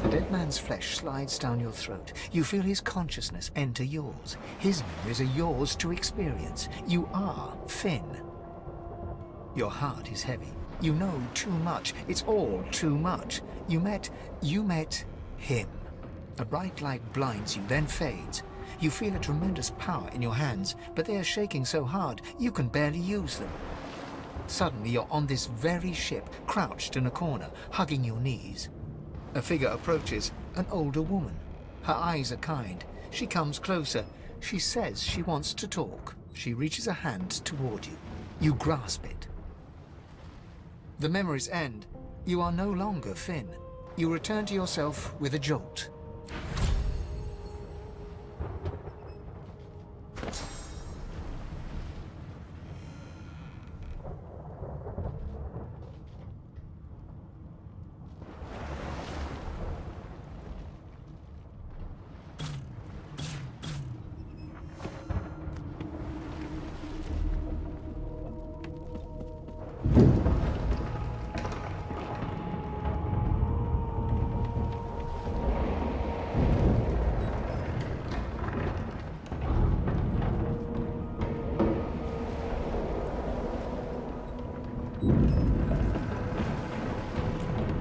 The dead man's flesh slides down your throat. You feel his consciousness enter yours. His memories are yours to experience. You are Finn. Your heart is heavy. You know too much. It's all too much. You met him. A bright light blinds you, then fades. You feel a tremendous power in your hands, but they are shaking so hard you can barely use them. Suddenly you're on this very ship, crouched in a corner, hugging your knees. A figure approaches, an older woman. Her eyes are kind. She comes closer. She says she wants to talk. She reaches a hand toward you. You grasp it. The memories end. You are no longer Finn. You return to yourself with a jolt.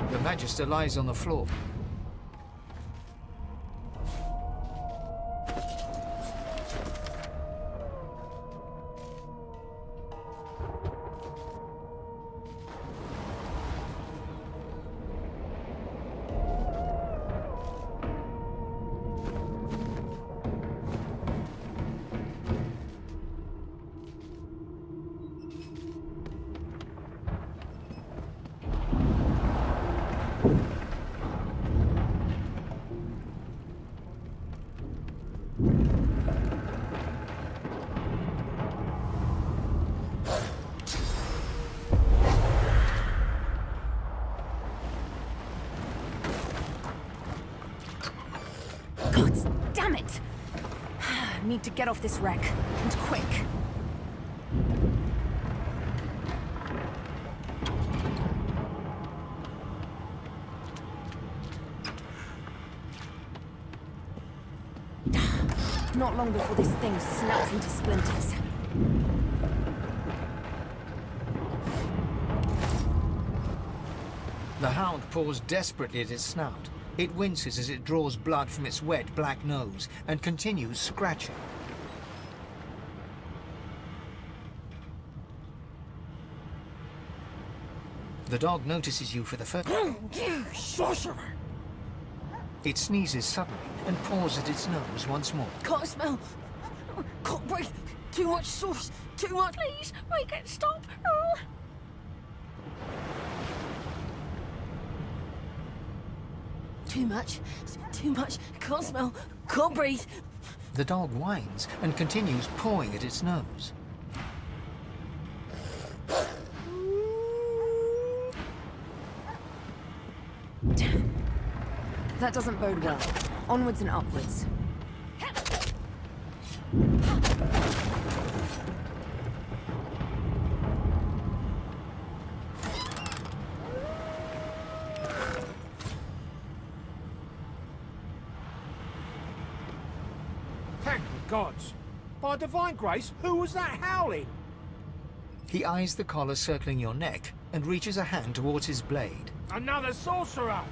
The Magister lies on the floor. God damn it! I need to get off this wreck, and quick. Not long before this thing snaps into splinters. The hound paws desperately at its snout. It winces as it draws blood from its wet, black nose and continues scratching. The dog notices you for the first time. You sorcerer! It sneezes suddenly and paws at its nose once more. Can't smell. Can't breathe. Too much sauce. Too much. Please, make it stop. Too much. Too much. Can't smell. Can't breathe. The dog whines and continues pawing at its nose. That doesn't bode well. Onwards and upwards. Thank the gods! By divine grace, who was that howling? He eyes the collar circling your neck and reaches a hand towards his blade. Another sorcerer!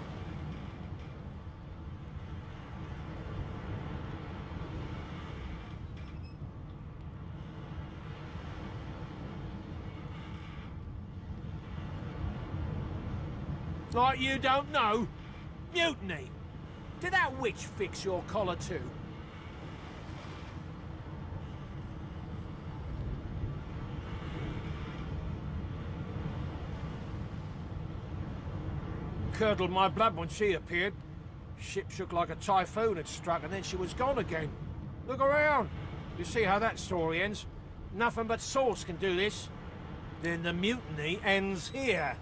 Like you don't know? Mutiny! Did that witch fix your collar too? Curdled my blood when she appeared. Ship shook like a typhoon had struck and then she was gone again. Look around. You see how that story ends? Nothing but sauce can do this. Then the mutiny ends here.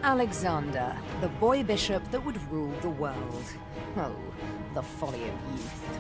Alexander, the boy bishop that would rule the world. Oh, the folly of youth.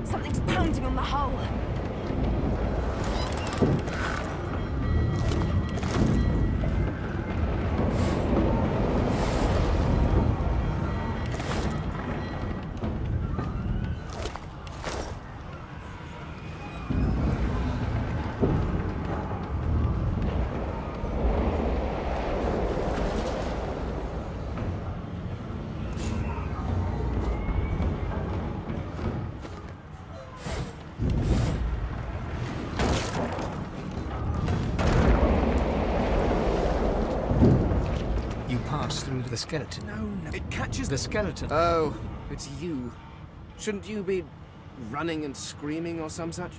Something's pounding on the hull. Through the skeleton. No, it catches the skeleton. Oh, it's you. Shouldn't you be running and screaming or some such?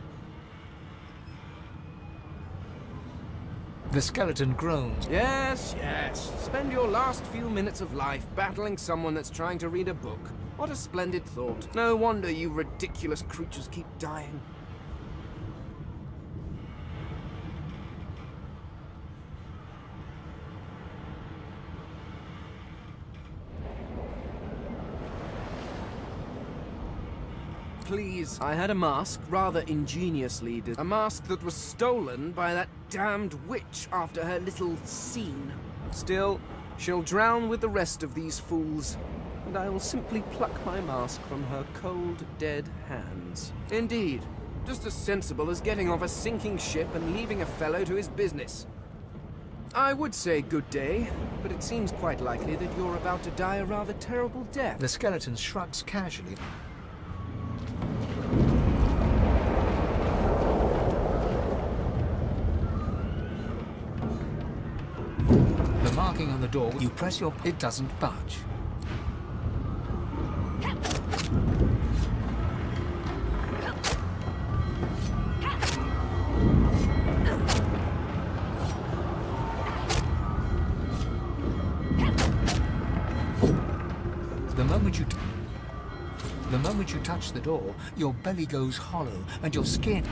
The skeleton groans. Yes, yes. Spend your last few minutes of life battling someone that's trying to read a book. What a splendid thought. No wonder you ridiculous creatures keep dying. Please, I had a mask, rather ingeniously a mask that was stolen by that damned witch after her little scene. Still, she'll drown with the rest of these fools, and I will simply pluck my mask from her cold, dead hands. Indeed, just as sensible as getting off a sinking ship and leaving a fellow to his business. I would say good day, but it seems quite likely that you're about to die a rather terrible death. The skeleton shrugs casually. The marking on the door, you press your... it doesn't budge. The moment you touch the door, your belly goes hollow and your skin...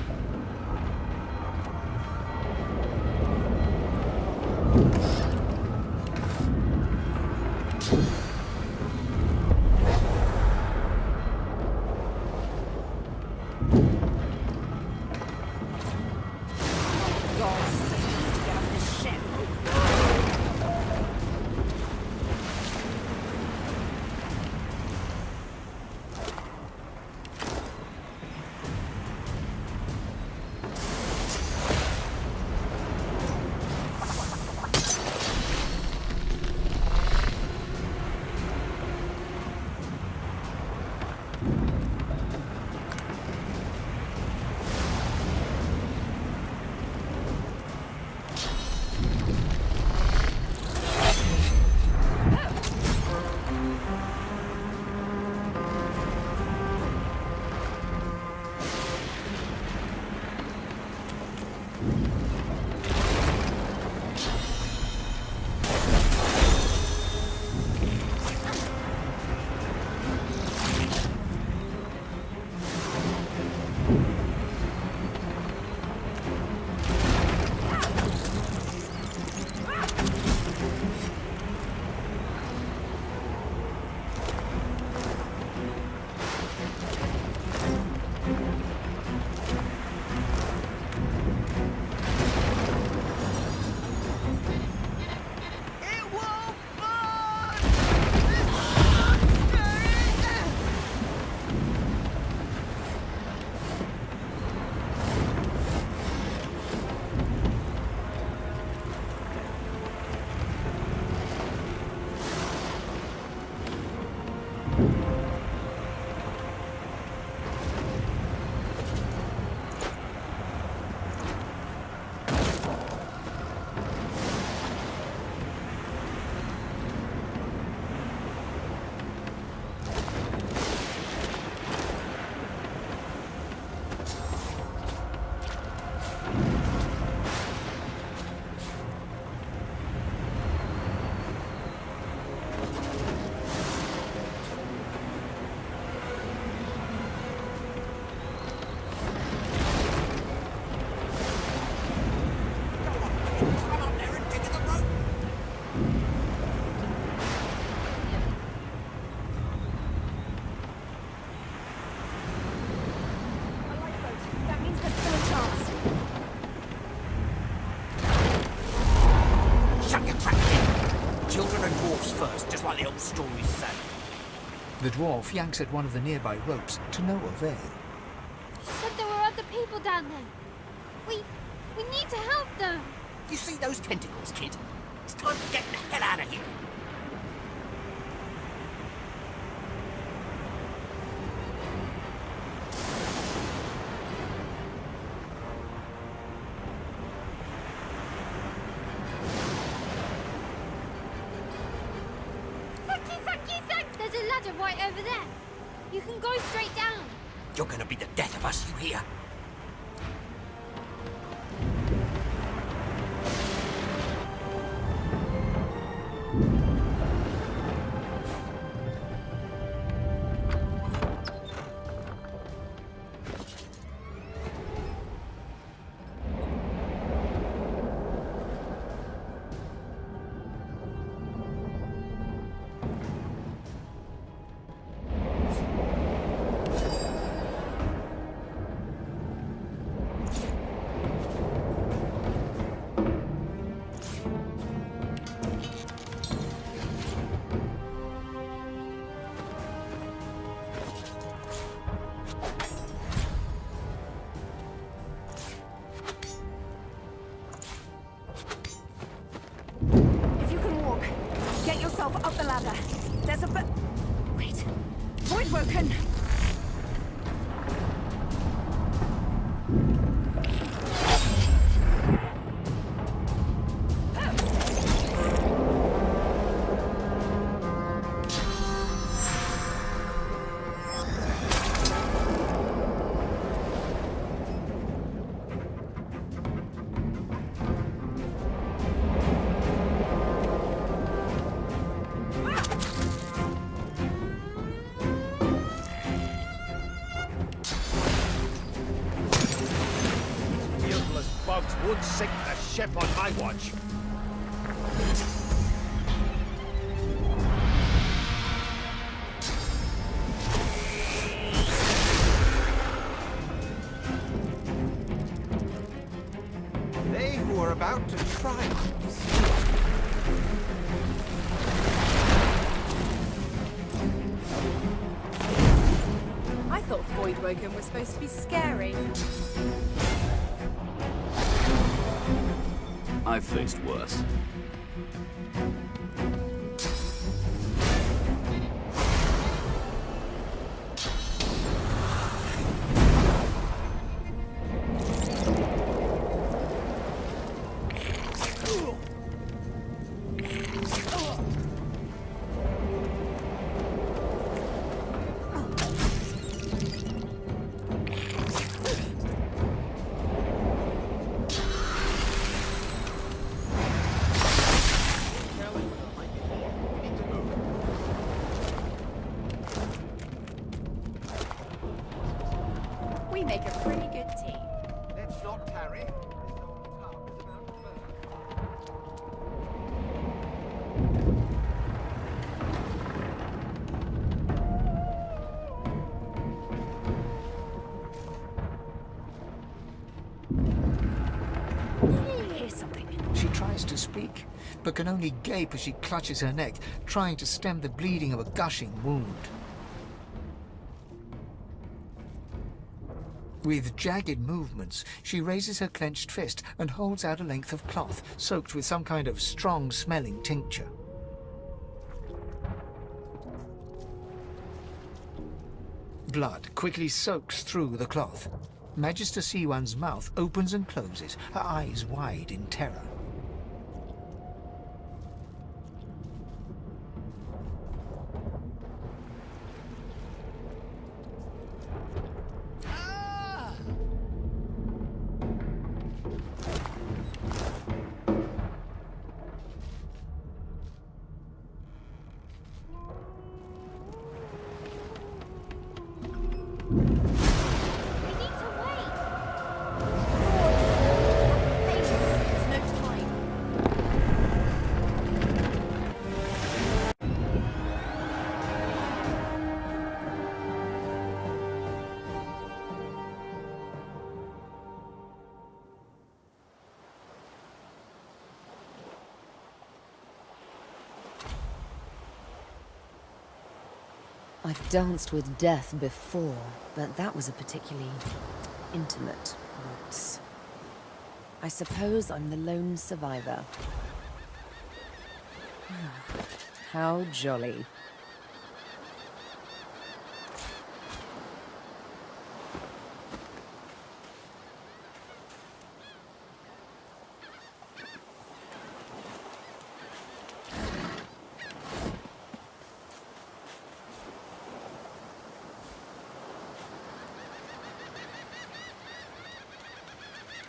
my little story's so. The dwarf yanks at one of the nearby ropes to no avail. Said there were other people down there. We need to help them. You see those tentacles, kid? It's time to get the hell out of here. Thank you. There's a ladder right over there. You can go straight down. You're gonna be the death of us, you hear? If you can walk, get yourself up the ladder. There's a wait. Void woken. Useless bugs would sink the ship on my watch. They who are about to triumph. I thought Void Woken was supposed to be scary. I've faced worse. We make a pretty good team. Let's not tarry. This old tub is about to burn. Here's something. She tries to speak, but can only gape as she clutches her neck, trying to stem the bleeding of a gushing wound. With jagged movements, she raises her clenched fist and holds out a length of cloth soaked with some kind of strong-smelling tincture. Blood quickly soaks through the cloth. Magister Siwan's mouth opens and closes, her eyes wide in terror. We need to wait. There's no I've danced with death before, but that was a particularly intimate waltz. I suppose I'm the lone survivor. How jolly.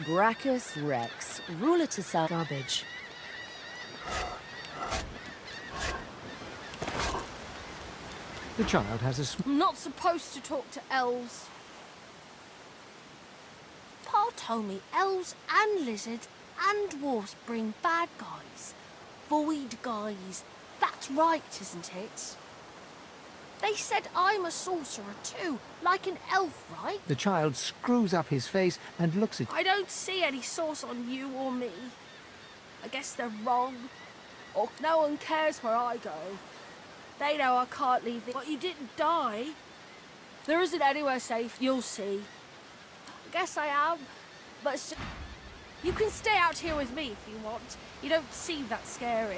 Brachus Rex, ruler to sell garbage. The child has a I'm not supposed to talk to elves. Pa told me elves and lizards and dwarves bring bad guys. Void guys. That's right, isn't it? They said I'm a sorcerer too, like an elf, right? The child screws up his face and looks at I don't see any source on you or me. I guess they're wrong. Or no one cares where I go. They know I can't leave it. But you didn't die. There isn't anywhere safe, you'll see. I guess I am, but you can stay out here with me if you want. You don't seem that scary.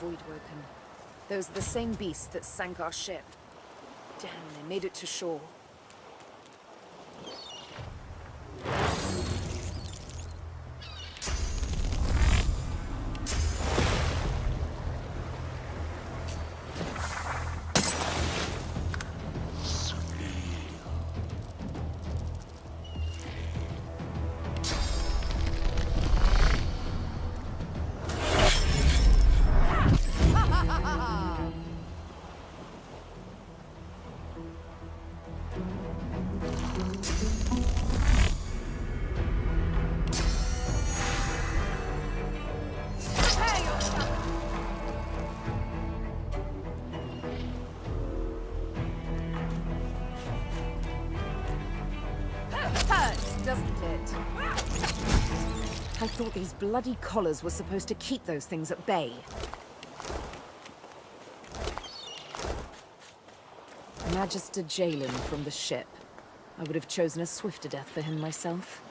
Void woken. Those are the same beasts that sank our ship. Damn, they made it to shore. Doesn't it? I thought these bloody collars were supposed to keep those things at bay. Magister Jalen from the ship. I would have chosen a swifter death for him myself.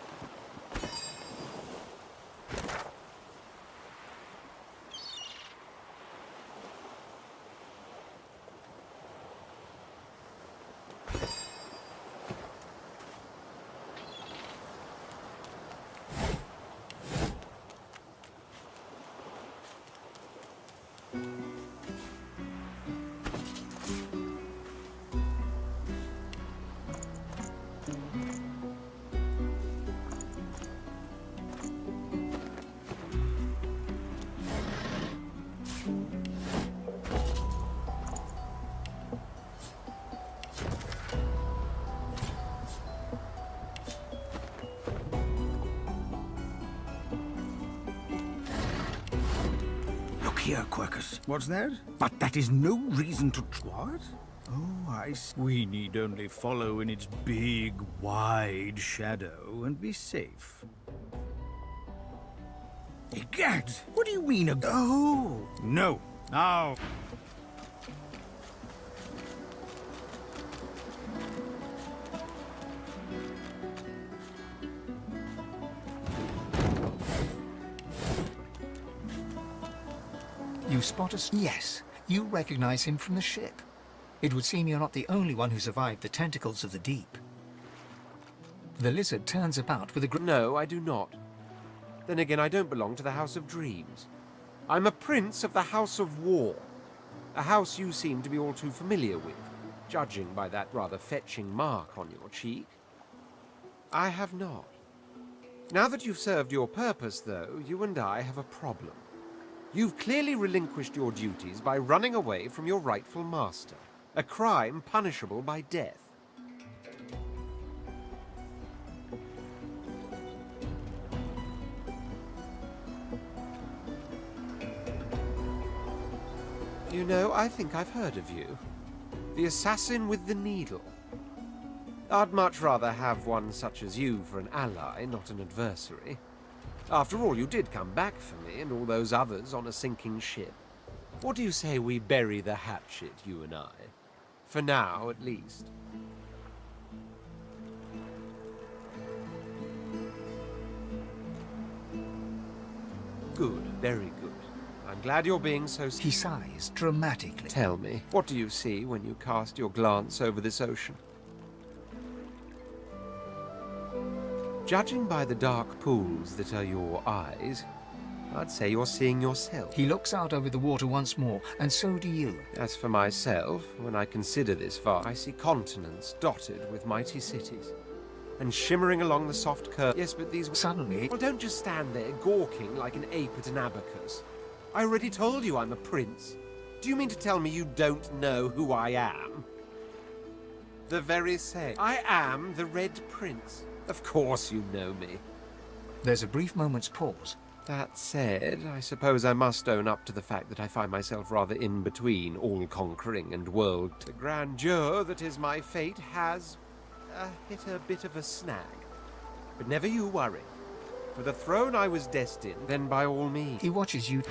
Here, Quercus. What's that? But that is no reason to... What? Oh, I see. We need only follow in its big, wide shadow and be safe. Egad! What do you mean, Oh! No. Now... You spot us? Yes, you recognize him from the ship. It would seem you're not the only one who survived the tentacles of the deep. The lizard turns about with a No, I do not. Then again, I don't belong to the House of Dreams. I'm a prince of the House of War. A house you seem to be all too familiar with, judging by that rather fetching mark on your cheek. I have not. Now that you've served your purpose, though, you and I have a problem. You've clearly relinquished your duties by running away from your rightful master. a crime punishable by death. You know, I think I've heard of you. The assassin with the needle. I'd much rather have one such as you for an ally, not an adversary. After all, you did come back for me and all those others on a sinking ship. What do you say we bury the hatchet, you and I? For now, at least. Good, very good. I'm glad you're being so... He sighs dramatically. Tell me, what do you see when you cast your glance over this ocean? Judging by the dark pools that are your eyes, I'd say you're seeing yourself. He looks out over the water once more, and so do you. As for myself, when I consider this far, I see continents dotted with mighty cities, and shimmering along the soft curve. Yes, but these... Suddenly... Well, don't just stand there gawking like an ape at an abacus. I already told you I'm a prince. Do you mean to tell me you don't know who I am? The very same. I am the Red Prince. Of course you know me. There's a brief moment's pause. That said, I suppose I must own up to the fact that I find myself rather in between all-conquering and world. The grandeur that is my fate has hit a bit of a snag. But never you worry. For the throne I was destined, then by all means. He watches you.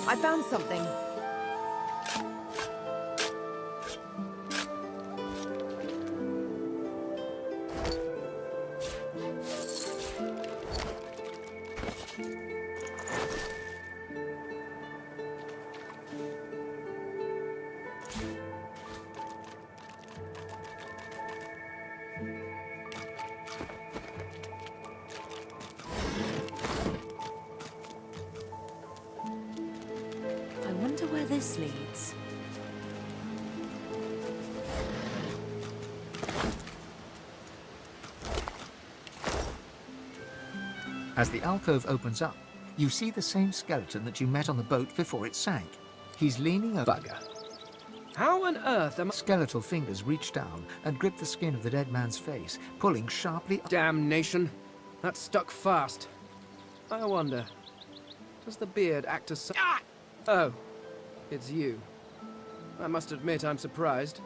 I found something. Where this leads. As the alcove opens up, You see the same skeleton that you met on the boat before it sank. He's leaning over. Bugger. How on earth am I... Skeletal fingers reach down and grip the skin of the dead man's face, pulling sharply. Damnation. That's stuck fast. I wonder, does the beard act as... Ah! Oh, it's you. I must admit I'm surprised.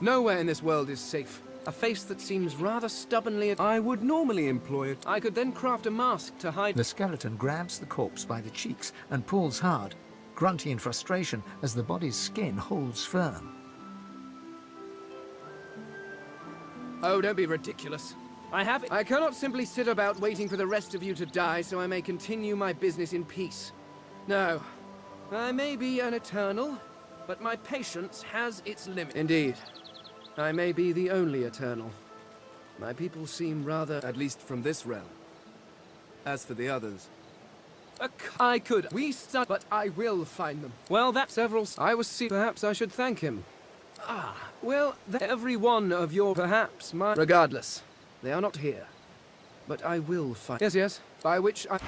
Nowhere in this world is safe. A face that seems rather stubbornly... I would normally employ it. I could then craft a mask to hide... The skeleton grabs the corpse by the cheeks and pulls hard, grunting in frustration as the body's skin holds firm. Oh, don't be ridiculous. I cannot simply sit about waiting for the rest of you to die so I may continue my business in peace. No. I may be an eternal, but my patience has its limit. Indeed. I may be the only eternal. My people seem rather... at least from this realm. As for the others... I could... but I will find them. Well, that's several... I was see... Perhaps I should thank him. Ah, well, every one of your... Perhaps my... Regardless, they are not here. But I will find... Yes, yes, by which I...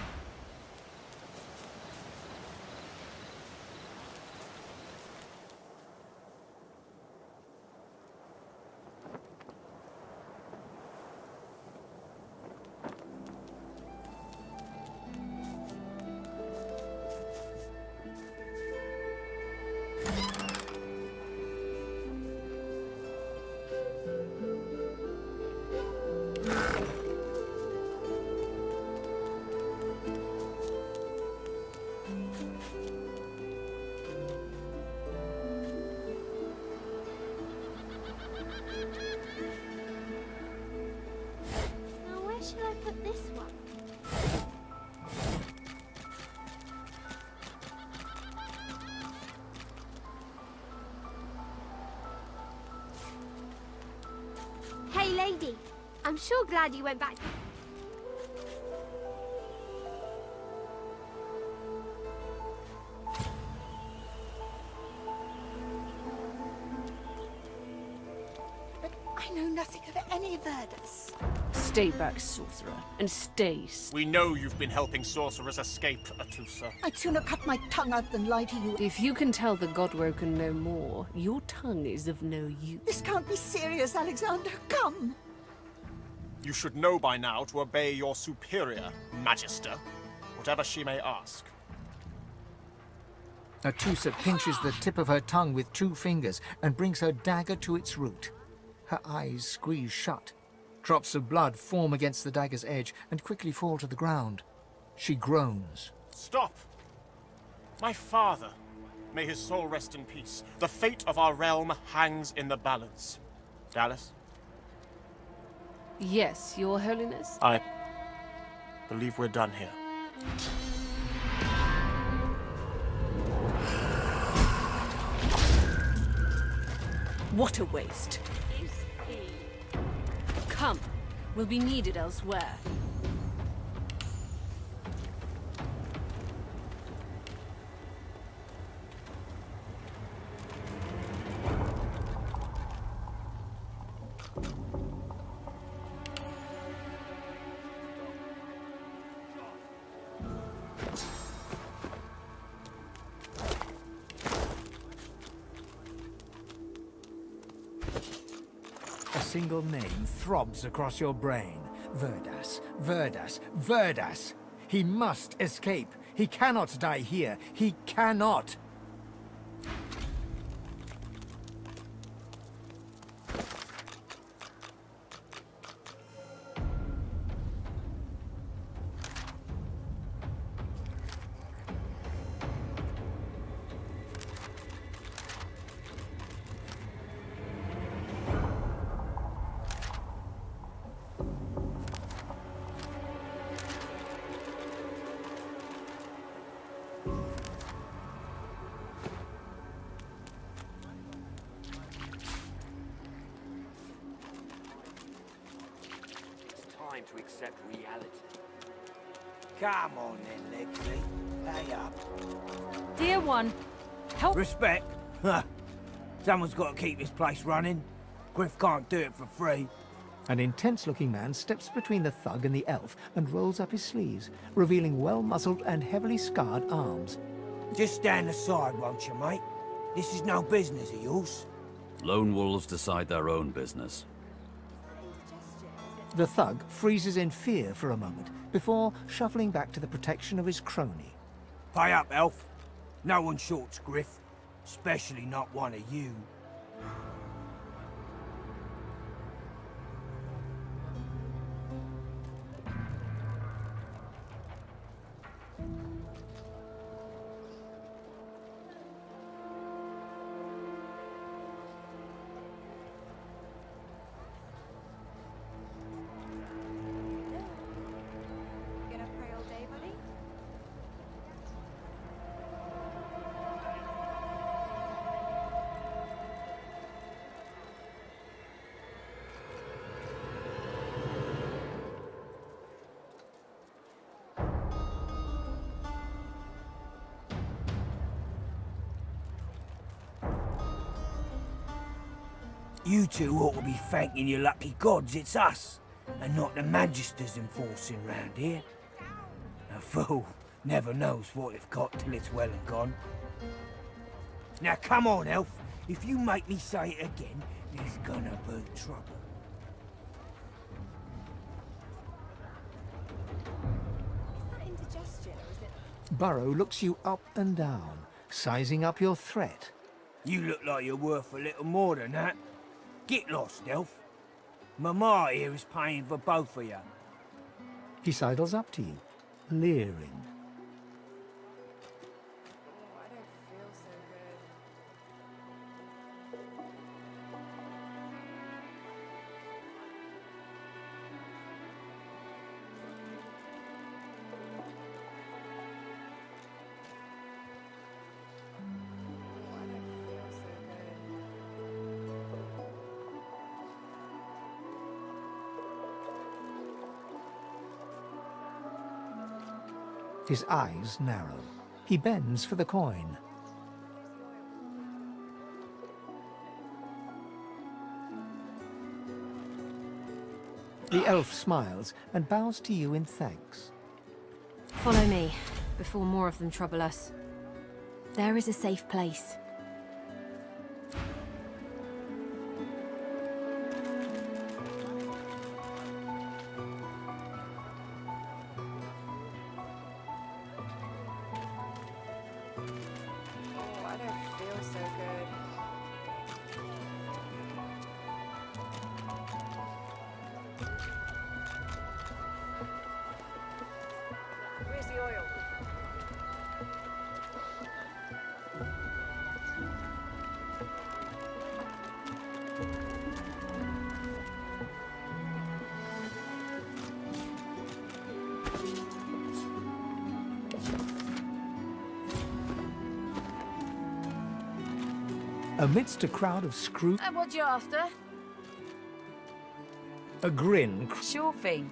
Now where should I put this one? Hey lady, I'm sure glad you went back. But I know nothing of any Verdus. Stay back, sorcerer, and stay. We know you've been helping sorcerers escape, Atusa. I'd sooner cut my tongue out than lie to you. If you can tell the Godwoken no more, your tongue is of no use. This can't be serious, Alexander. Come. You should know by now to obey your superior, Magister, whatever she may ask. Atusa pinches the tip of her tongue with 2 fingers and brings her dagger to its root. Her eyes squeeze shut. Drops of blood form against the dagger's edge and quickly fall to the ground. She groans. Stop! My father, may his soul rest in peace. The fate of our realm hangs in the balance. Dallas? Yes, Your Holiness? I believe we're done here. What a waste. Come, we'll be needed elsewhere. A single name throbs across your brain. Verdas, Verdas, Verdas! He must escape. He cannot die here. He cannot! To accept reality. Come on then, Lexi. Pay up. Dear one, help. Respect. Huh. Someone's got to keep this place running. Griff can't do it for free. An intense-looking man steps between the thug and the elf and rolls up his sleeves, revealing well-muscled and heavily scarred arms. Just stand aside, won't you, mate? This is no business of yours. Lone wolves decide their own business. The thug freezes in fear for a moment before shuffling back to the protection of his crony. Pay up, elf. No one shorts griff, especially not one of you. You two ought to be thanking your lucky gods it's us, and not the Magisters enforcing round here. A fool never knows what they've got till it's well and gone. Now come on, elf. If you make me say it again, there's gonna be trouble. Is that indigestion, or is it... Burrow looks you up and down, sizing up your threat. You look like you're worth a little more than that. Get lost, elf. Mama here is paying for both of you. He sidles up to you, leering. I don't feel so good. His eyes narrow. He bends for the coin. The elf smiles and bows to you in thanks. Follow me, before more of them trouble us. There is a safe place. I don't feel so good. Where's the oil? Amidst a crowd of screw, And what you after? a grin. Sure thing.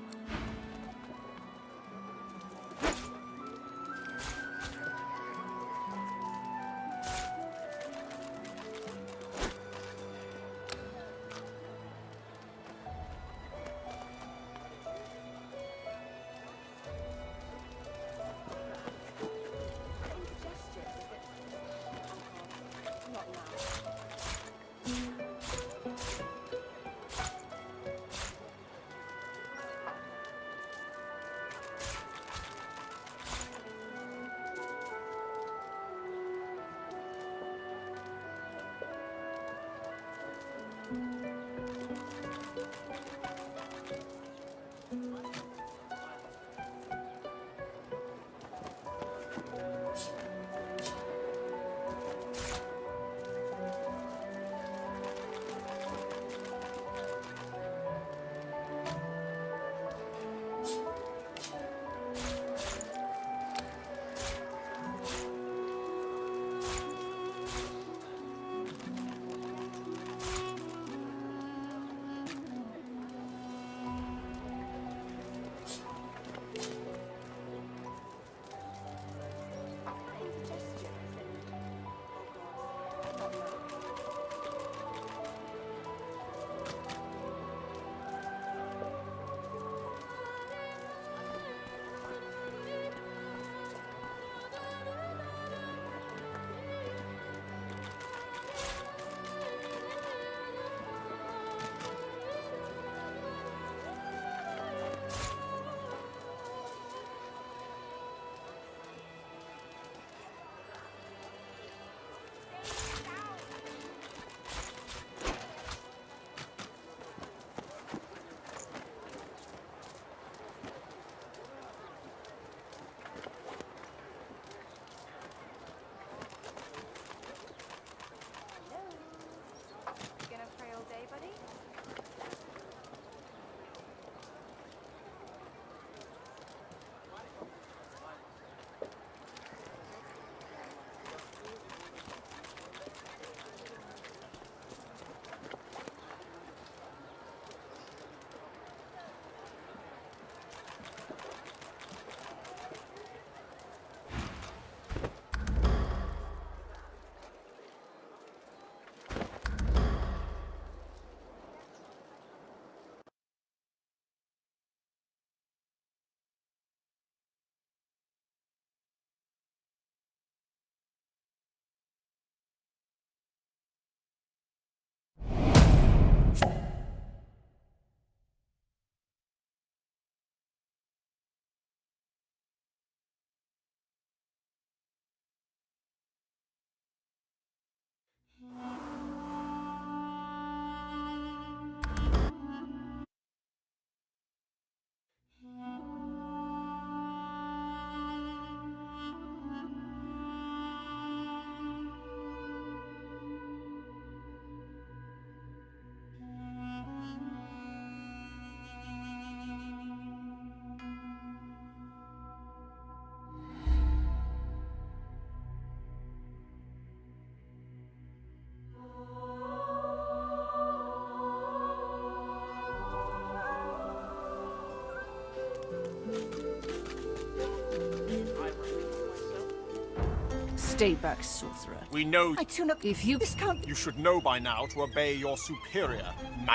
Stay back, sorcerer. We know I tune up If you discount. you should know by now to obey your superior,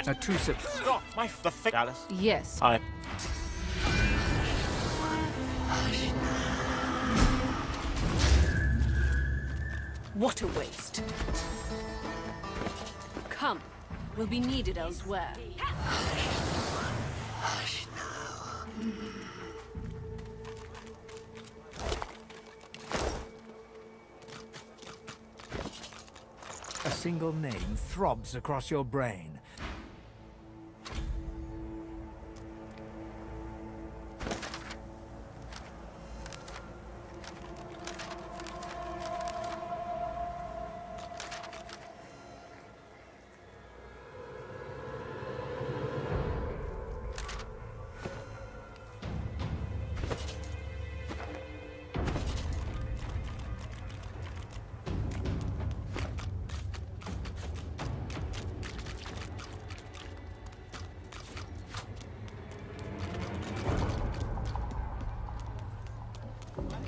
A truce of... Stop! The fake Dallas. Yes. I... What a waste. Come. We'll be needed elsewhere. A single name throbs across your brain.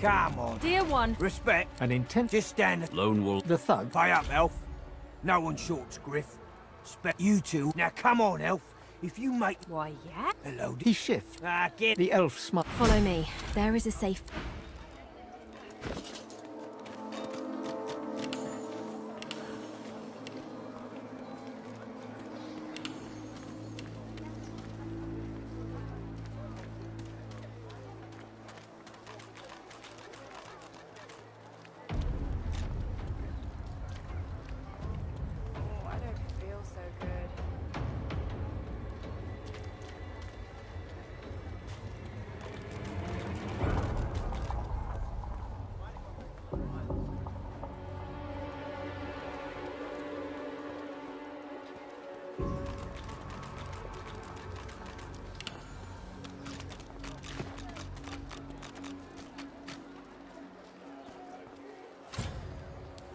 Come on. Dear one. Respect. An intent... Just stand. Lone wolf. The thug. Pay up, Elf. No one shorts Griff. You two. Now come on, Elf. If you make... Why, yeah? Hello. He shifts. Get... The elf smile. Follow me. There is a safe... Oh, I don't feel so good.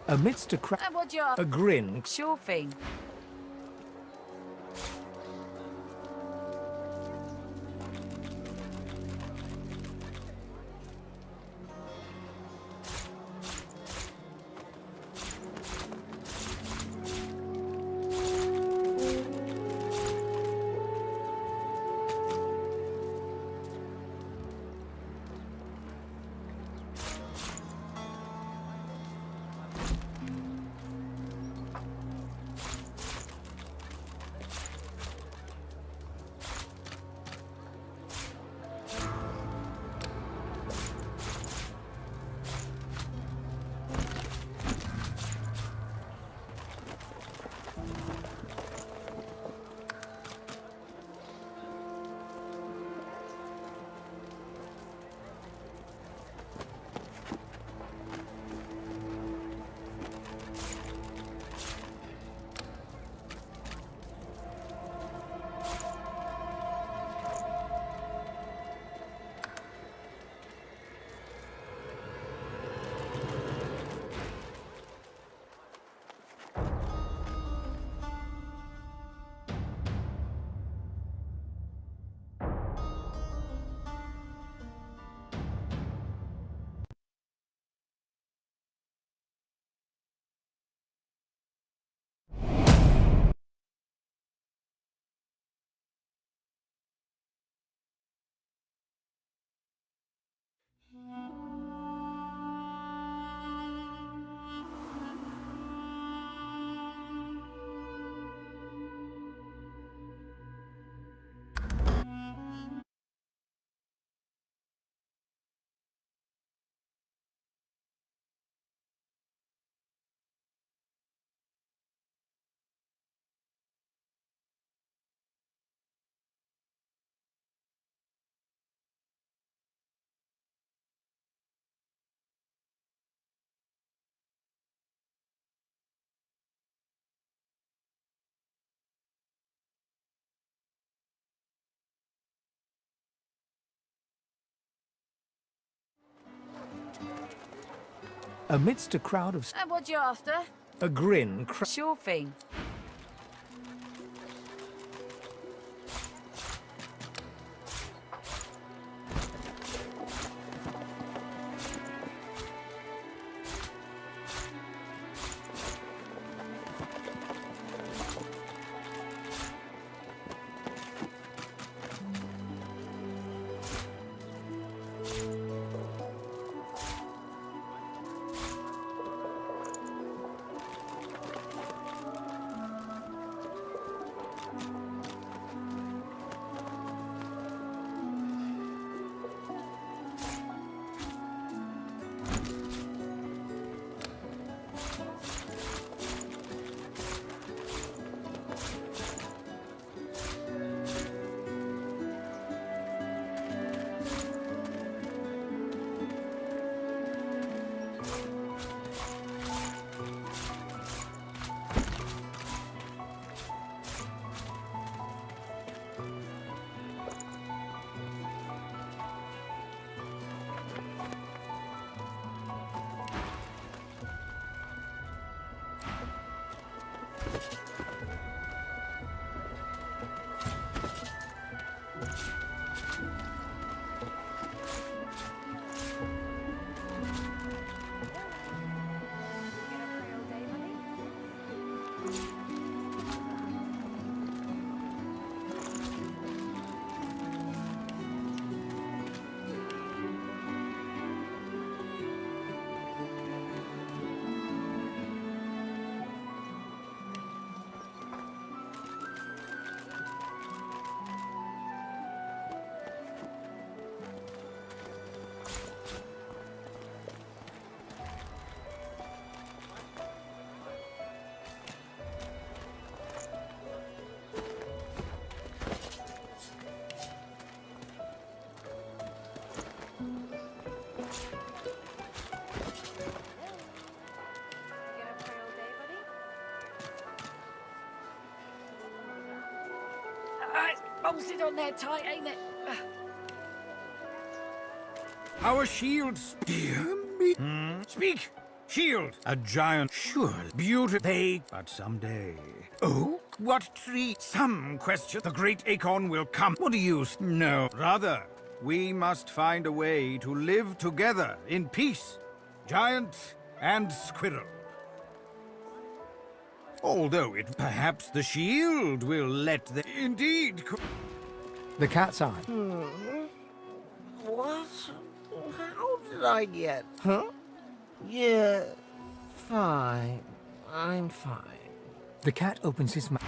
Amidst a crowd... What you A grin. Sure thing. Amidst a crowd of... What you after? A grin... Sure thing. It's bolted on there tight, ain't it? Our shields. Dear me. Speak! Shield! A giant, sure, beautiful. They, but someday. Oh? What tree? Some question. The great acorn will come. What do you know? Rather, we must find a way to live together in peace. Giant and squirrel. Although it perhaps the shield will let the indeed. The cat's eye. What? How did I get? Huh? Yeah, fine. I'm fine. The cat opens his mouth.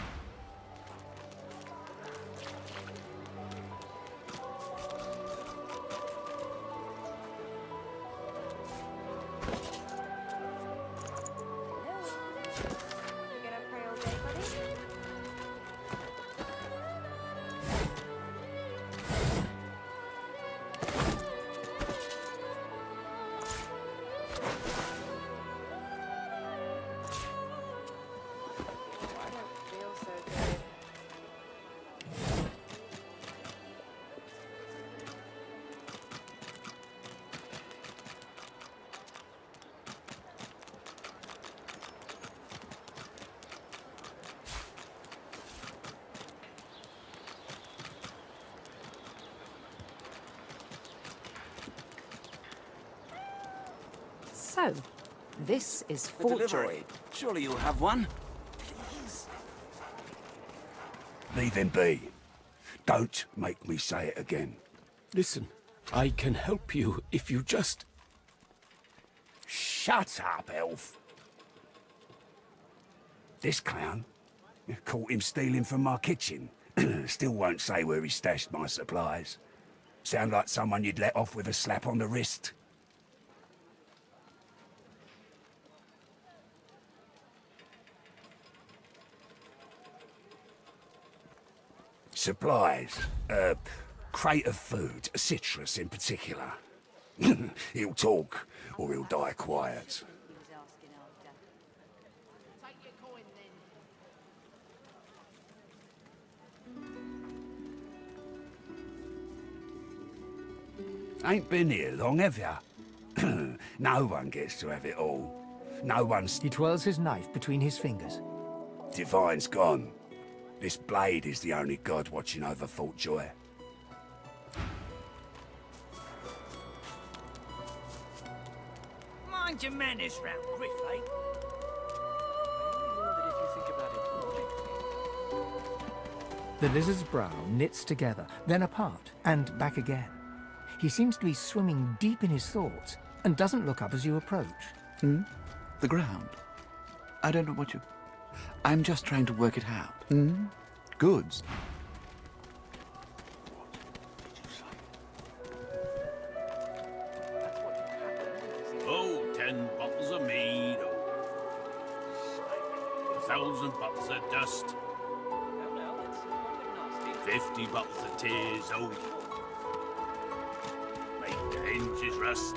So, this is The forgery. delivery. Surely you'll have one. Please. Leave him be. Don't make me say it again. Listen, I can help you if you just... Shut up, elf. This clown? Caught him stealing from my kitchen. Still won't say where he stashed my supplies. Sound like someone you'd let off with a slap on the wrist. Supplies. Crate of food, citrus in particular. He'll talk, or he'll die quiet. Ain't been here long, have ya? No one gets to have it all. No one's... He twirls his knife between his fingers. Divine's gone. This blade is the only god watching over Fort Joy. Mind your manners round Griff, eh? The lizard's brow knits together, then apart, and back again. He seems to be swimming deep in his thoughts, and doesn't look up as you approach. The ground. I don't know what you... I'm just trying to work it out. Goods. Oh, 10 bottles of mead. 1,000 bottles of dust. 50 bottles of tears. Oh, make the hinges rust.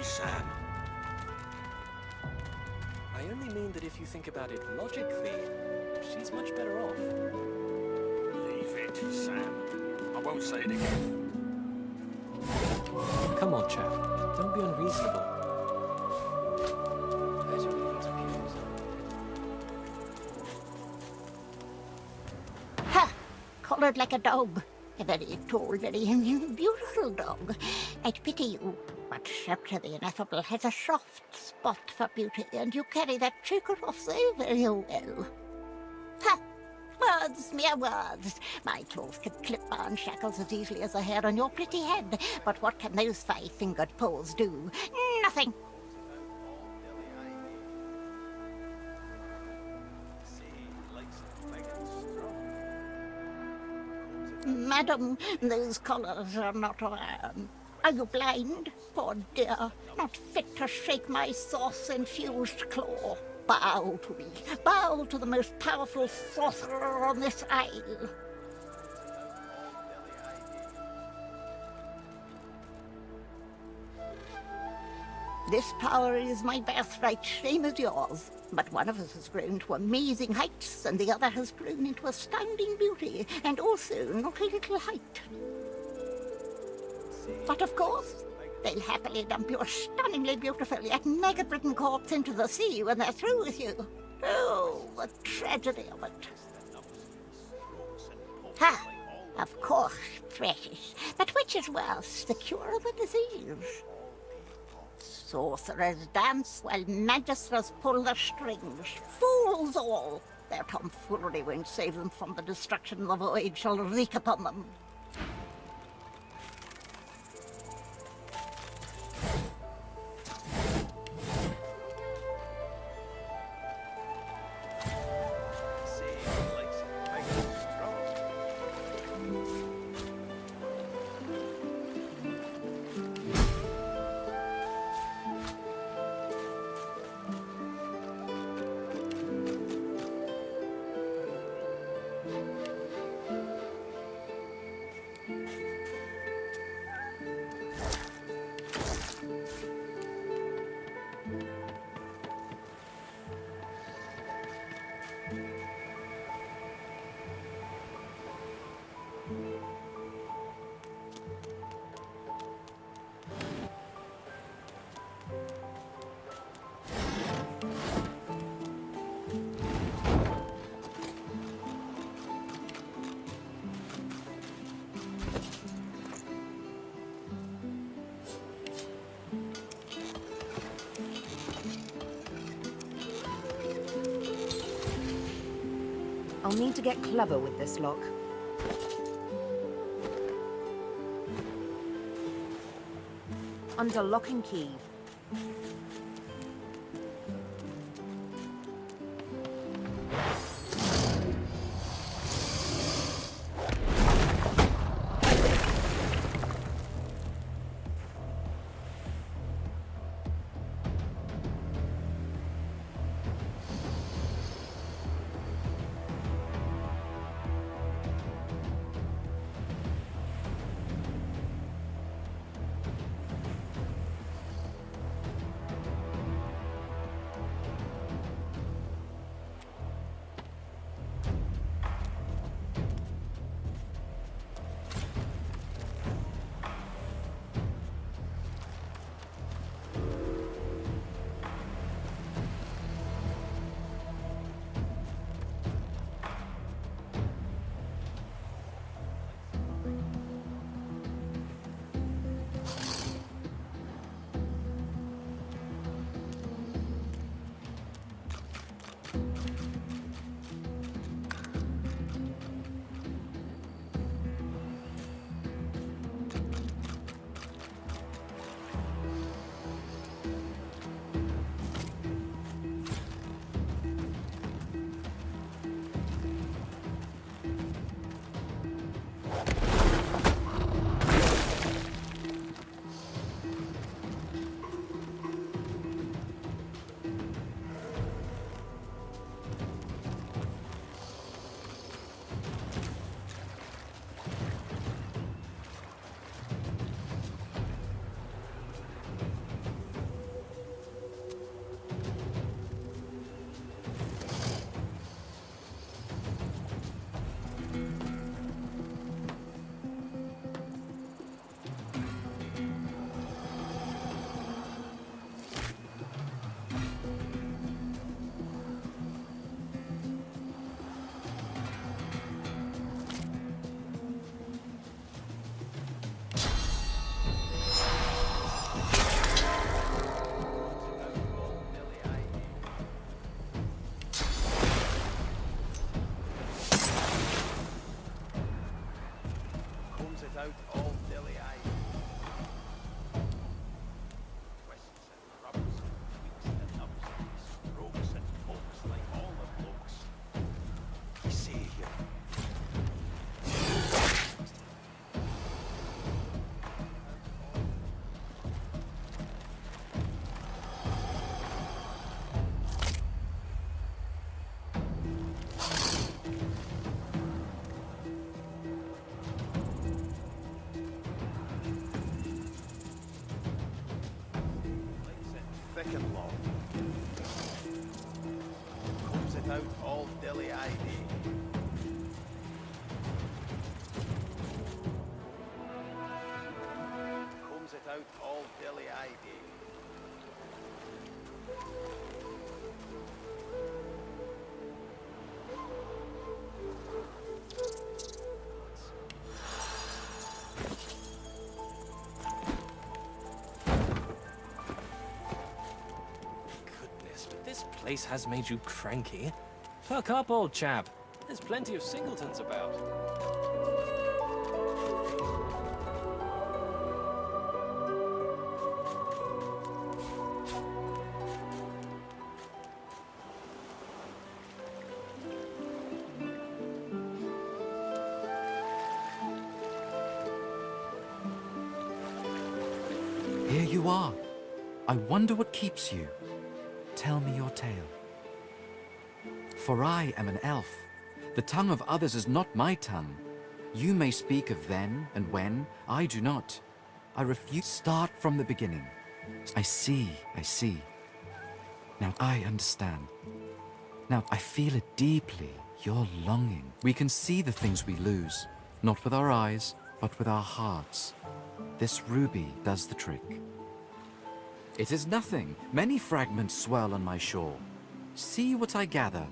Sam. I only mean that if you think about it logically, she's much better off. Leave it, Sam. won't say it again. Come on, chap. Don't be unreasonable. Ha! Coloured like a dog. A very tall, very beautiful dog. I'd pity you. But Scepter the Ineffable has a soft spot for beauty, and you carry that trick off so very well. Ha! Words, mere words. My claws can clip barn shackles as easily as the hair on your pretty head. But what can those five-fingered paws do? Nothing. Madam, those collars are not iron. Are you blind? Poor dear, not fit to shake my sauce-infused claw. Bow to me. Bow to the most powerful sorcerer on this isle. This power is my birthright, same as yours. But one of us has grown to amazing heights, and the other has grown into astounding beauty, and also not a little height. But of course, they'll happily dump your stunningly beautiful yet maggot-ridden corpse into the sea when they're through with you. Oh, the tragedy of it. Ha! Of course, precious. But which is worse, the cure or the disease? Sorcerers dance while magisters pull the strings. Fools all! Their tomfoolery won't save them from the destruction the void shall wreak upon them. I'll need to get clever with this lock. Under lock and key. out all dilly-eyed. Twists and rubs and tweaks and ups and strokes and pokes like all the blokes. I see you. Thick and long. Combs it out all dilly-eyed. Combs it out all dilly-eyed. Goodness, but this place has made you cranky. Perk up, old chap. There's plenty of singletons about. Here you are. I wonder what keeps you. Tell me your tale. For I am an elf. The tongue of others is not my tongue. You may speak of then and when. I do not. I refuse. Start from the beginning. I see, I see. Now I understand. Now I feel it deeply, your longing. We can see the things we lose, not with our eyes, but with our hearts. This ruby does the trick. It is nothing. Many fragments swirl on my shore. See what I gather.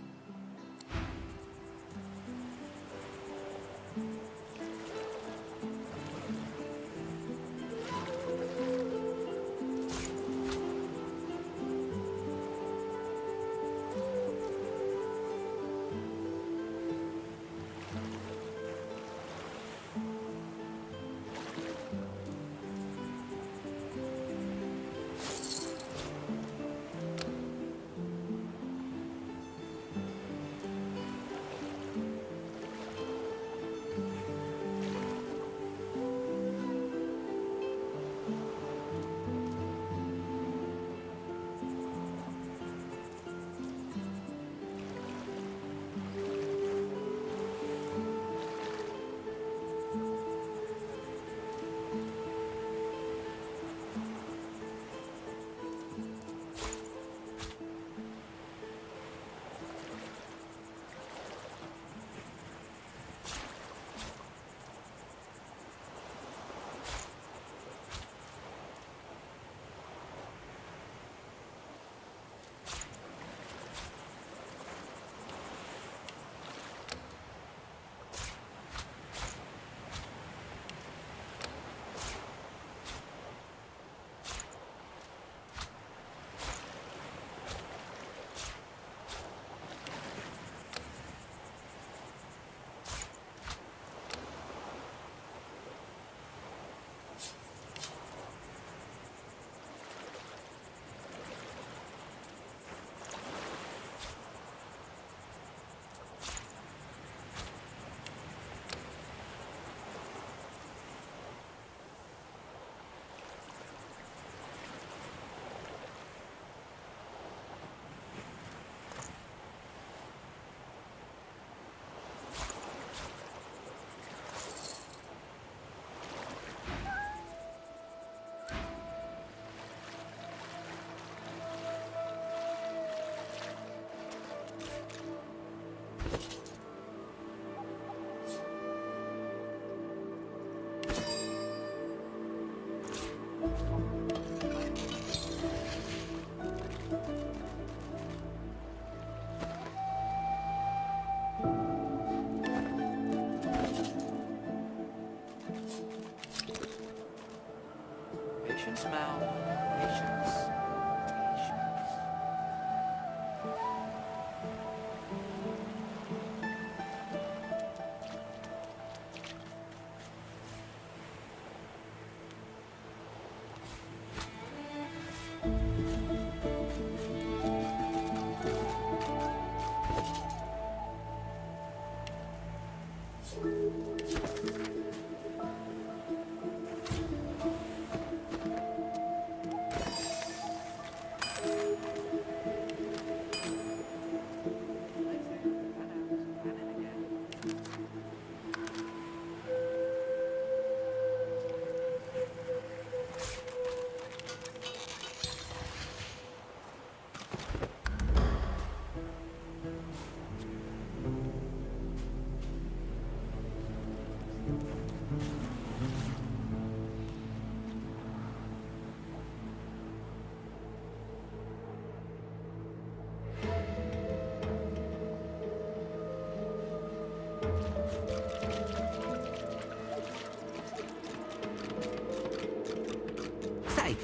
Patience, Mal. Patience. Say,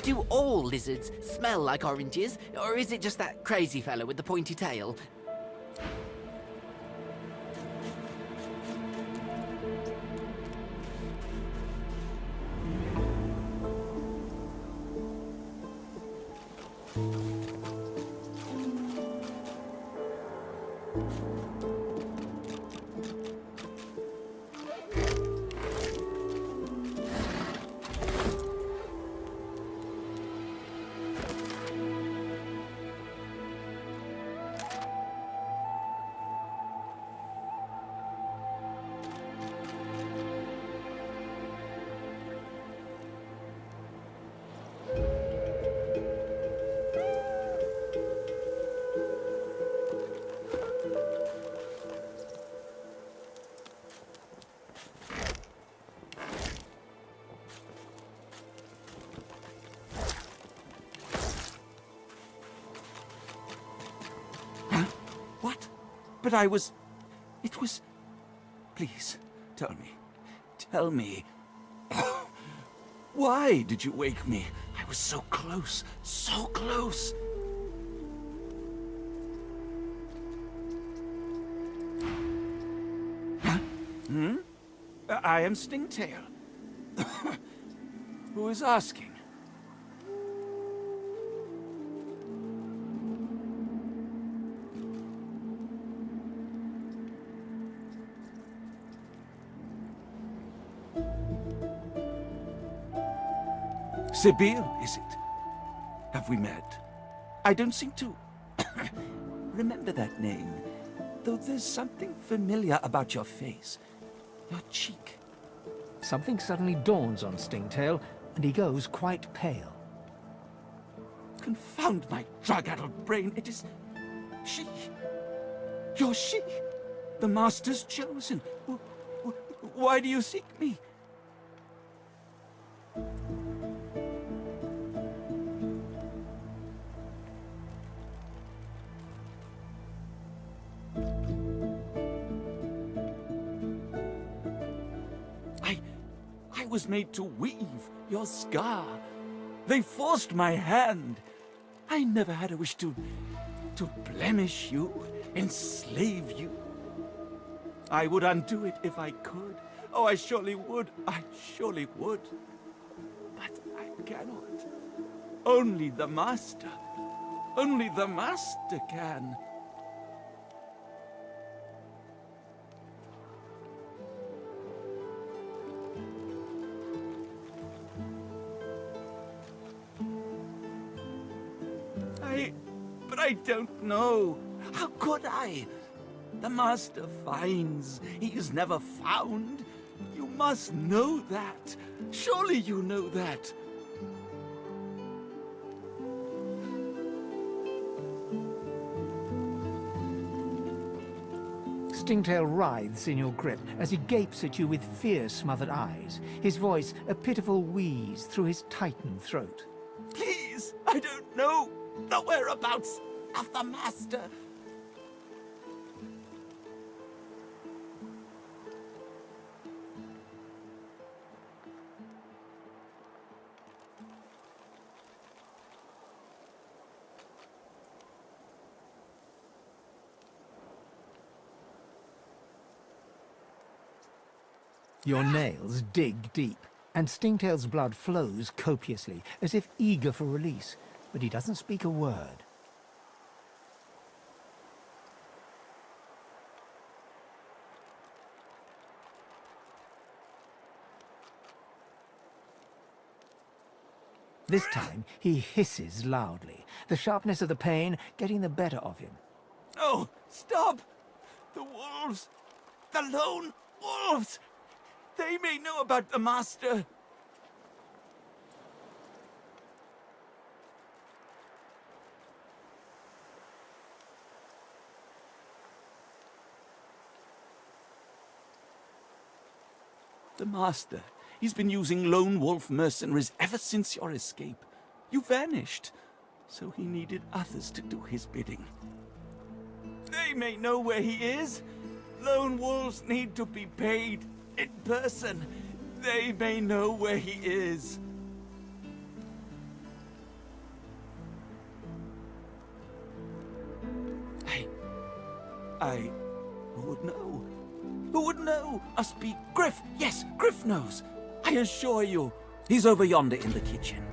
do all lizards smell like oranges, or is it just that crazy fellow with the pointy tail? But I was... It was... Please, tell me. Tell me. Why did you wake me? I was so close. So close. Huh? Hmm? I am Stingtail. Who is asking? Sibyl, is it? Have we met? I don't seem to remember that name, though there's something familiar about your face. Your cheek. Something suddenly dawns on Stingtail, and he goes quite pale. Confound my drug-addled brain. It is... she. You're she. The Master's chosen. Why do you seek me? I was made to weave your scar. They forced my hand. I never had a wish to blemish you, enslave you. I would undo it if I could. Oh, I surely would. I surely would. But I cannot. Only the Master. Only the Master can. But I don't know. How could I? The Master finds. He is never found. You must know that. Surely you know that. Stingtail writhes in your grip as he gapes at you with fear-smothered eyes, his voice a pitiful wheeze through his tightened throat. Please, I don't know the whereabouts of the Master. Your nails dig deep, and Stingtail's blood flows copiously, as if eager for release, but he doesn't speak a word. This time, he hisses loudly, the sharpness of the pain getting the better of him. No! Stop! The wolves! The lone wolves! They may know about the master! The master. He's been using lone wolf mercenaries ever since your escape. You vanished, so he needed others to do his bidding. They may know where he is. Lone wolves need to be paid in person. They may know where he is. Who would know? Who would know? Must be Griff. Yes, Griff knows. I assure you. He's over yonder in the kitchen.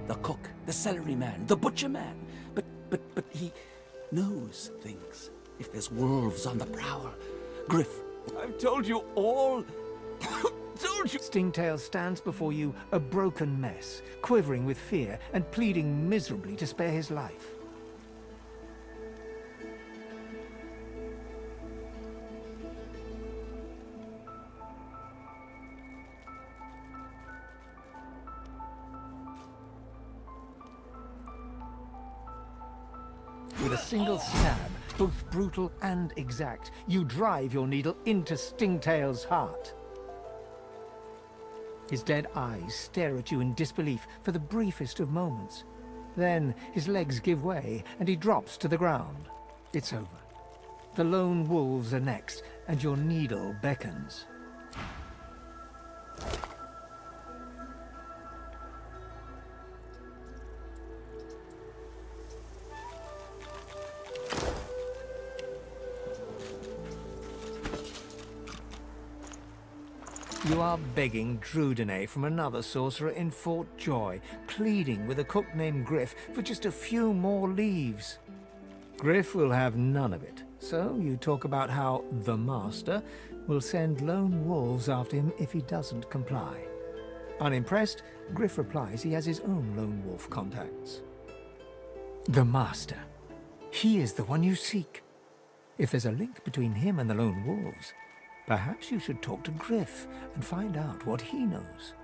The cook, the celery man, the butcher man. But he knows things. If there's wolves on the prowl. Griff, I've told you all. Told you. Stingtail stands before you, a broken mess, quivering with fear and pleading miserably to spare his life. With a single stab, both brutal and exact, you drive your needle into Stingtail's heart. His dead eyes stare at you in disbelief for the briefest of moments. Then his legs give way and he drops to the ground. It's over. The lone wolves are next, and your needle beckons. You are begging Drudenay from another sorcerer in Fort Joy, pleading with a cook named Griff for just a few more leaves. Griff will have none of it, so you talk about how the Master will send lone wolves after him if he doesn't comply. Unimpressed, Griff replies he has his own lone wolf contacts. The Master. He is the one you seek. If there's a link between him and the lone wolves, perhaps you should talk to Griff and find out what he knows.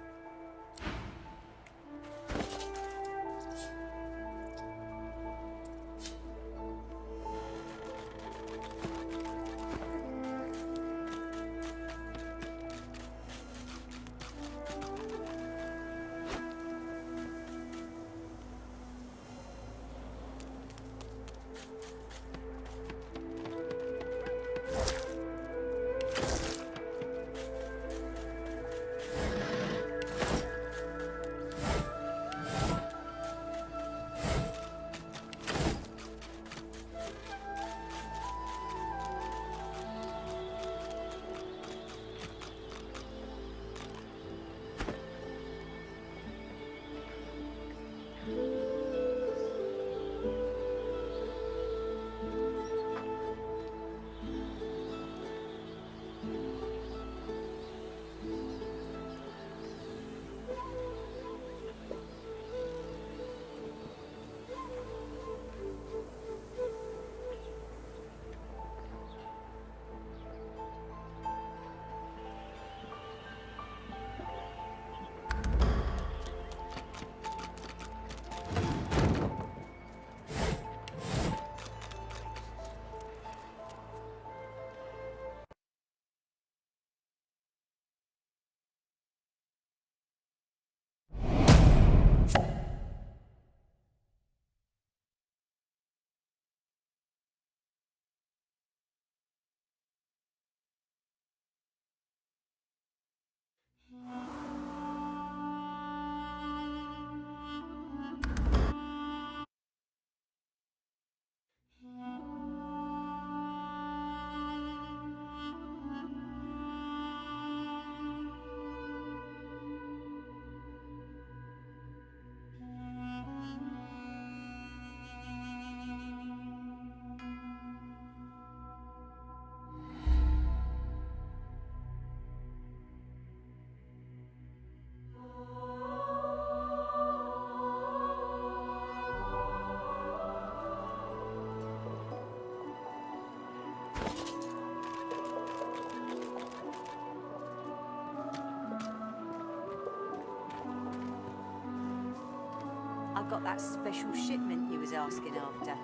got that special shipment you was asking after.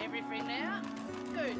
Everything there? Good.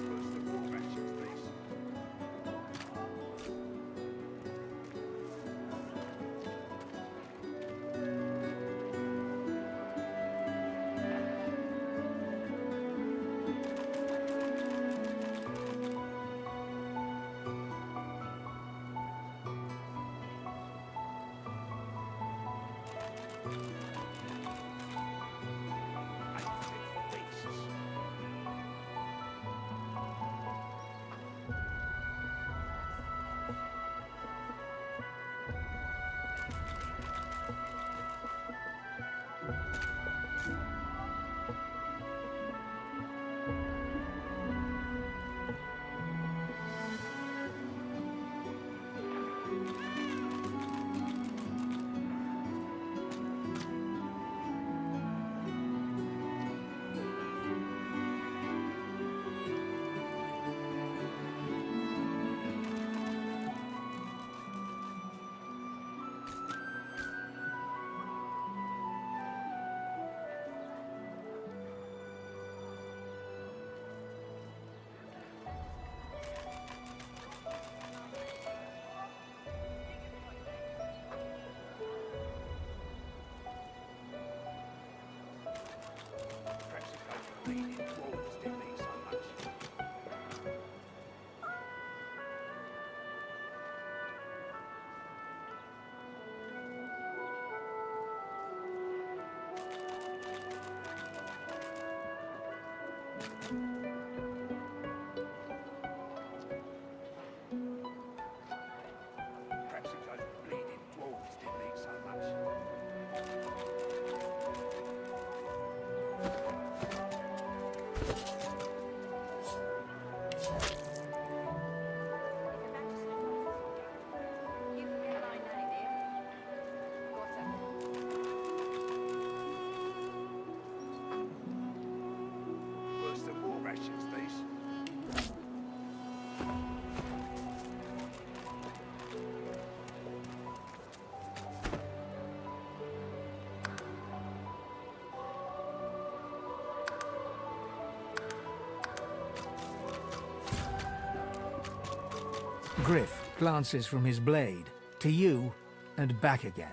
Griff glances from his blade to you and back again.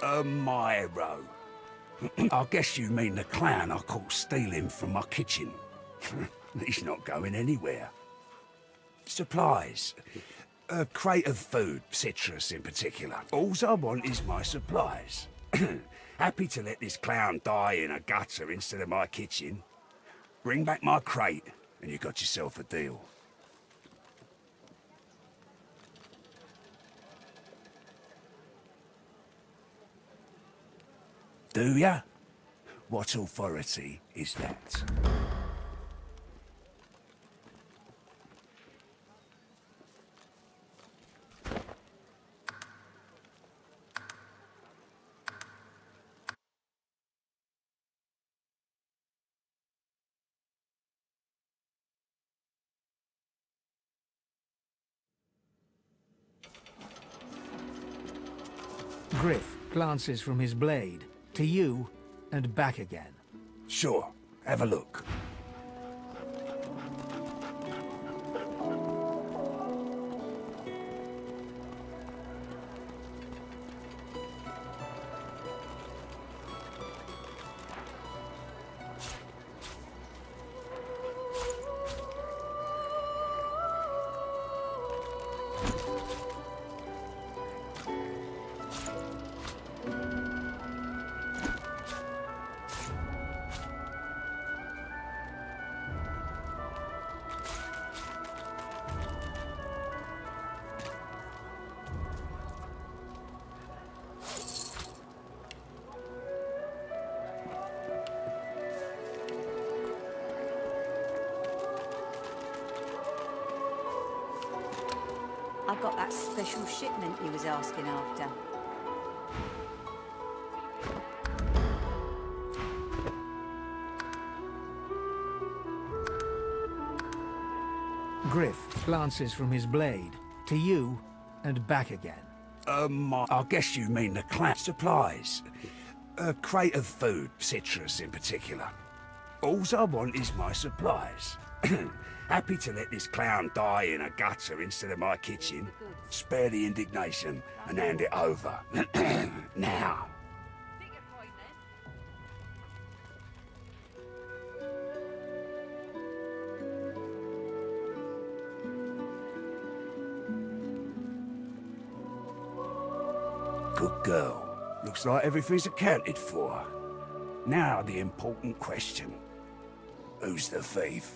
Myro. I guess you mean the clown I caught stealing from my kitchen. He's not going anywhere. Supplies. A crate of food, citrus in particular. All I want is my supplies. Happy to let this clown die in a gutter instead of my kitchen. Bring back my crate, and you got yourself a deal. Do ya? What authority is that? Griff glances from his blade to you and back again. Sure, have a look. I got that special shipment you was asking after. Griff glances from his blade to you and back again. I guess you mean the clan supplies. A crate of food, citrus in particular. Alls I want is my supplies. Happy to let this clown die in a gutter instead of my kitchen. Spare the indignation and hand it over. Now. Good girl. Looks like everything's accounted for. Now the important question. Who's the thief?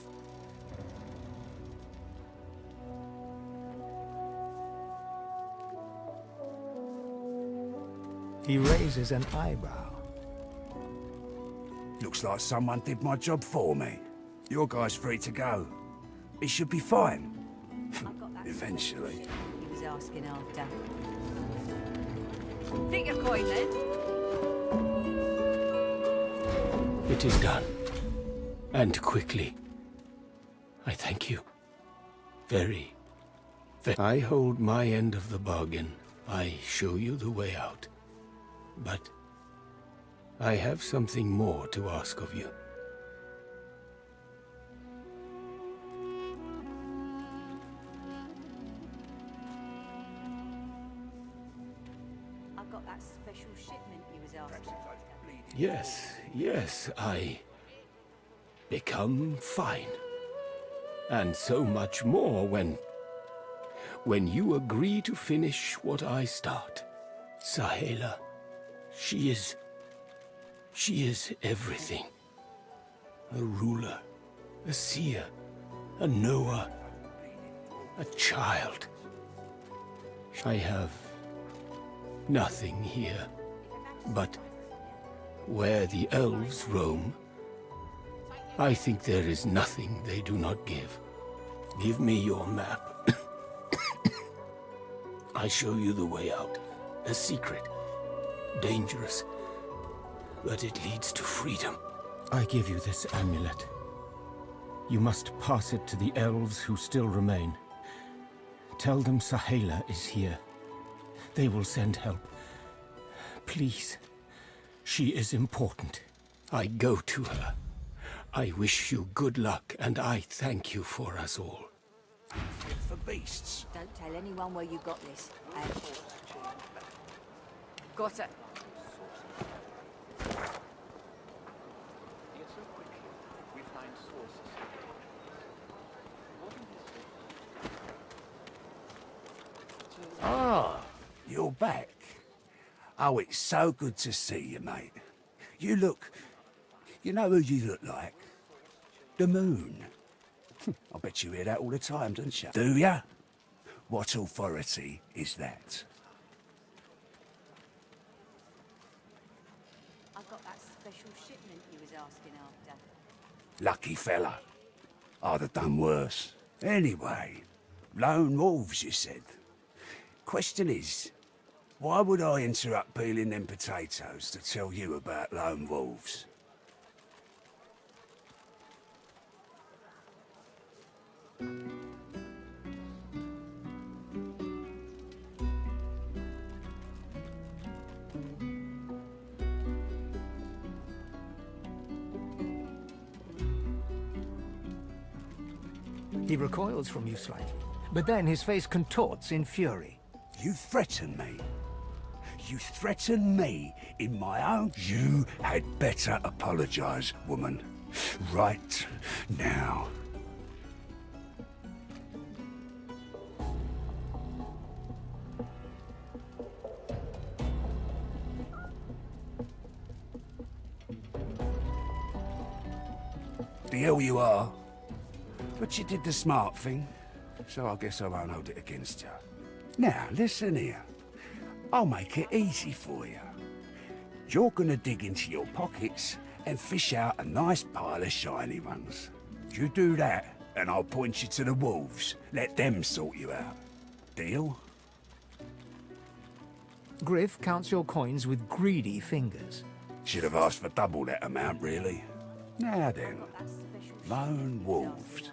He raises an eyebrow. Looks like someone did my job for me. Your guy's free to go. He should be fine. Eventually. He was asking after. Take your coin then. It is done. And quickly. I thank you. Very. I hold my end of the bargain. I show you the way out. But I have something more to ask of you. I got that special shipment you was asking after. Yes, I become fine. And so much more when you agree to finish what I start. Sahela, she is everything. A ruler, a seer, a knower, a child. I have nothing here, but where the elves roam, I think there is nothing they do not give. Give me your map. I show you the way out. A secret. Dangerous. But it leads to freedom. I give you this amulet. You must pass it to the elves who still remain. Tell them Sahela is here. They will send help. Please. She is important. I go to her. I wish you good luck, and I thank you for us all. For beasts. Don't tell anyone where you got this. Got it. Ah, you're back. Oh, it's so good to see you, mate. You look... You know who you look like? The moon. I bet you hear that all the time, don't you? Do ya? What authority is that? I got that special shipment you was asking after. Lucky fella. I'd have done worse. Anyway, lone wolves, you said. Question is, why would I interrupt peeling them potatoes to tell you about lone wolves? He recoils from you slightly, but then his face contorts in fury. You threaten me. You threaten me in my own... You had better apologize, woman. Right now. The hell you are. But you did the smart thing, so I guess I won't hold it against you. Now, listen here. I'll make it easy for you. You're gonna dig into your pockets and fish out a nice pile of shiny ones. You do that, and I'll point you to the wolves. Let them sort you out. Deal? Griff counts your coins with greedy fingers. Should have asked for double that amount, really. Now then, lone wolves.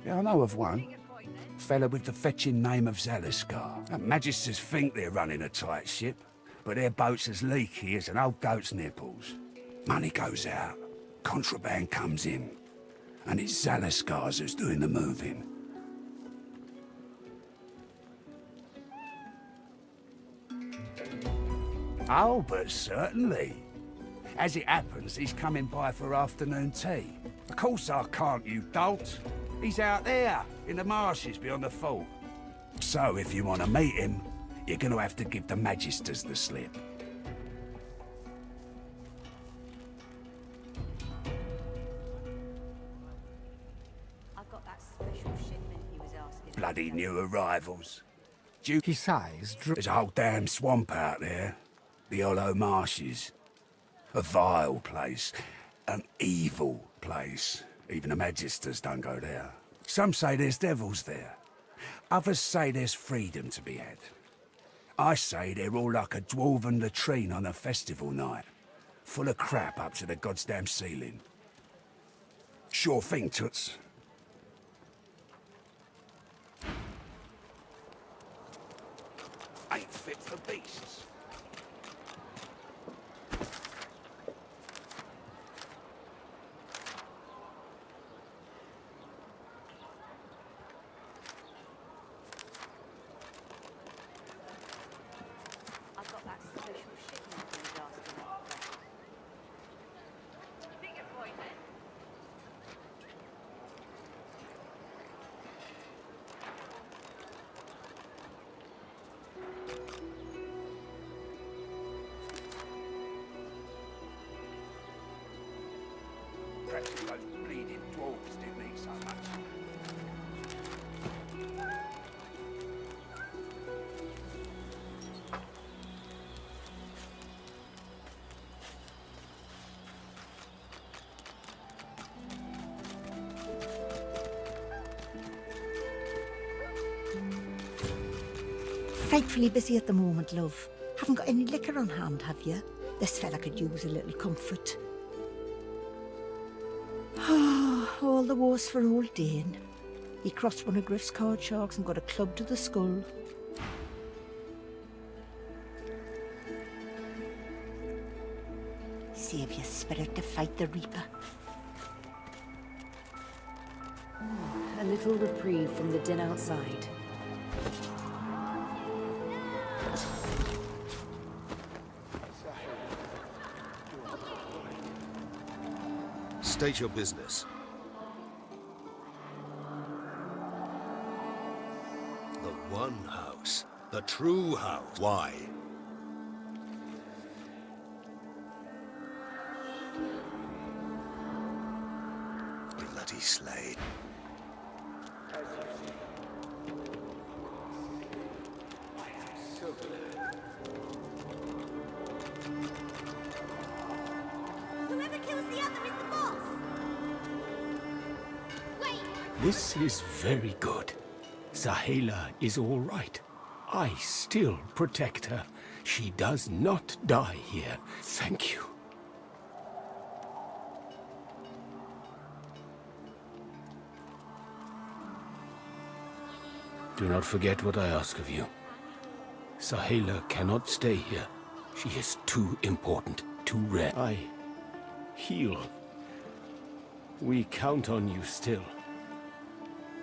Yeah, I know of one. fella with the fetching name of Zaliskar. The Magisters think they're running a tight ship, but their boat's as leaky as an old goat's nipples. Money goes out, contraband comes in, and it's Zaliskars who's doing the moving. Oh, but certainly. As it happens, he's coming by for afternoon tea. Of course I can't, you dolt. He's out there, in the marshes beyond the fort. So if you want to meet him, you're going to have to give the Magisters the slip. I've got that special shipment he was asking. Bloody new arrivals. He sighs. There's a whole damn swamp out there. The hollow marshes. A vile place. An evil place. Even the Magisters don't go there. Some say there's devils there. Others say there's freedom to be had. I say they're all like a dwarven latrine on a festival night. Full of crap up to the goddamn ceiling. Sure thing, Toots. Ain't fit for beasts. I've got that special shipment he was asking about. Bigger point, then. Perhaps those bleeding dwarves didn't eat so much. Frightfully busy at the moment, love. Haven't got any liquor on hand, have you? This fella could use a little comfort. All the wars for old Dane. He crossed one of Griff's card sharks and got a club to the skull. Save your spirit to fight the Reaper. A little reprieve from the din outside. State your business. The one house. The true house. Why? Bloody Slade. Whoever kills the other is the boss. Wait! This is very good. Sahela is all right. I still protect her. She does not die here. Thank you. Do not forget what I ask of you. Sahela cannot stay here. She is too important, too rare. I heal. We count on you still.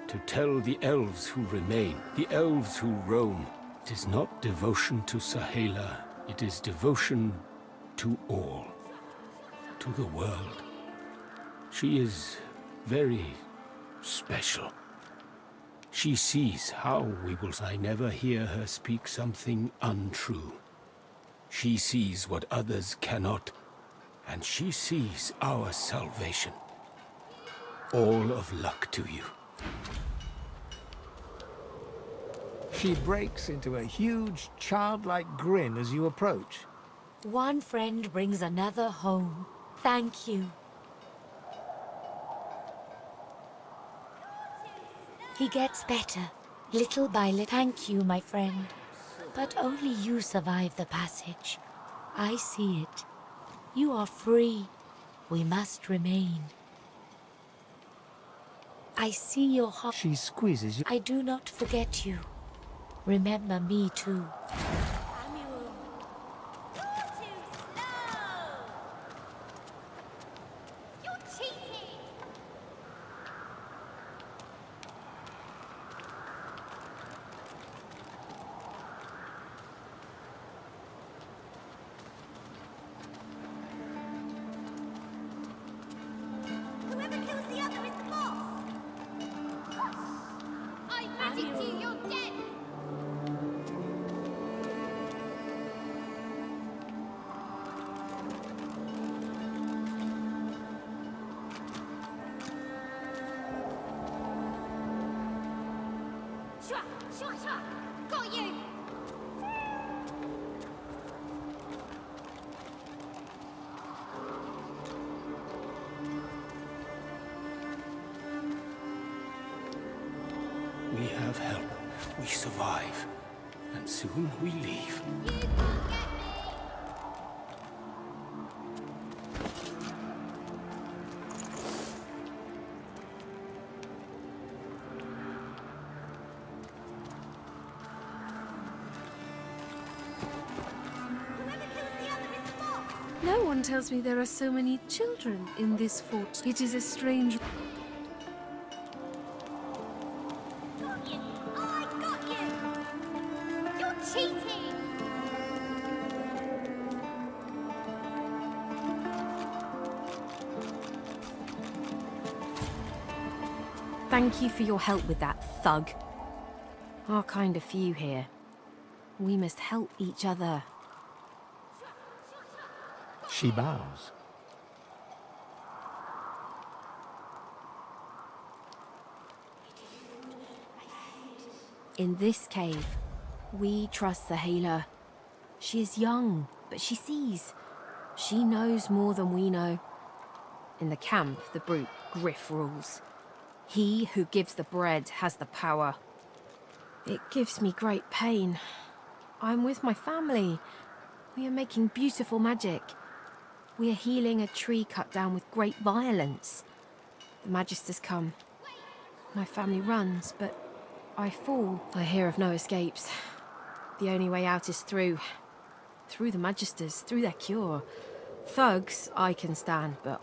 To tell the elves who remain, the elves who roam. It is not devotion to Sahela, it is devotion to all. To the world. She is very special. She sees how we will. I never hear her speak something untrue. She sees what others cannot, and she sees our salvation. All of luck to you. She breaks into a huge, childlike grin as you approach. One friend brings another home. Thank you. He gets better, little by little. Thank you, my friend. But only you survive the passage. I see it. You are free. We must remain. I see your heart. She squeezes you. I do not forget you. Remember me too. Whoever kills the other is the boss! I magic you, you're dead! Shua! Shua! Shua! Got you! We have help. We survive. And soon we leave. No one tells me there are so many children in this fort. It is a strange... Got you! I got you! You're cheating! Thank you for your help with that, thug. Our kind of few here. We must help each other. She bows. In this cave, we trust the healer. She is young, but she sees. She knows more than we know. In the camp, the brute Griff rules. He who gives the bread has the power. It gives me great pain. I'm with my family. We are making beautiful magic. We are healing a tree cut down with great violence. The Magisters come. My family runs, but I fall. I hear of no escapes. The only way out is through. Through the Magisters, through their cure. Thugs, I can stand, but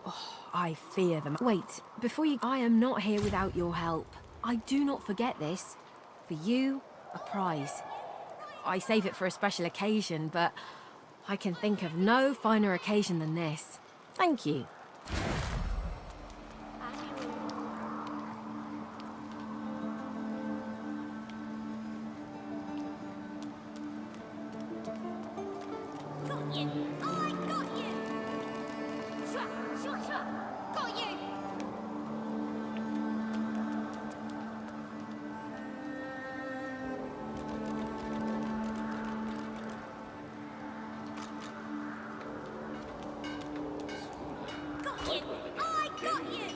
I fear them. Wait, before you... I am not here without your help. I do not forget this. For you, a prize. I save it for a special occasion, but I can think of no finer occasion than this. Thank you. Got you! I got you! Shua! Shua! Shua! Got you! Got you! I got you!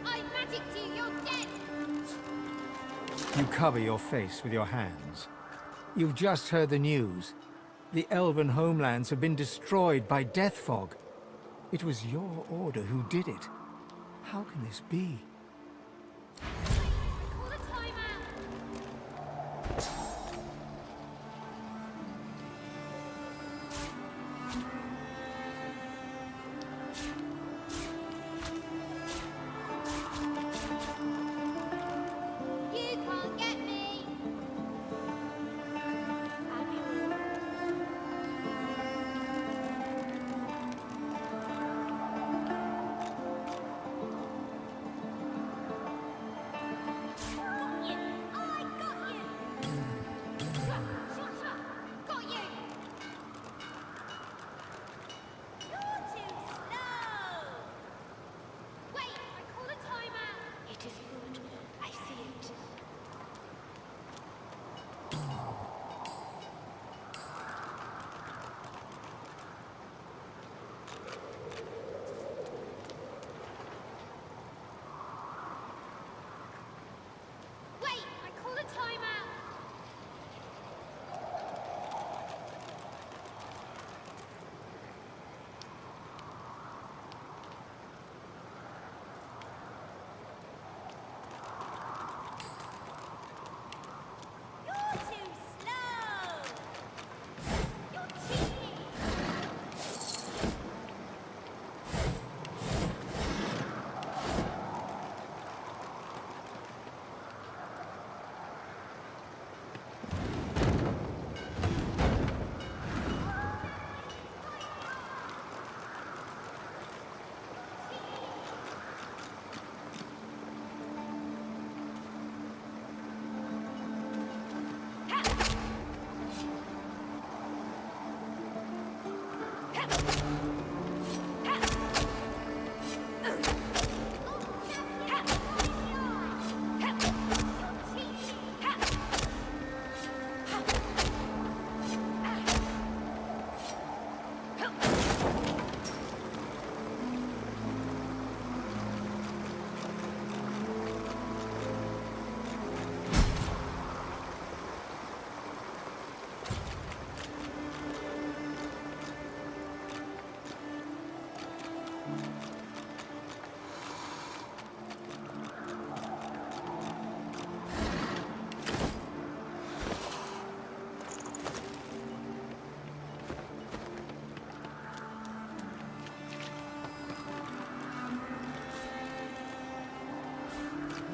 I magicked you, you're dead! You cover your face with your hands. You've just heard the news. The elven homelands have been destroyed by death fog. It was your order who did it. How can this be? Call a timeout! You can't get me!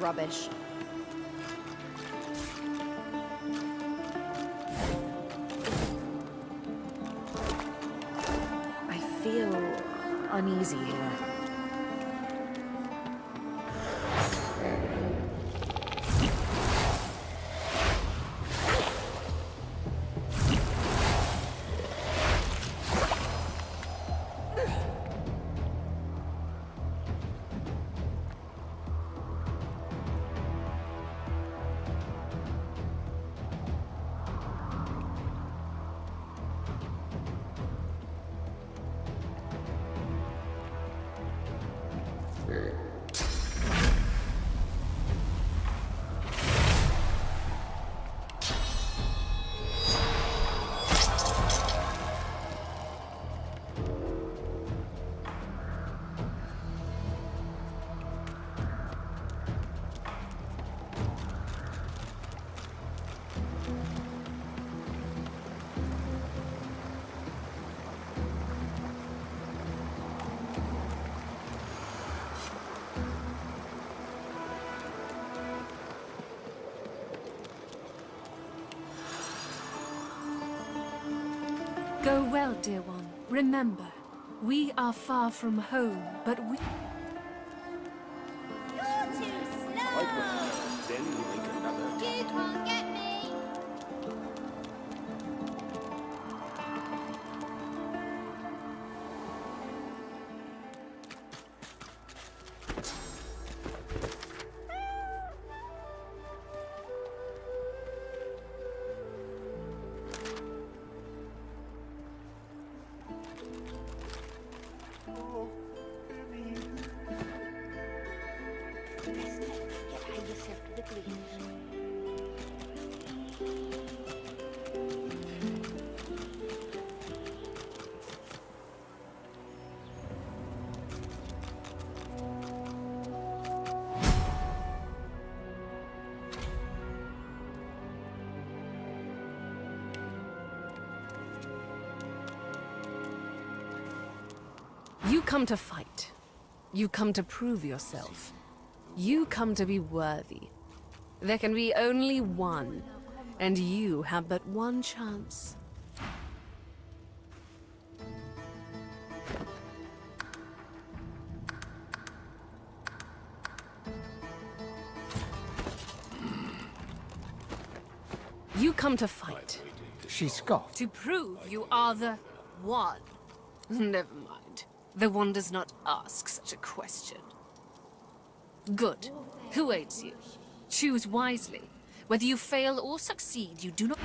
Rubbish. I feel uneasy here. Go well, dear one. Remember, we are far from home, but we... You're too slow! Then we make another. You can't get me! You come to fight. You come to prove yourself. You come to be worthy. There can be only one, and you have but one chance. You come to fight. She scoffed. To prove you are the one. Never mind. The one does not ask such a question. Good. Who aids you? Choose wisely. Whether you fail or succeed, you do not...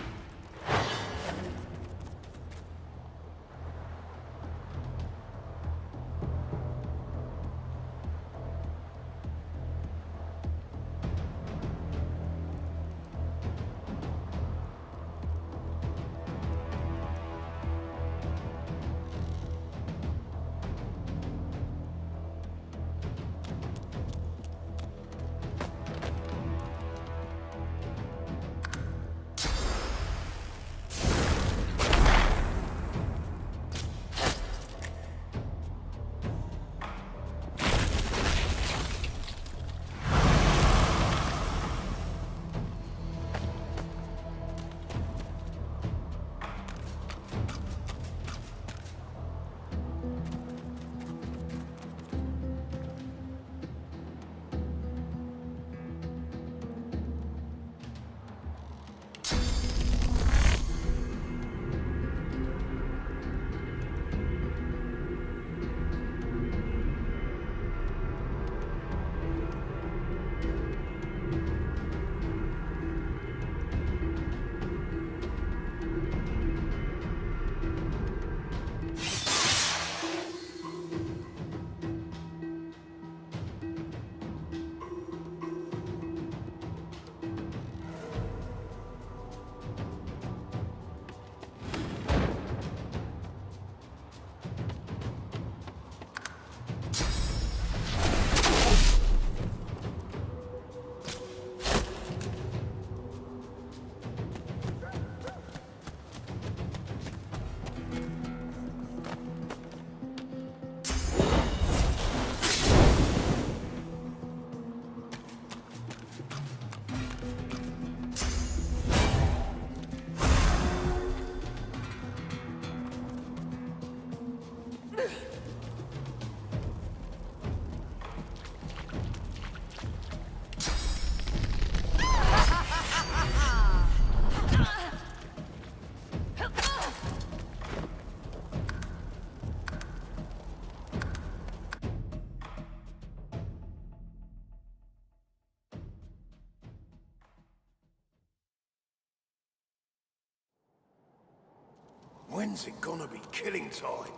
When's it gonna be killing time?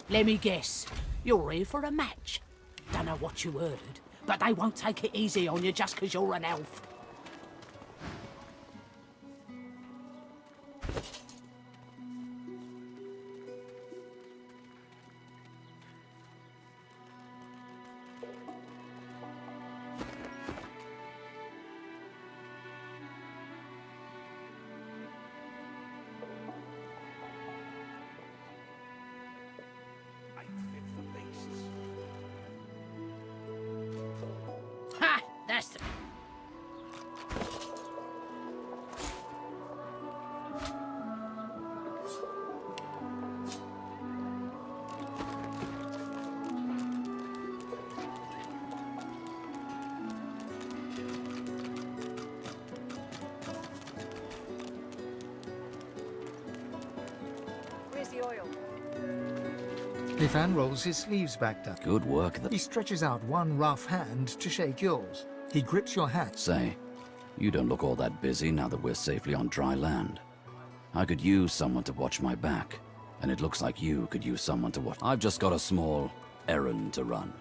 Let me guess. You're here for a match. Don't know what you heard, but they won't take it easy on you just 'cause you're an elf. Ha! That's the... Where's the oil? Ifan rolls his sleeves back up. Good work. He stretches out one rough hand to shake yours. He grips your hat. Say, you don't look all that busy now that we're safely on dry land. I could use someone to watch my back, and it looks like you could use someone to watch. I've just got a small errand to run.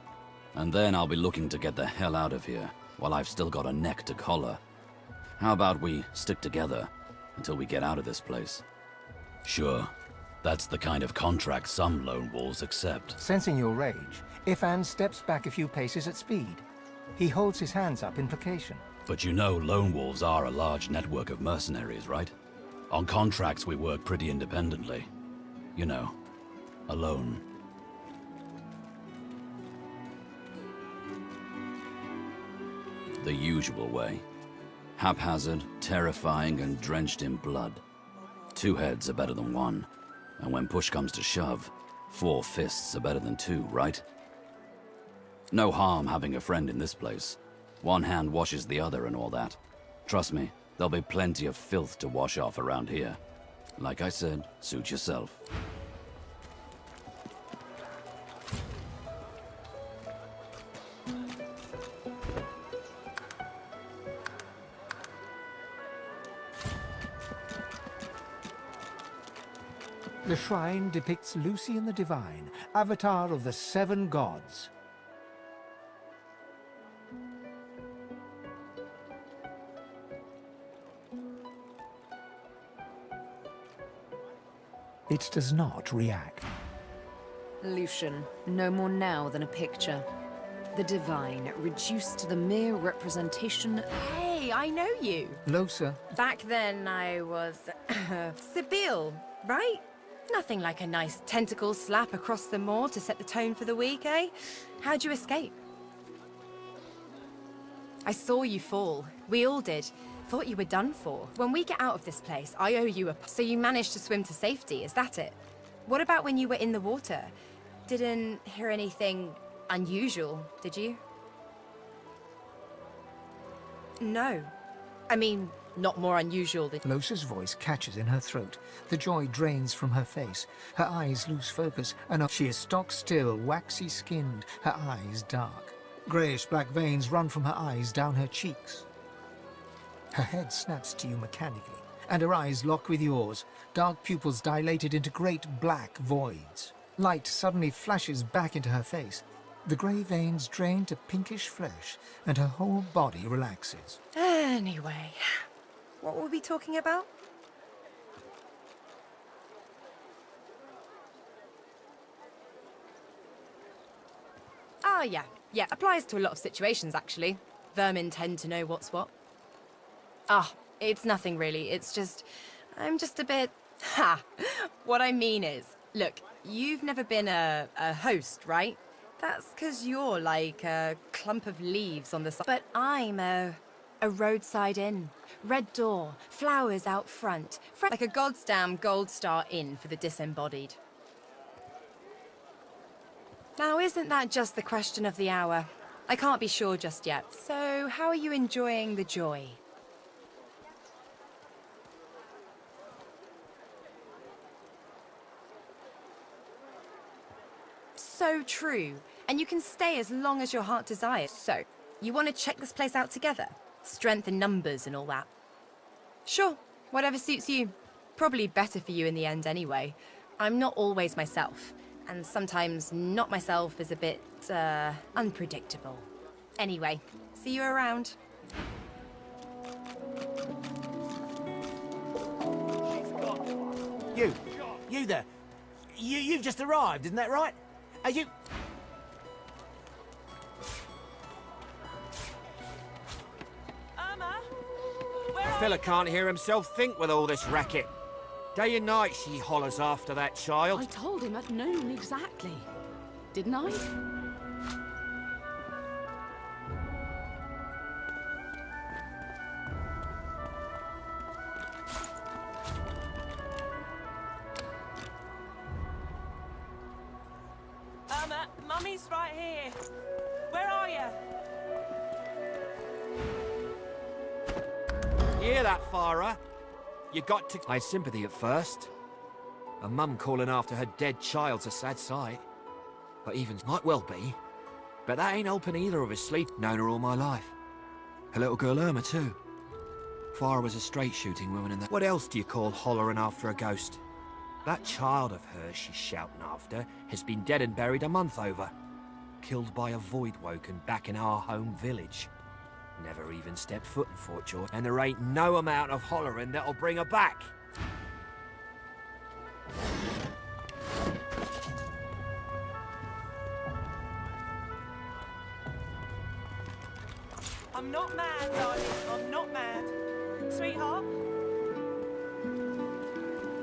And then I'll be looking to get the hell out of here, while I've still got a neck to collar. How about we stick together until we get out of this place? Sure. That's the kind of contract some lone wolves accept. Sensing your rage, Ifan steps back a few paces at speed. He holds his hands up in placation. But you know lone wolves are a large network of mercenaries, right? On contracts we work pretty independently. You know, alone. The usual way. Haphazard, terrifying, and drenched in blood. 2 heads are better than 1. And when push comes to shove, 4 fists are better than 2, right? No harm having a friend in this place. One hand washes the other and all that. Trust me, there'll be plenty of filth to wash off around here. Like I said, suit yourself. The shrine depicts Lucian the Divine, avatar of the 7 gods. It does not react. Lucian, no more now than a picture. The divine, reduced to the mere representation. Hey, I know you. Losa. Back then I was... Sibyl, right? Nothing like a nice tentacle slap across the moor to set the tone for the week, eh? How'd you escape? I saw you fall. We all did. Thought you were done for. When we get out of this place, I owe you a... So you managed to swim to safety, is that it? What about when you were in the water? Didn't hear anything unusual, did you? No. I mean, not more unusual than... Losa's voice catches in her throat. The joy drains from her face. Her eyes lose focus, and she is stock still, waxy skinned, her eyes dark. Greyish-black veins run from her eyes down her cheeks. Her head snaps to you mechanically, and her eyes lock with yours, dark pupils dilated into great black voids. Light suddenly flashes back into her face. The grey veins drain to pinkish flesh, and her whole body relaxes. Anyway, what were we talking about? Ah, yeah, applies to a lot of situations, actually. Vermin tend to know what's what. Ah, it's nothing really, it's just... I'm just a bit... Ha! What I mean is, look, you've never been a host, right? That's 'cause you're like a clump of leaves on the side. But I'm a roadside inn. Red door, flowers out front. Like a goddamn gold star inn for the disembodied. Now, isn't that just the question of the hour? I can't be sure just yet. So, how are you enjoying the joy? So true. And you can stay as long as your heart desires. So, you want to check this place out together? Strength in numbers and all that. Sure, whatever suits you. Probably better for you in the end anyway. I'm not always myself, and sometimes not myself is a bit, unpredictable. Anyway, see you around. You there. You've just arrived, isn't that right? Are you... Fella can't hear himself think with all this racket. Day and night she hollers after that child. I told him at noon exactly. Didn't I? Mummy's right here. Where are you? You hear that, Farah? You got to... I had sympathy at first. A mum calling after her dead child's a sad sight. But even might well be. But that ain't helping either of us sleep. Known her all my life. Her little girl Irma, too. Farah was a straight-shooting woman in that... What else do you call hollering after a ghost? That child of hers she's shouting after has been dead and buried a month over. Killed by a void-woken back in our home village. Never even stepped foot in Fort George, and there ain't no amount of hollering that'll bring her back. I'm not mad, darling. I'm not mad. Sweetheart?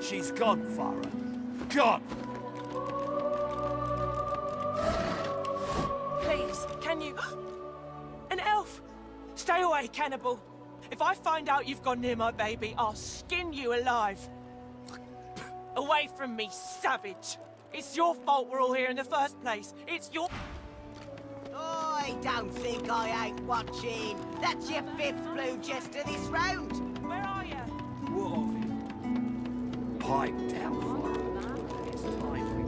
She's gone, Farah. Gone! Please, can you... An elf! Stay away, cannibal. If I find out you've gone near my baby, I'll skin you alive. Away from me, savage. It's your fault we're all here in the first place. It's your... I don't think I ain't watching. That's your 5th blue jester this round. Where are you? What of it? Pipe down, Farah. It's time we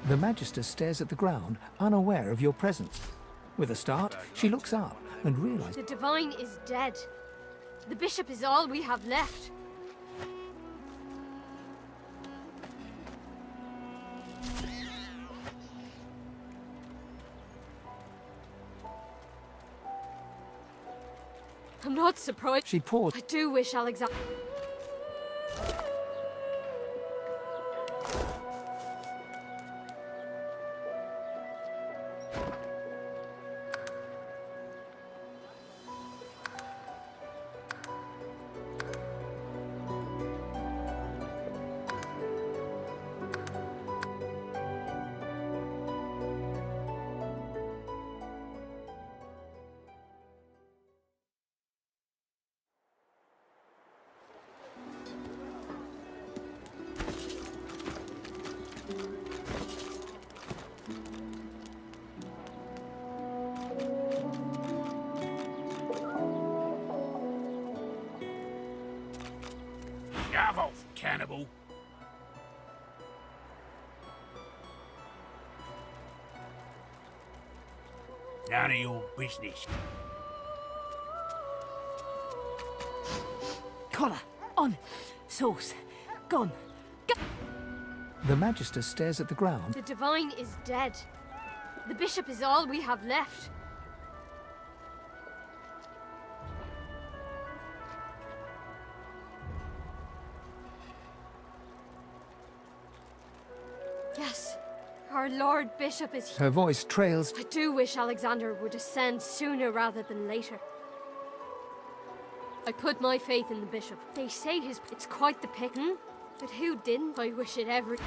The Magister stares at the ground, unaware of your presence. With a start, she looks up and realizes... The Divine is dead. The Bishop is all we have left. I'm not surprised. She paused. I do wish Alexander... Shove off, cannibal. None of your business. Collar, on, sauce, gone. The Magister stares at the ground. The Divine is dead. The Bishop is all we have left. Yes, our Lord Bishop is here. Her voice trails. I do wish Alexander would ascend sooner rather than later. I put my faith in the Bishop. They say it's quite the picking, but who didn't? I wish it every...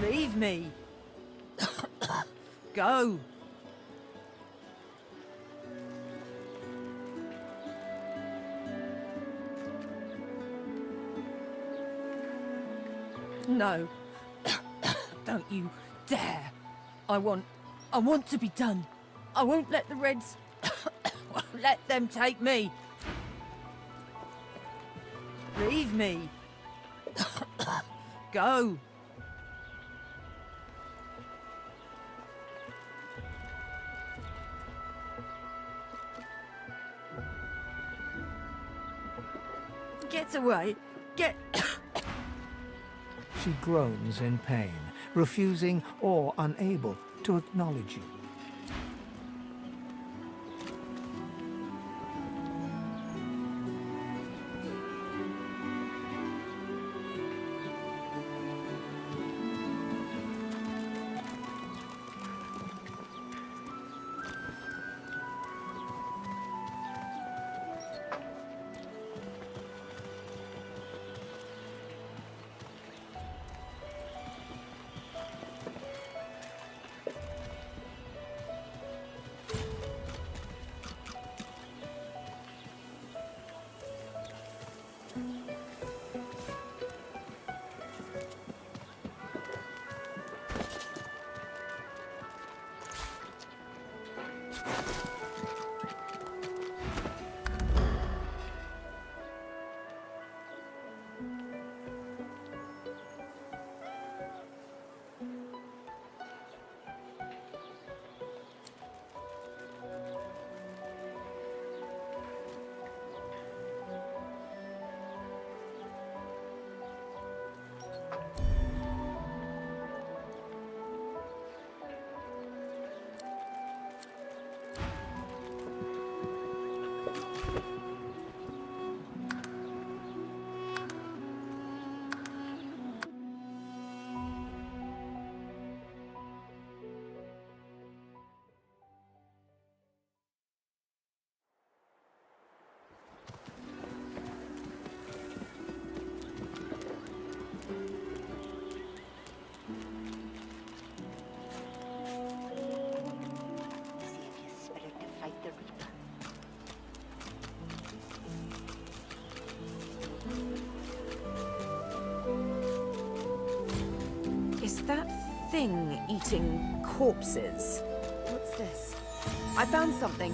Leave me. Go. No. Don't you dare. I want to be done. I won't let the Reds let them take me. Leave me. Go. Get away. Get... She groans in pain, refusing or unable to acknowledge you. Is that thing eating corpses? What's this? I found something.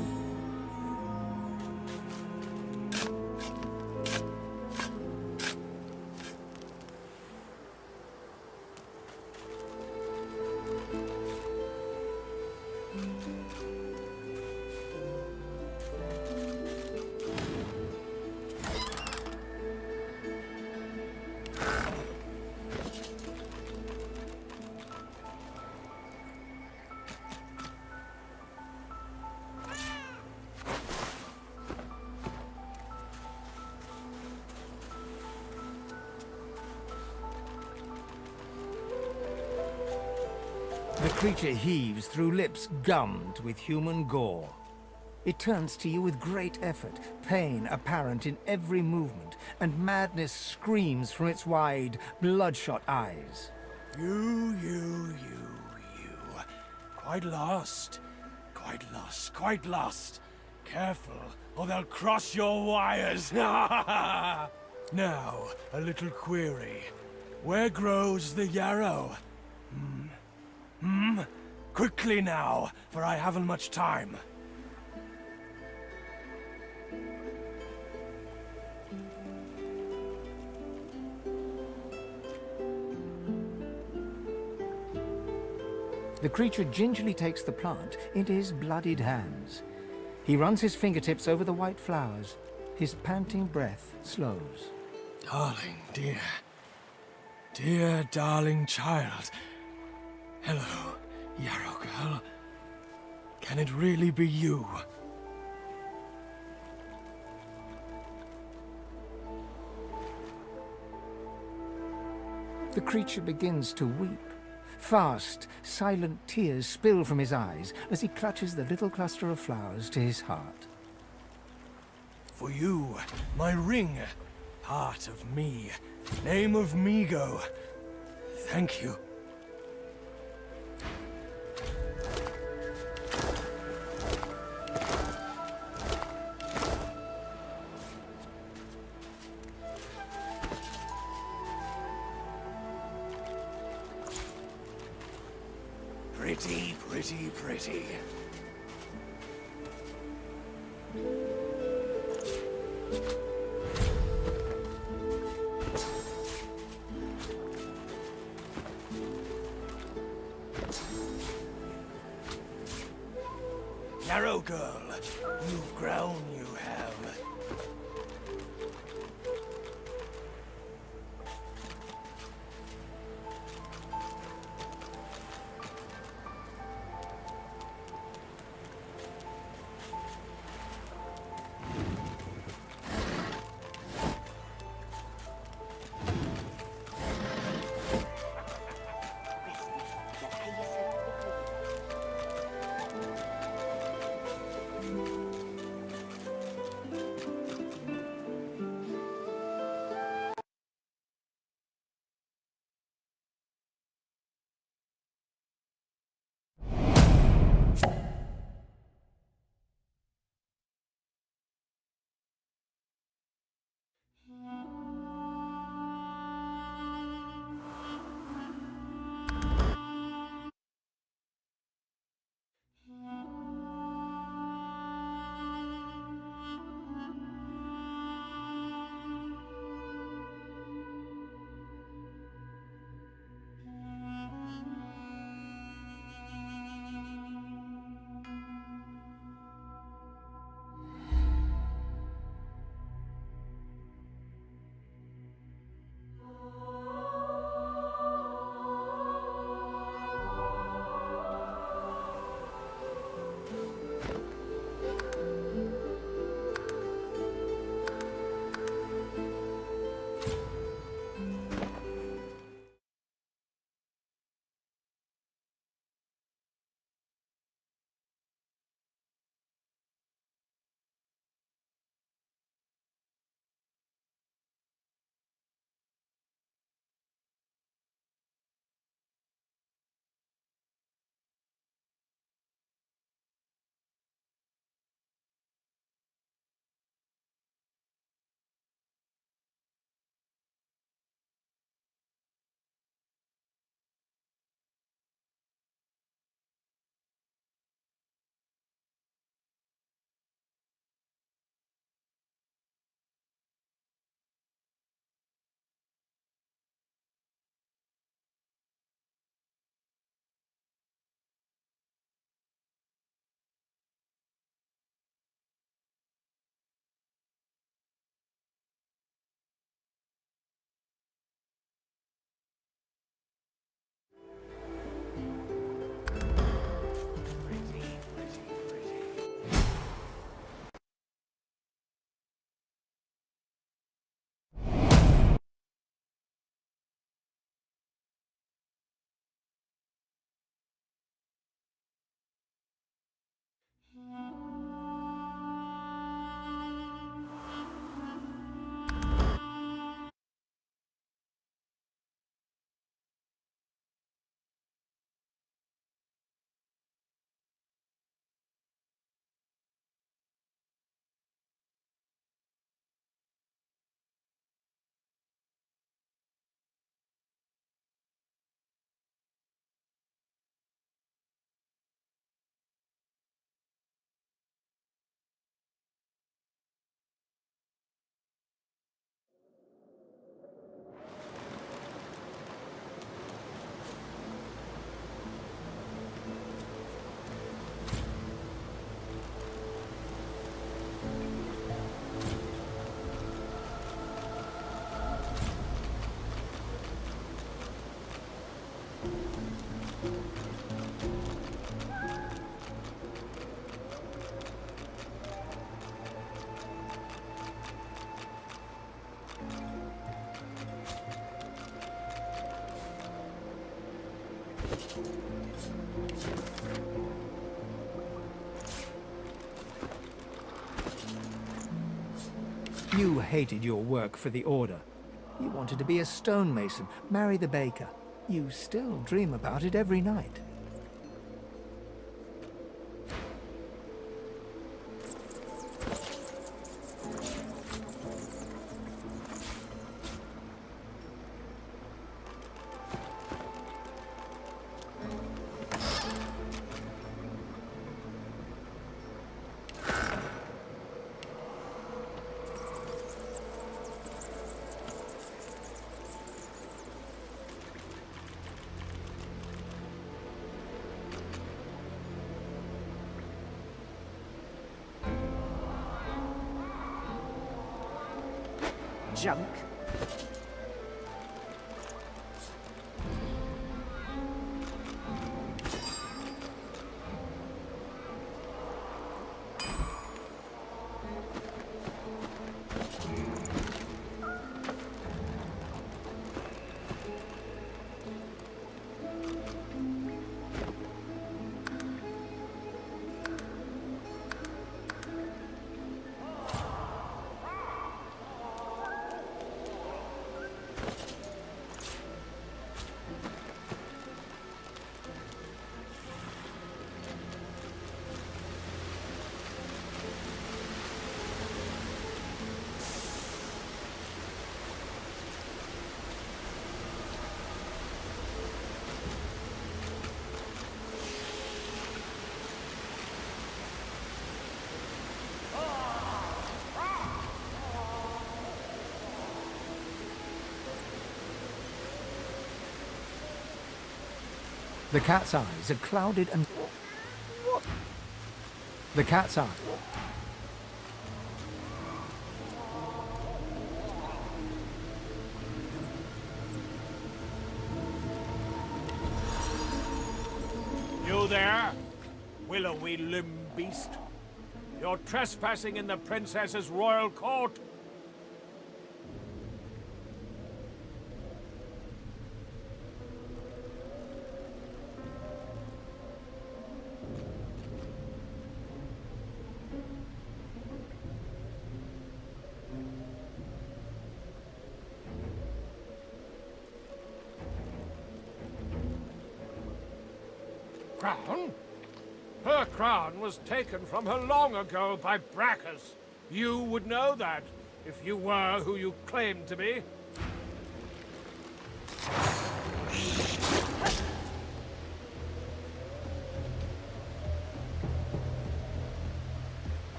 The creature heaves through lips gummed with human gore. It turns to you with great effort, pain apparent in every movement, and madness screams from its wide, bloodshot eyes. You. Quite lost. Quite lost. Careful, or they'll cross your wires. Now, a little query. Where grows the yarrow? Quickly now, for I haven't much time. The creature gingerly takes the plant into his bloodied hands. He runs his fingertips over the white flowers. His panting breath slows. Darling, dear. Dear, darling child. Hello, Yarrow girl. Can it really be you? The creature begins to weep. Fast, silent tears spill from his eyes as he clutches the little cluster of flowers to his heart. For you, my ring. Part of me. Name of Migo. Thank you. Pretty, pretty, pretty. Yarrow girl, you've grown, you have. You hated your work for the Order. You wanted to be a stonemason, marry the baker. You still dream about it every night. Junk. The cat's eyes are clouded and... The cat's eye. You there, willowy limb beast? You're trespassing in the princess's royal court. Crown? Her crown was taken from her long ago by Bracchus. You would know that, if you were who you claimed to be.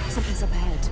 Something's up ahead.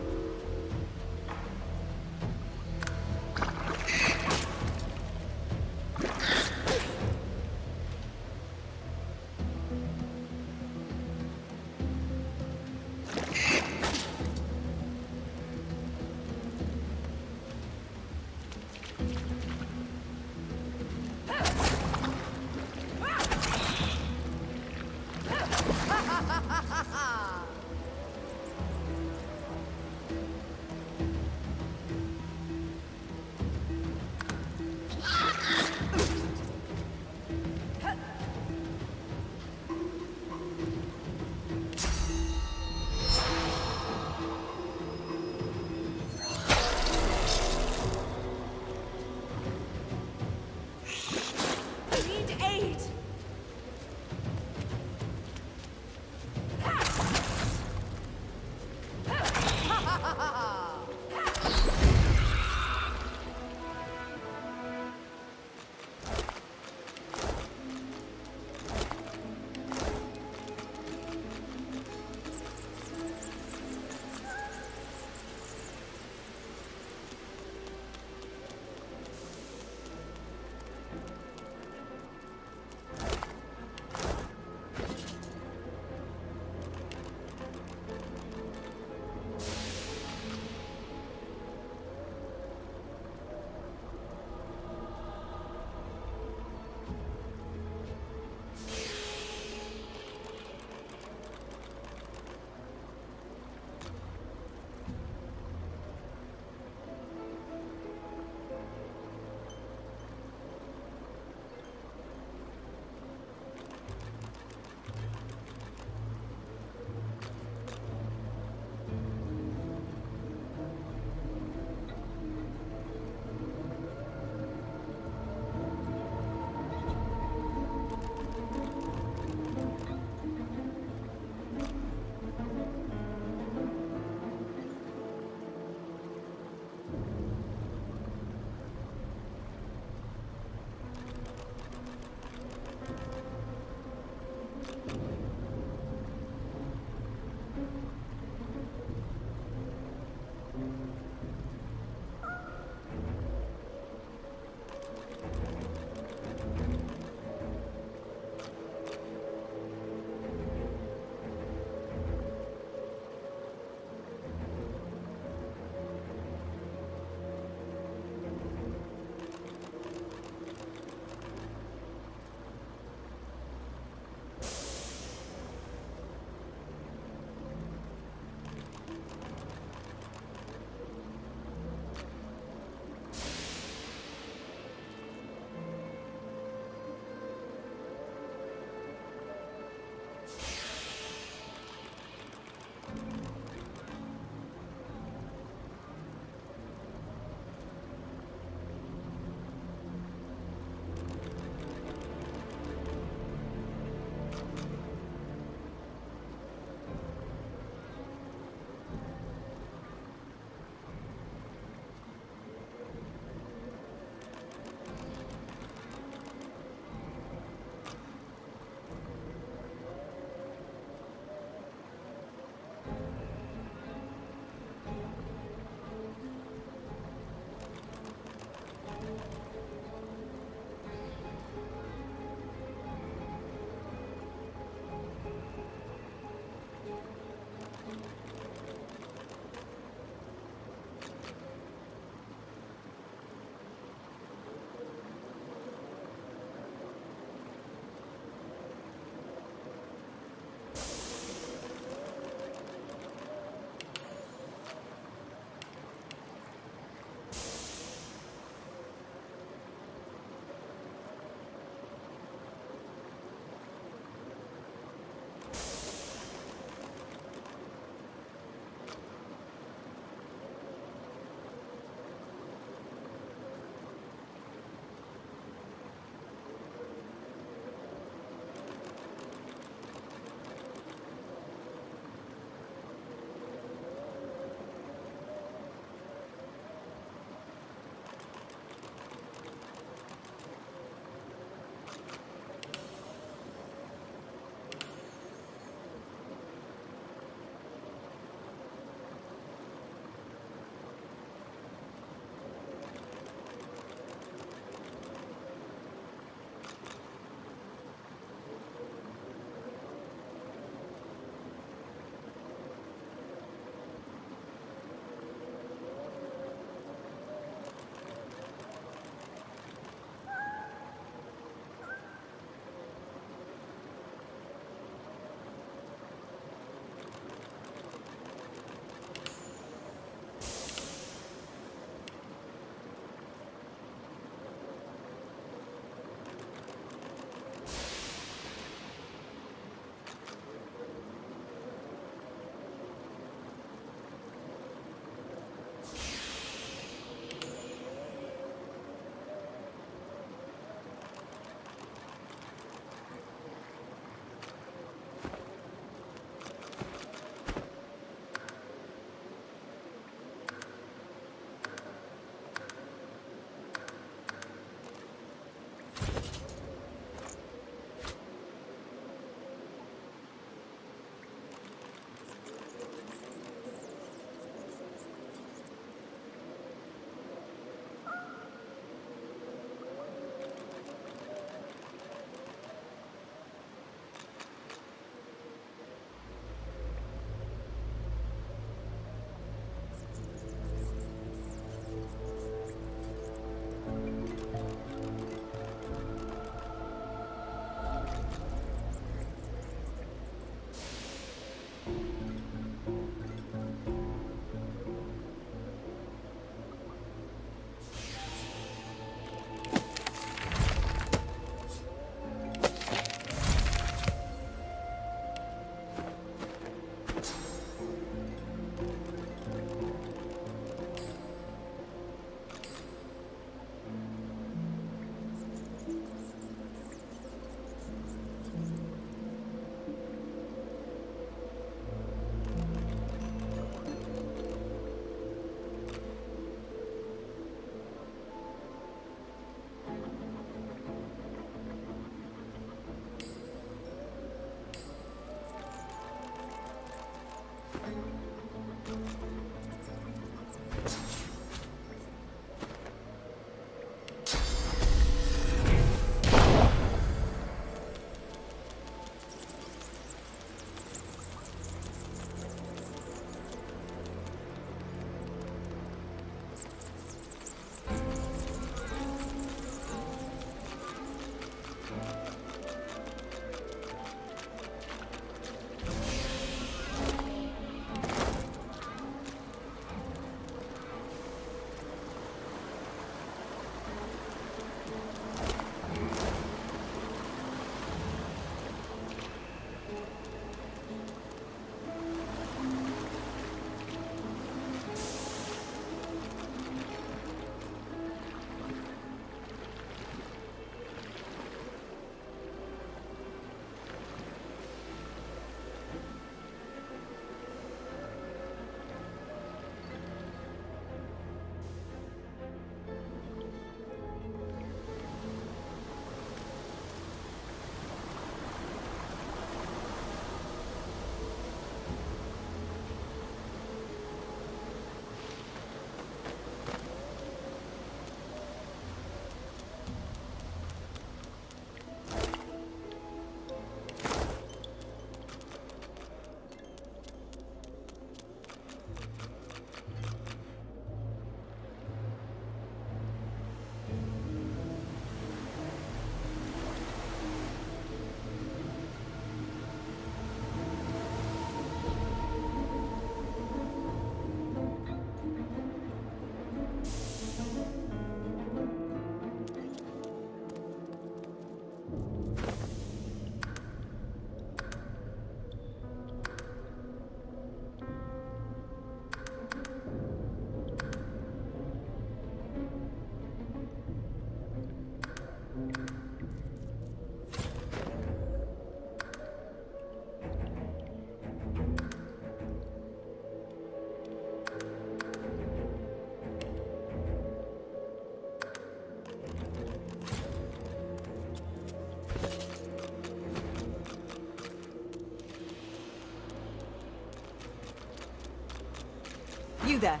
there,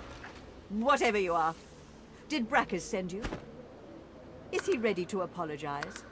whatever you are. Did Brackus send you? Is he ready to apologize?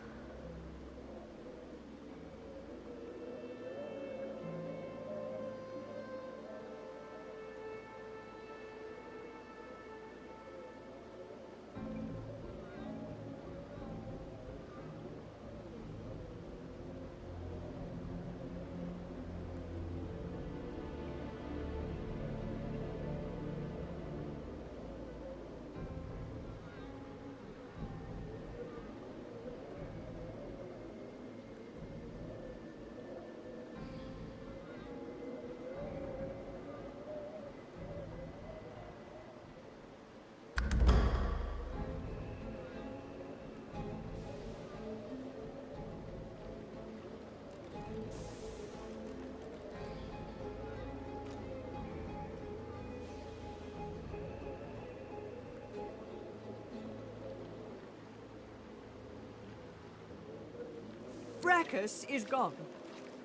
Brackus is gone.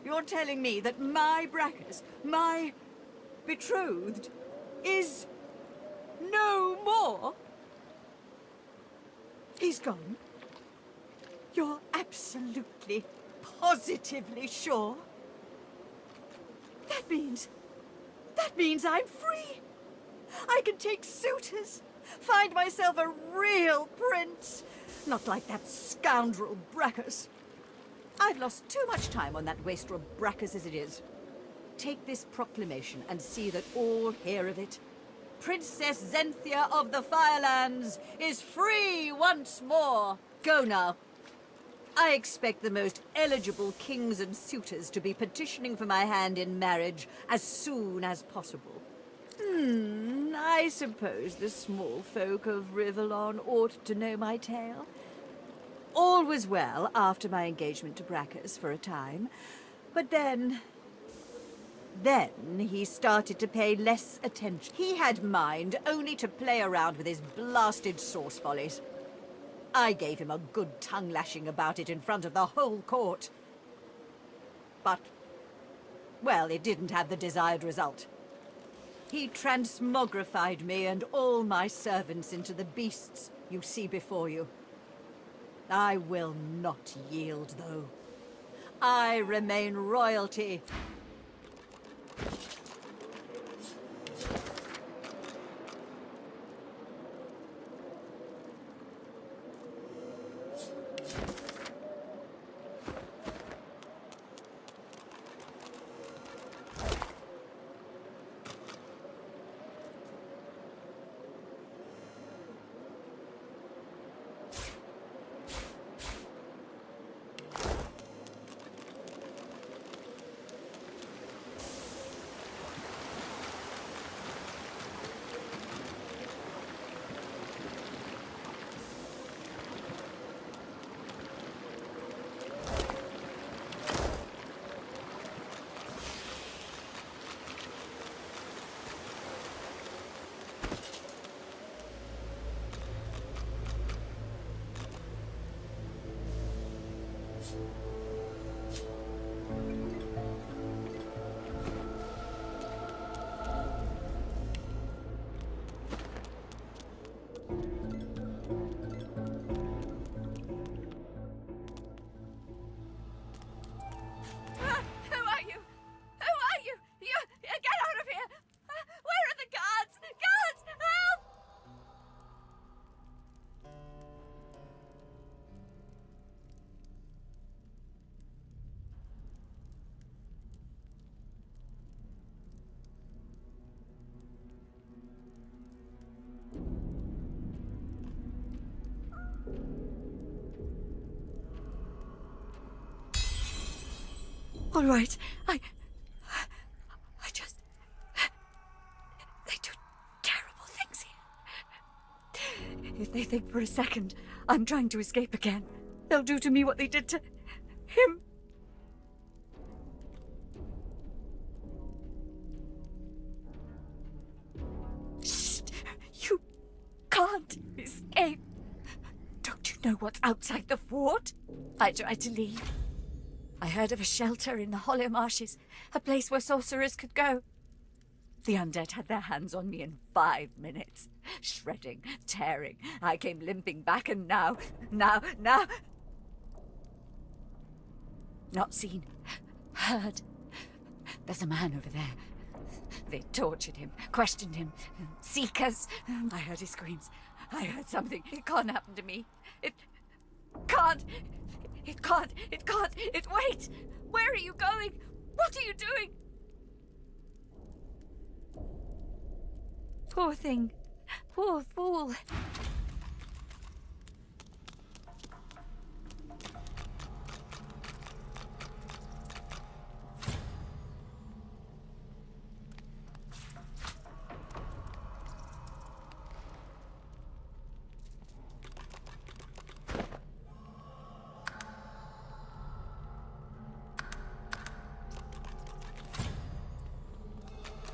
You're telling me that my Brackus, my betrothed, is no more? He's gone? You're absolutely, positively sure? That means I'm free. I can take suitors, find myself a real prince. Not like that scoundrel Brackus. I've lost too much time on that wastrel Brackus as it is. Take this proclamation and see that all hear of it. Princess Zenthia of the Firelands is free once more. Go now. I expect the most eligible kings and suitors to be petitioning for my hand in marriage as soon as possible. I suppose the small folk of Rivellon ought to know my tale. All was well after my engagement to Brackus for a time, but then he started to pay less attention. He had mind only to play around with his blasted sauce follies. I gave him a good tongue-lashing about it in front of the whole court. But, well, it didn't have the desired result. He transmogrified me and all my servants into the beasts you see before you. I will not yield, though. I remain royalty. All right, I just... They do terrible things here. If they think for a second I'm trying to escape again, they'll do to me what they did to him. Shh! You can't escape. Don't you know what's outside the fort? I tried to leave. I heard of a shelter in the Hollow Marshes, a place where sorcerers could go. The undead had their hands on me in 5 minutes. Shredding, tearing. I came limping back and now... Not seen. Heard. There's a man over there. They tortured him, questioned him. Seekers. I heard his screams. I heard something. It can't happen to me. It can't. Wait! Where are you going? What are you doing? Poor thing. Poor fool.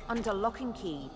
Under lock and key.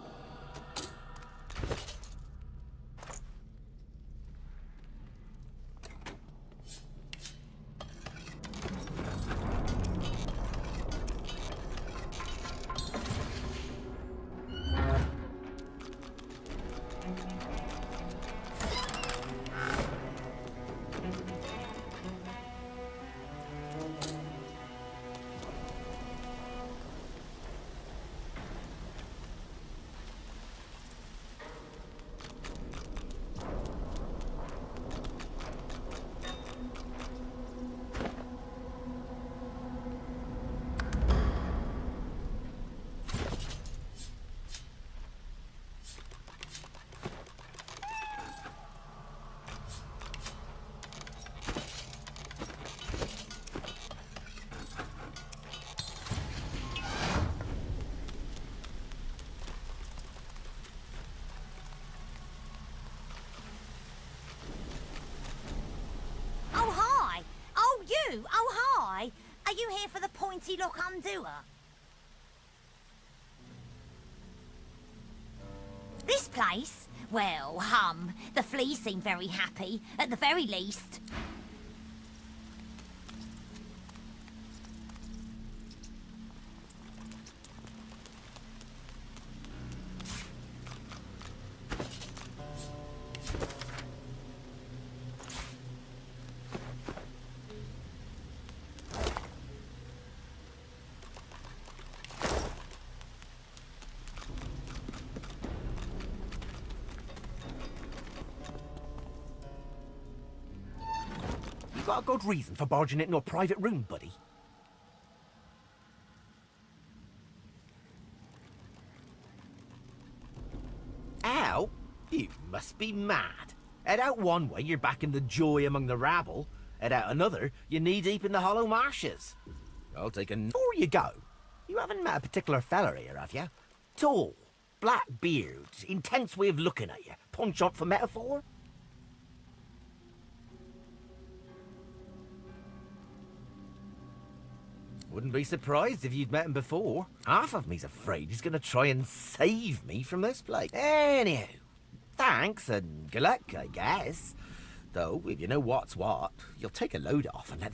Oh, hi! Are you here for the pointy lock undoer? This place? Well, the fleas seem very happy, at the very least. Got a good reason for barging into a private room, buddy? Ow! You must be mad. Head out one way, you're back in the joy among the rabble. Head out another, you're knee-deep in the hollow marshes. I'll take a... Before you go, you haven't met a particular fella here, have you? Tall, black beards, intense way of looking at you. Punch up for metaphor? Wouldn't be surprised if you'd met him before. Half of me's afraid he's gonna try and save me from this place. Anyhow, thanks and good luck, I guess. Though, if you know what's what, you'll take a load off and let...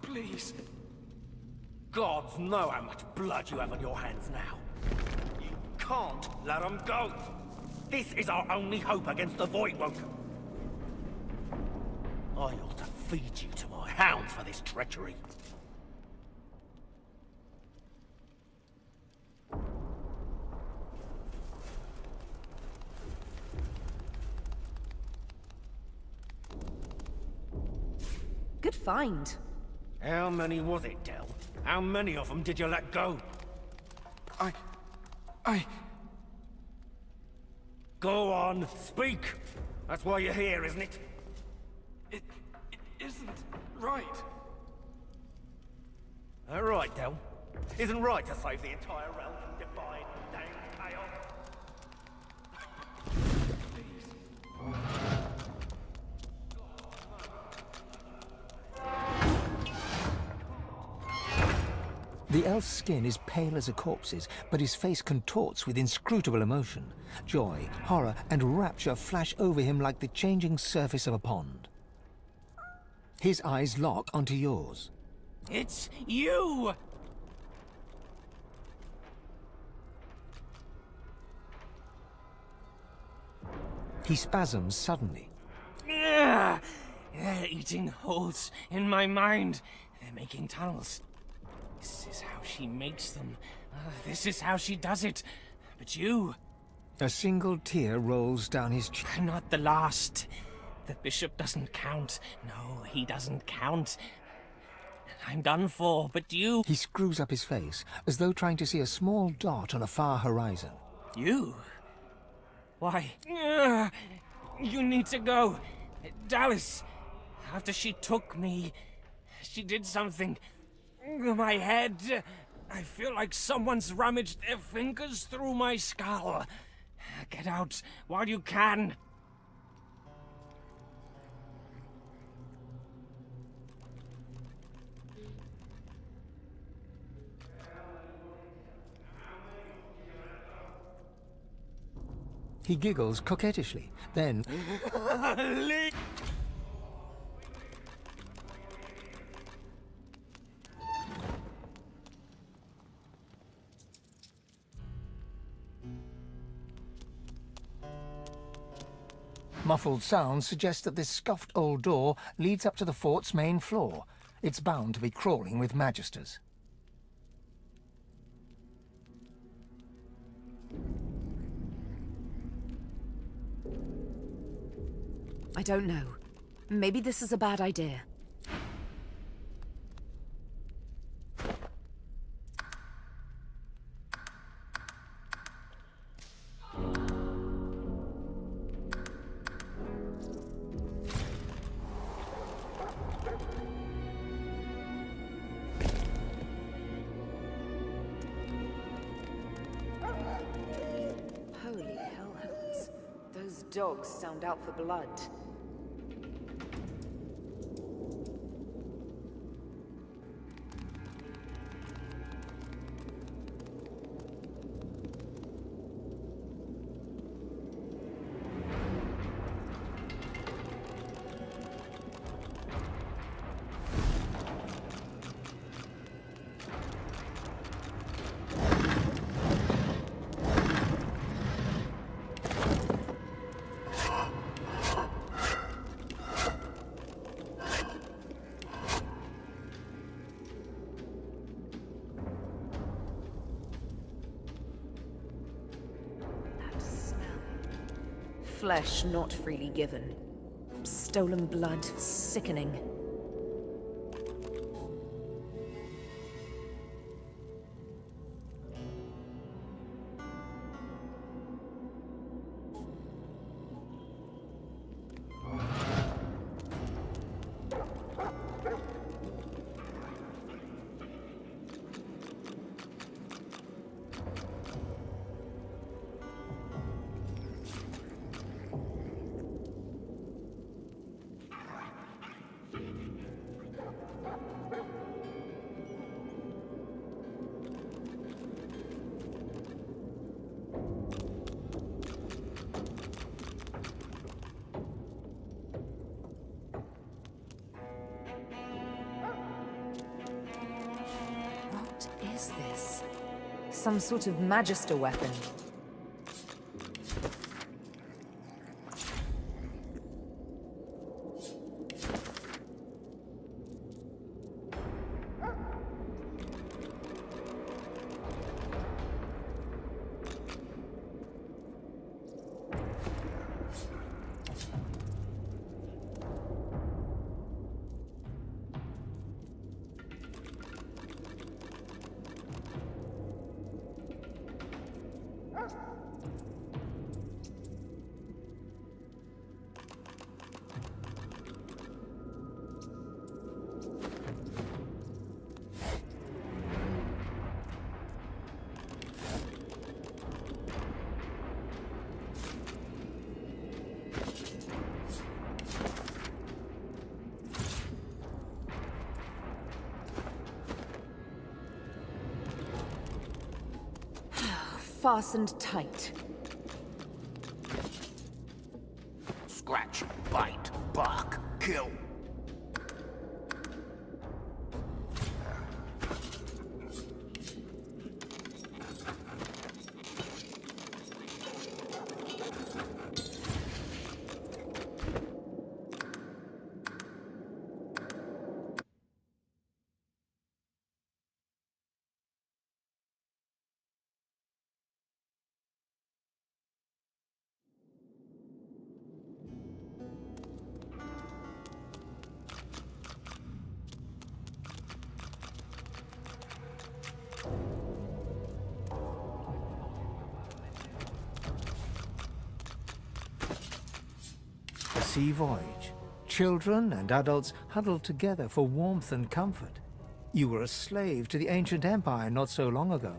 Please. Gods know how much blood you have on your hands now. You can't let them go. This is our only hope against the Voidwoke. I ought to feed you to my hounds for this treachery. Good find. How many was it, Del? How many of them did you let go? I... Go on, speak! That's why you're here, isn't it? It isn't right. All right, Del. Isn't right to save the entire realm from divine damned chaos. The elf's skin is pale as a corpse's, but his face contorts with inscrutable emotion. Joy, horror, and rapture flash over him like the changing surface of a pond. His eyes lock onto yours. It's you! He spasms suddenly. They're eating holes in my mind. They're making tunnels. This is how she makes them. This is how she does it. But you... A single tear rolls down his cheek. I'm not the last. The bishop doesn't count. No, he doesn't count. I'm done for, but you... He screws up his face, as though trying to see a small dot on a far horizon. You? Why? You need to go. Dallas, after she took me, she did something. My head. I feel like someone's rummaged their fingers through my skull. Get out while you can. He giggles coquettishly, then... Muffled sounds suggest that this scuffed old door leads up to the fort's main floor. It's bound to be crawling with magisters. I don't know. Maybe this is a bad idea. Holy hellhounds. Those dogs sound out for blood. Flesh not freely given. Stolen blood, sickening. is this? Some sort of magister weapon. fastened tight. Scratch, bite, bark, kill. A sea voyage. Children and adults huddled together for warmth and comfort. You were a slave to the ancient empire not so long ago.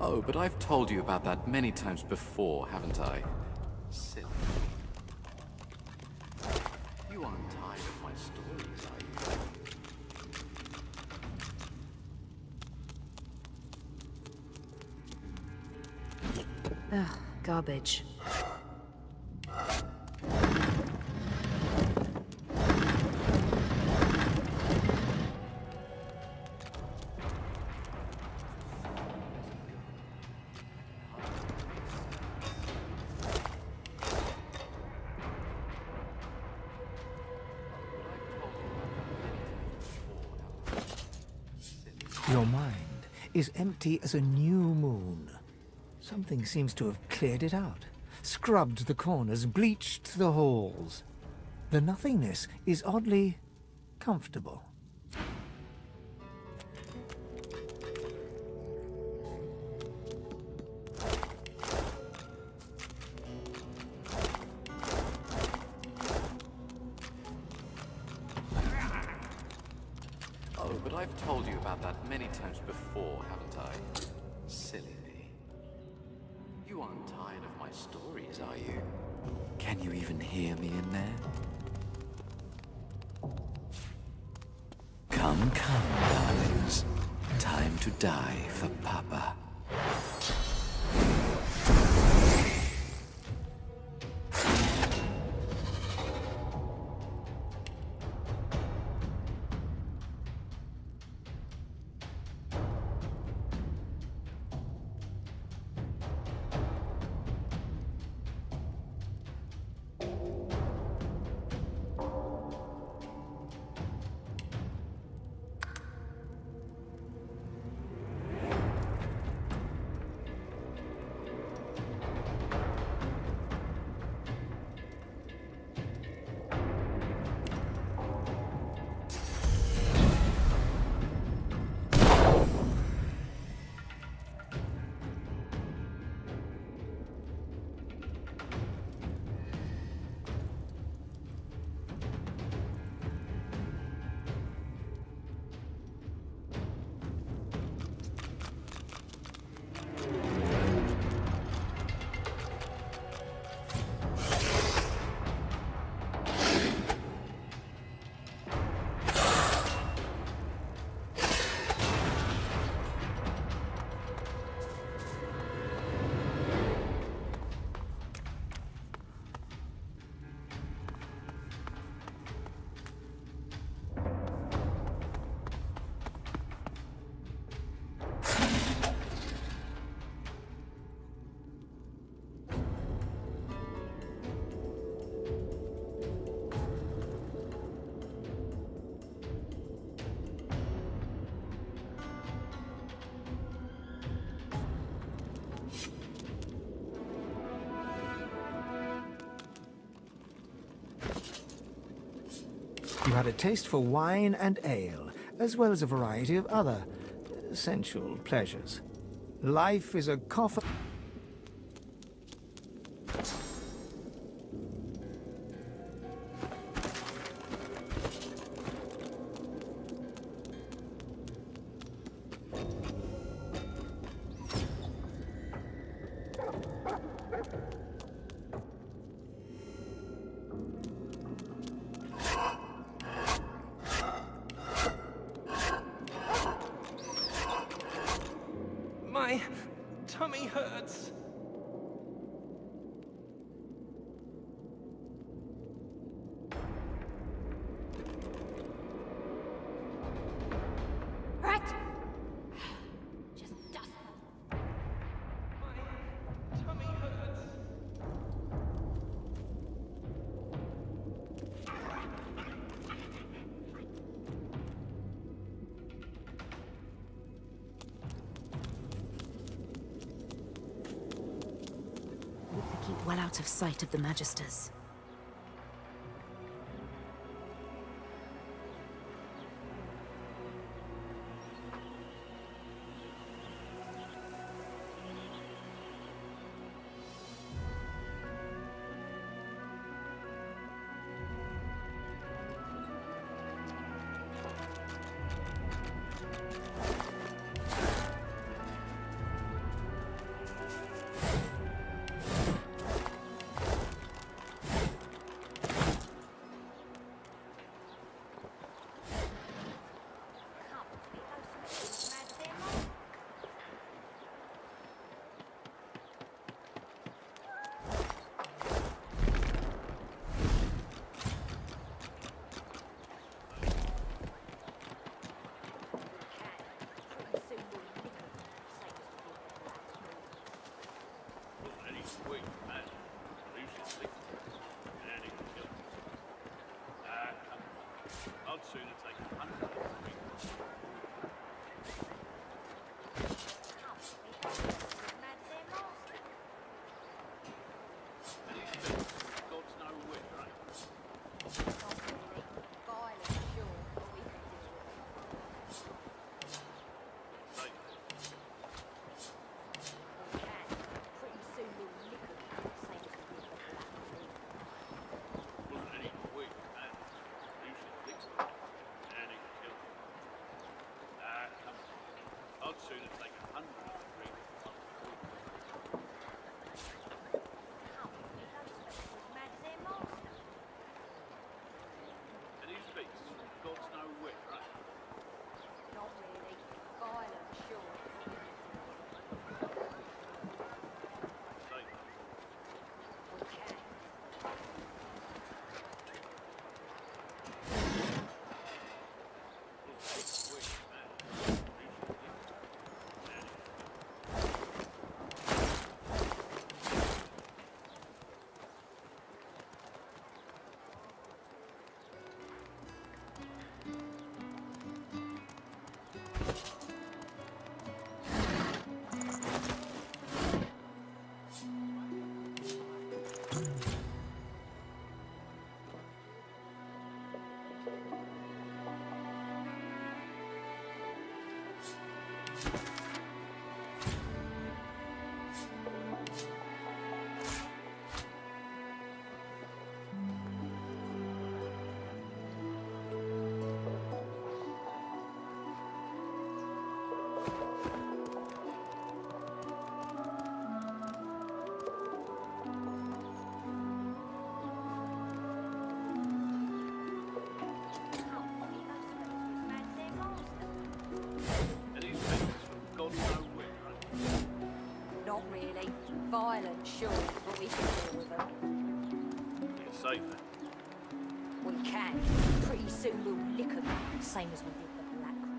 Oh, but I've told you about that many times before, haven't I? Silly. You aren't tired of my stories, are you? Ugh, garbage. Your mind is empty as a new moon. Something seems to have cleared it out, scrubbed the corners, bleached the halls. The nothingness is oddly comfortable. Oh, but I've told you about that many times before, haven't I? Silly me. You aren't tired of my stories, are you? Can you even hear me in there? Come, come, darlings. Time to die for Papa. You had a taste for wine and ale, as well as a variety of other sensual pleasures. Life is a coffer. My tummy hurts. Right. Just dust. Tummy hurts. Keep well out of sight of the Magisters. Not really. Violent, sure, but we can deal with them. You're safe then? We can. Pretty soon we'll lick them, same as we did the Black Queen.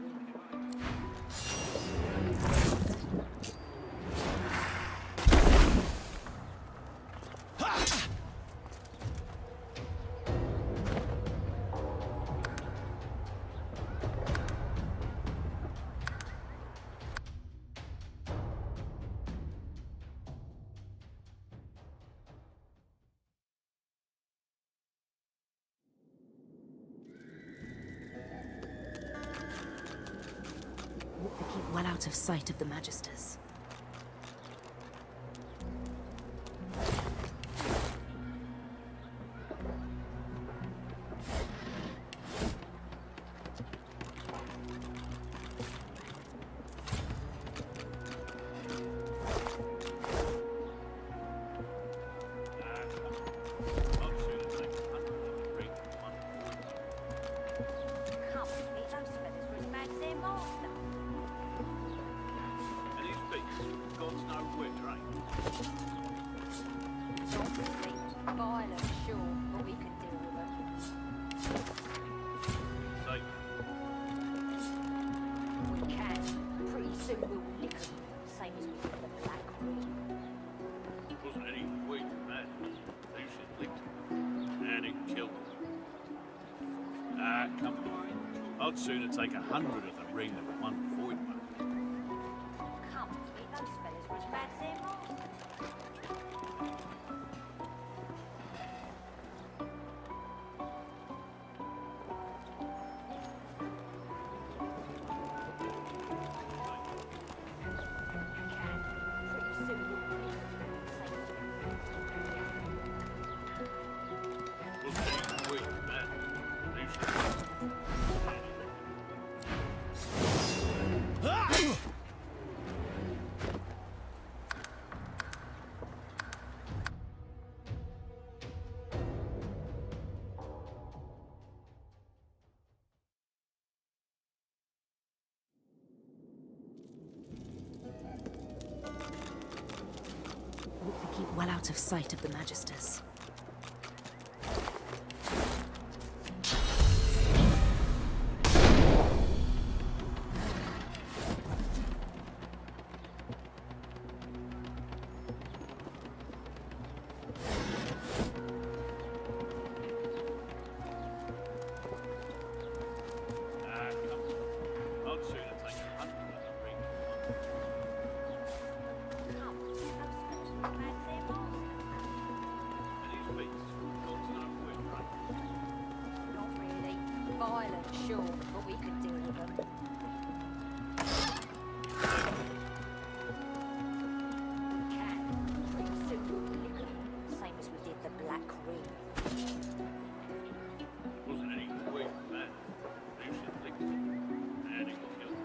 Keep well out of sight of the Magisters. Come, meet those feathers for his majesty and master. And his beak Violent, sure, but we can deal with it. We can. Pretty soon we'll lick them, same as we did the Black Ring. Wasn't any way from that. Lucian licked him, and it killed him. Ah, come on. I'd sooner take 100 of the ring than one void one. Come, those fellas were as bad as their master. We keep well out of sight of the Magisters. Violent, sure, but we can deal with them. Can. Pretty soon we'll lick them, same as we did the Black Ring. Wasn't any way from that. Lucian licked him, and it killed him.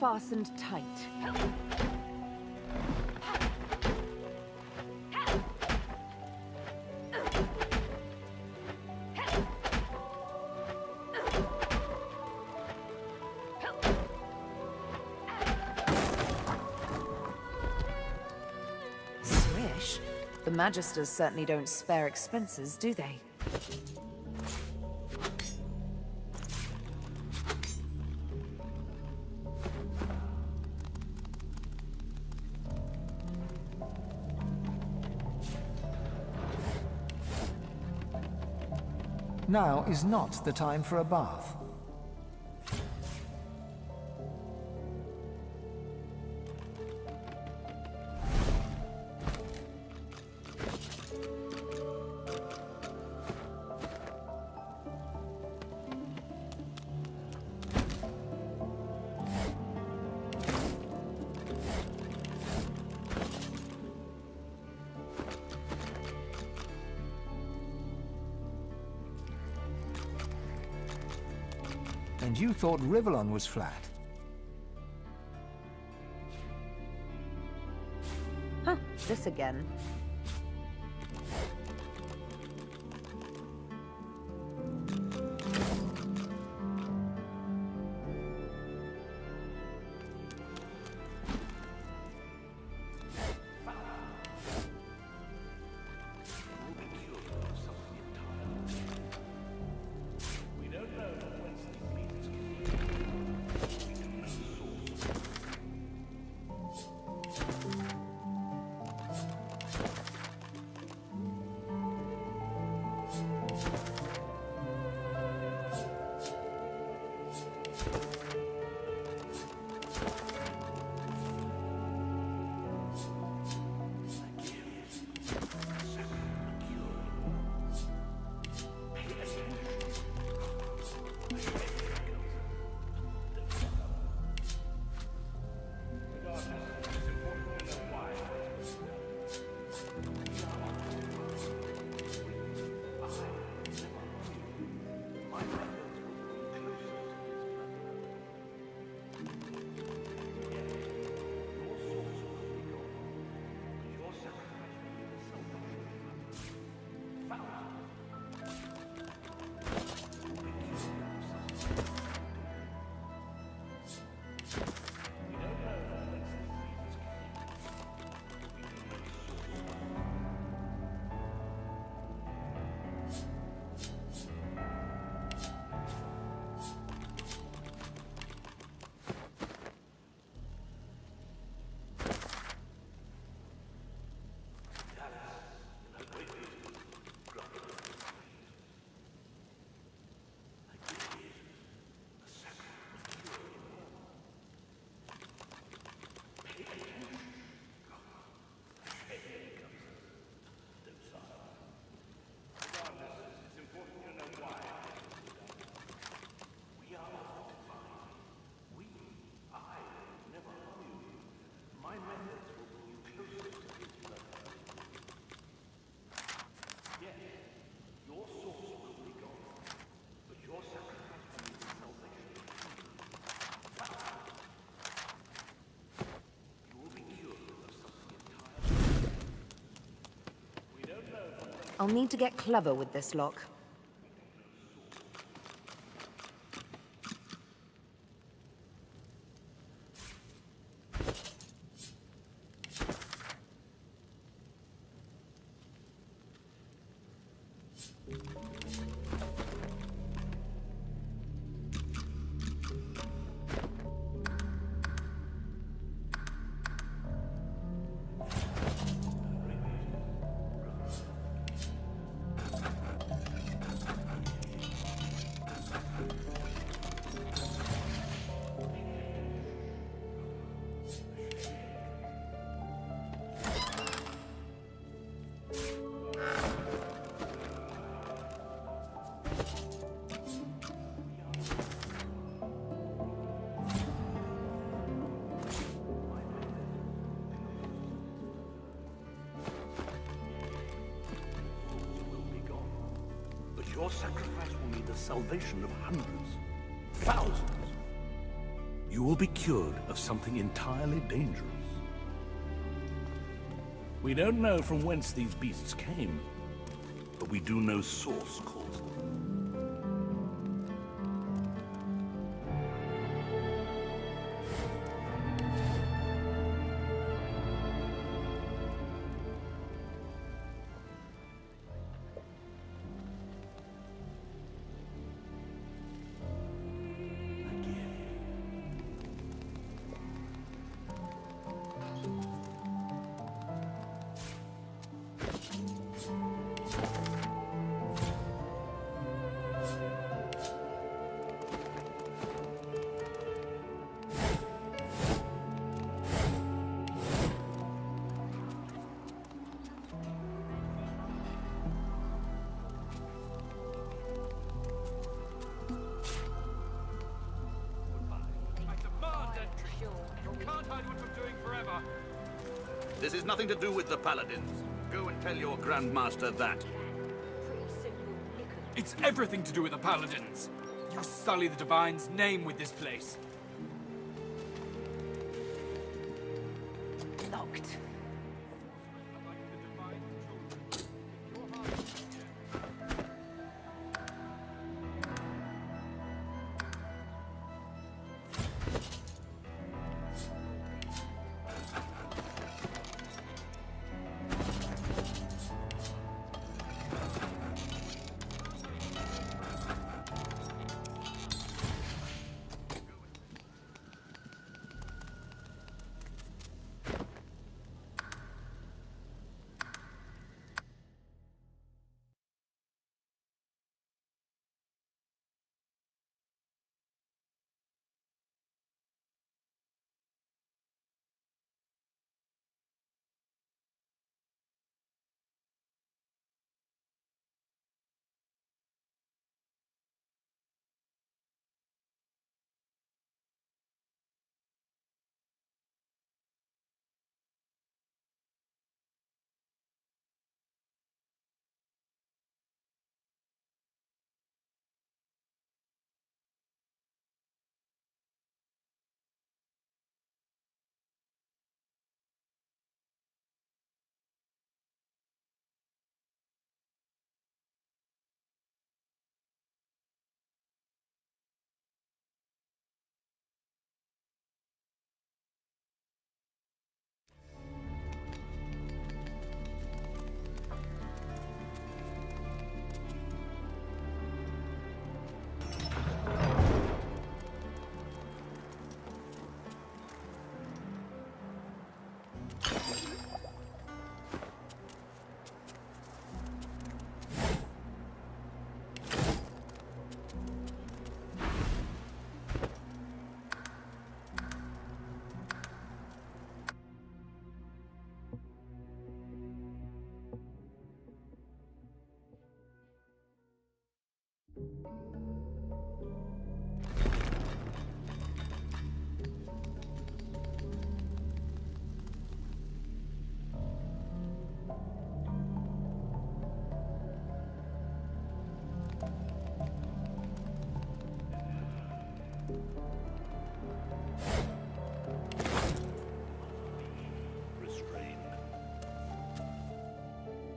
Fastened tight. Swish? The Magisters certainly don't spare expenses, do they? Now is not the time for a bath. And you thought Rivellon was flat. Huh, this again. I'll need to get clever with this lock. Your sacrifice will mean the salvation of hundreds, thousands. You will be cured of something entirely dangerous. We don't know from whence these beasts came, but we do know Source calls them. This is nothing to do with the Paladins. Go and tell your Grandmaster that. It's everything to do with the Paladins. You sully the Divine's name with this place. Locked.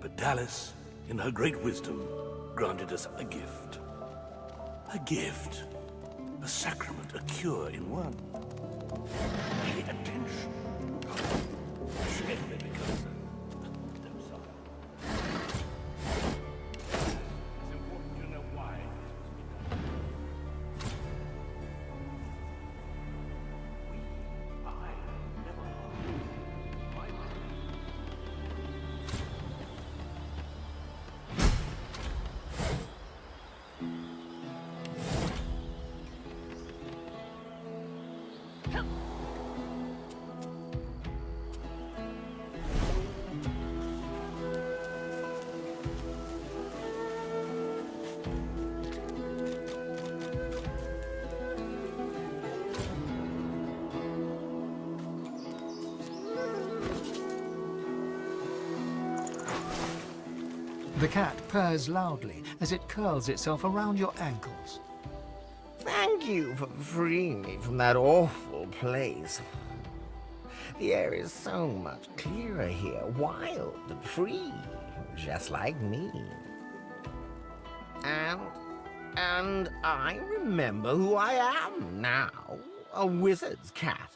But Dallas, in her great wisdom, granted us a gift. A gift. A sacrament, a cure in one. Pay attention. Shame may become so. It's important to know why this must be done. I never harm. The cat purrs loudly as it curls itself around your ankles. Thank you for freeing me from that awful place. The air is so much clearer here, wild and free, just like me. And I remember who I am now, a wizard's cat.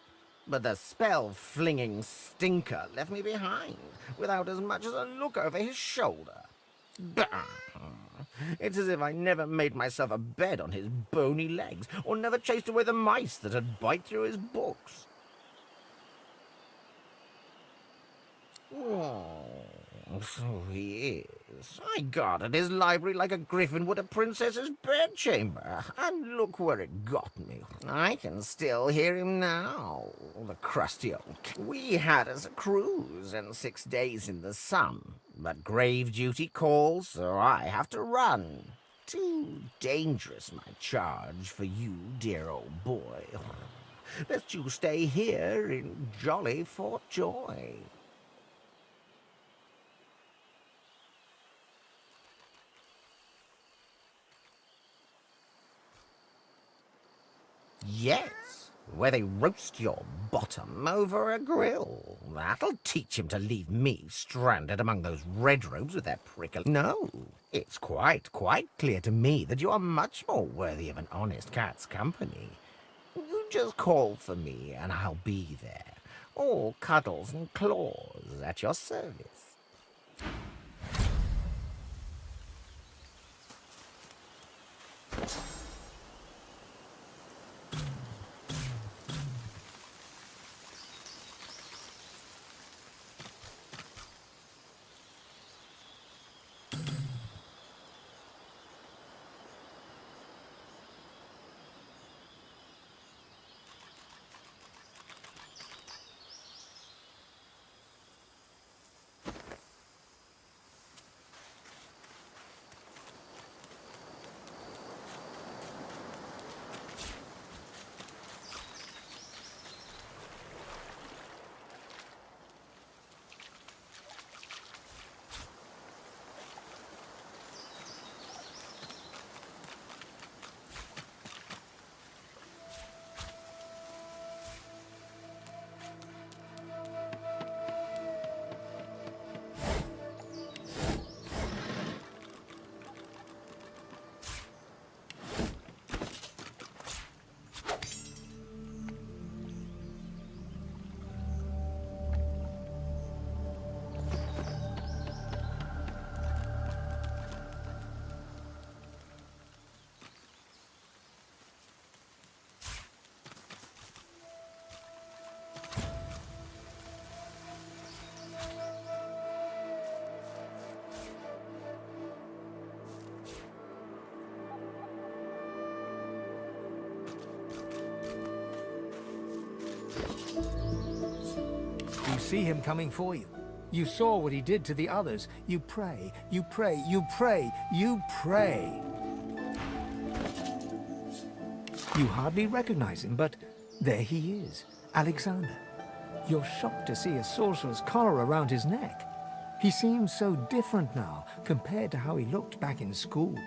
But the spell-flinging stinker left me behind, without as much as a look over his shoulder. Bah! It's as if I never made myself a bed on his bony legs, or never chased away the mice that'd bite through his books. Oh, so he is. I guarded his library like a griffin would a princess's bedchamber, and look where it got me. I can still hear him now, the crusty old We had us a cruise and 6 days in the sun, but grave duty calls, so I have to run. Too dangerous, my charge, for you, dear old boy. Best you stay here in jolly Fort Joy. Yes, where they roast your bottom over a grill. That'll teach him to leave me stranded among those red robes with their prickle. No, it's quite clear to me that you are much more worthy of an honest cat's company. You just call for me and I'll be there, all cuddles and claws at your service. You see him coming for you. You saw what he did to the others. You pray, you pray, you pray, you pray. You hardly recognize him, but there he is, Alexander. You're shocked to see a sorcerer's collar around his neck. He seems so different now compared to how he looked back in school.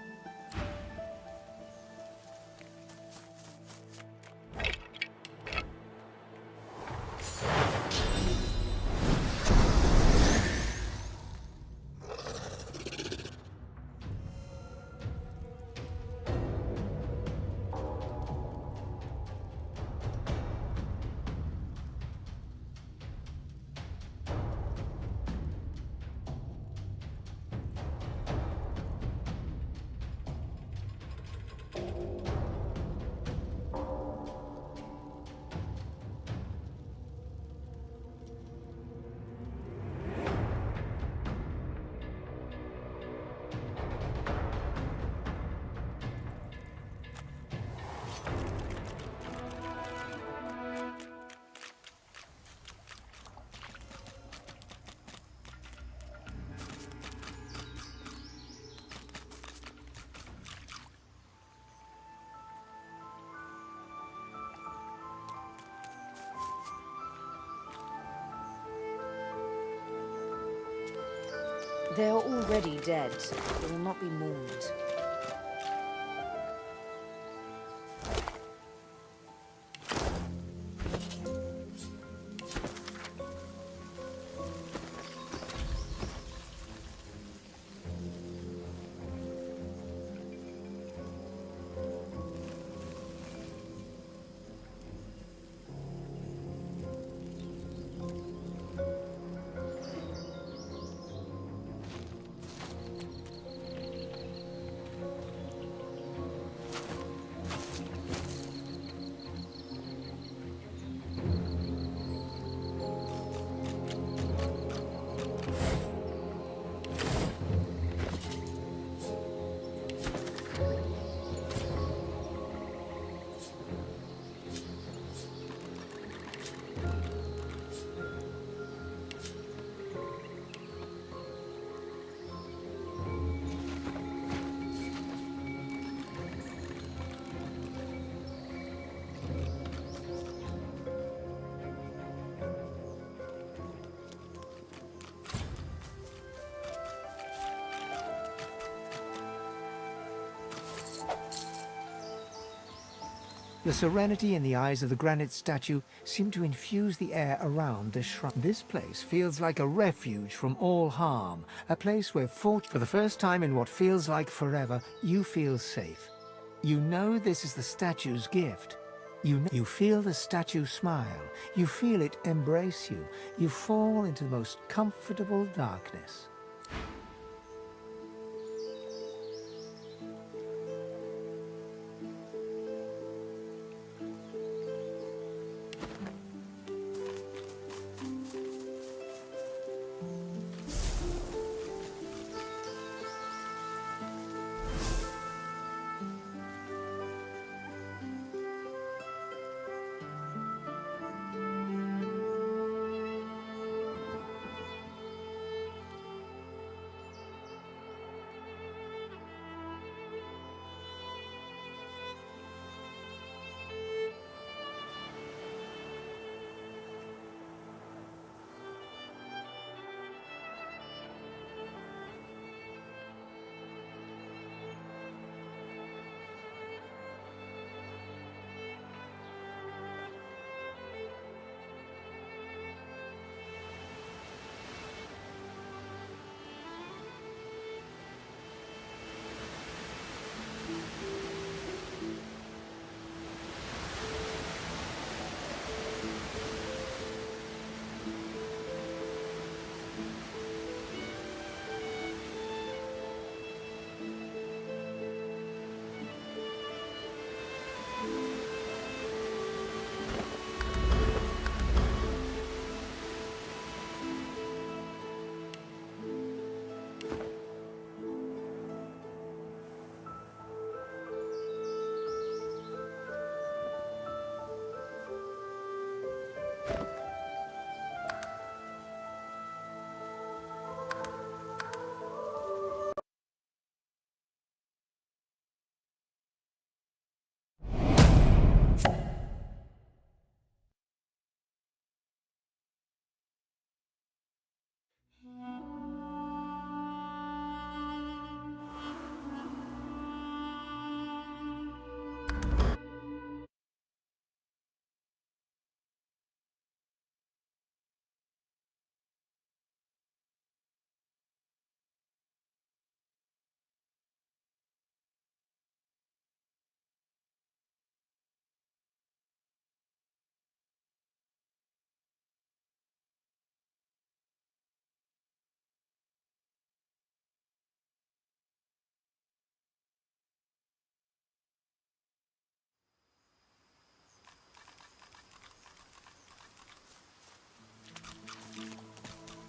They are already dead. They will not be mourned. The serenity in the eyes of the granite statue seem to infuse the air around this shrine. This place feels like a refuge from all harm, a place where for the first time in what feels like forever, you feel safe. You know this is the statue's gift. You feel the statue smile. You feel it embrace you. You fall into the most comfortable darkness.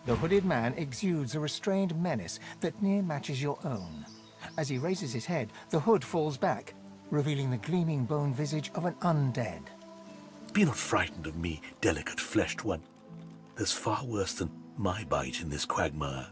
The hooded man exudes a restrained menace that near matches your own. As he raises his head, the hood falls back, revealing the gleaming bone visage of an undead. Be not frightened of me, delicate-fleshed one. There's far worse than my bite in this quagmire.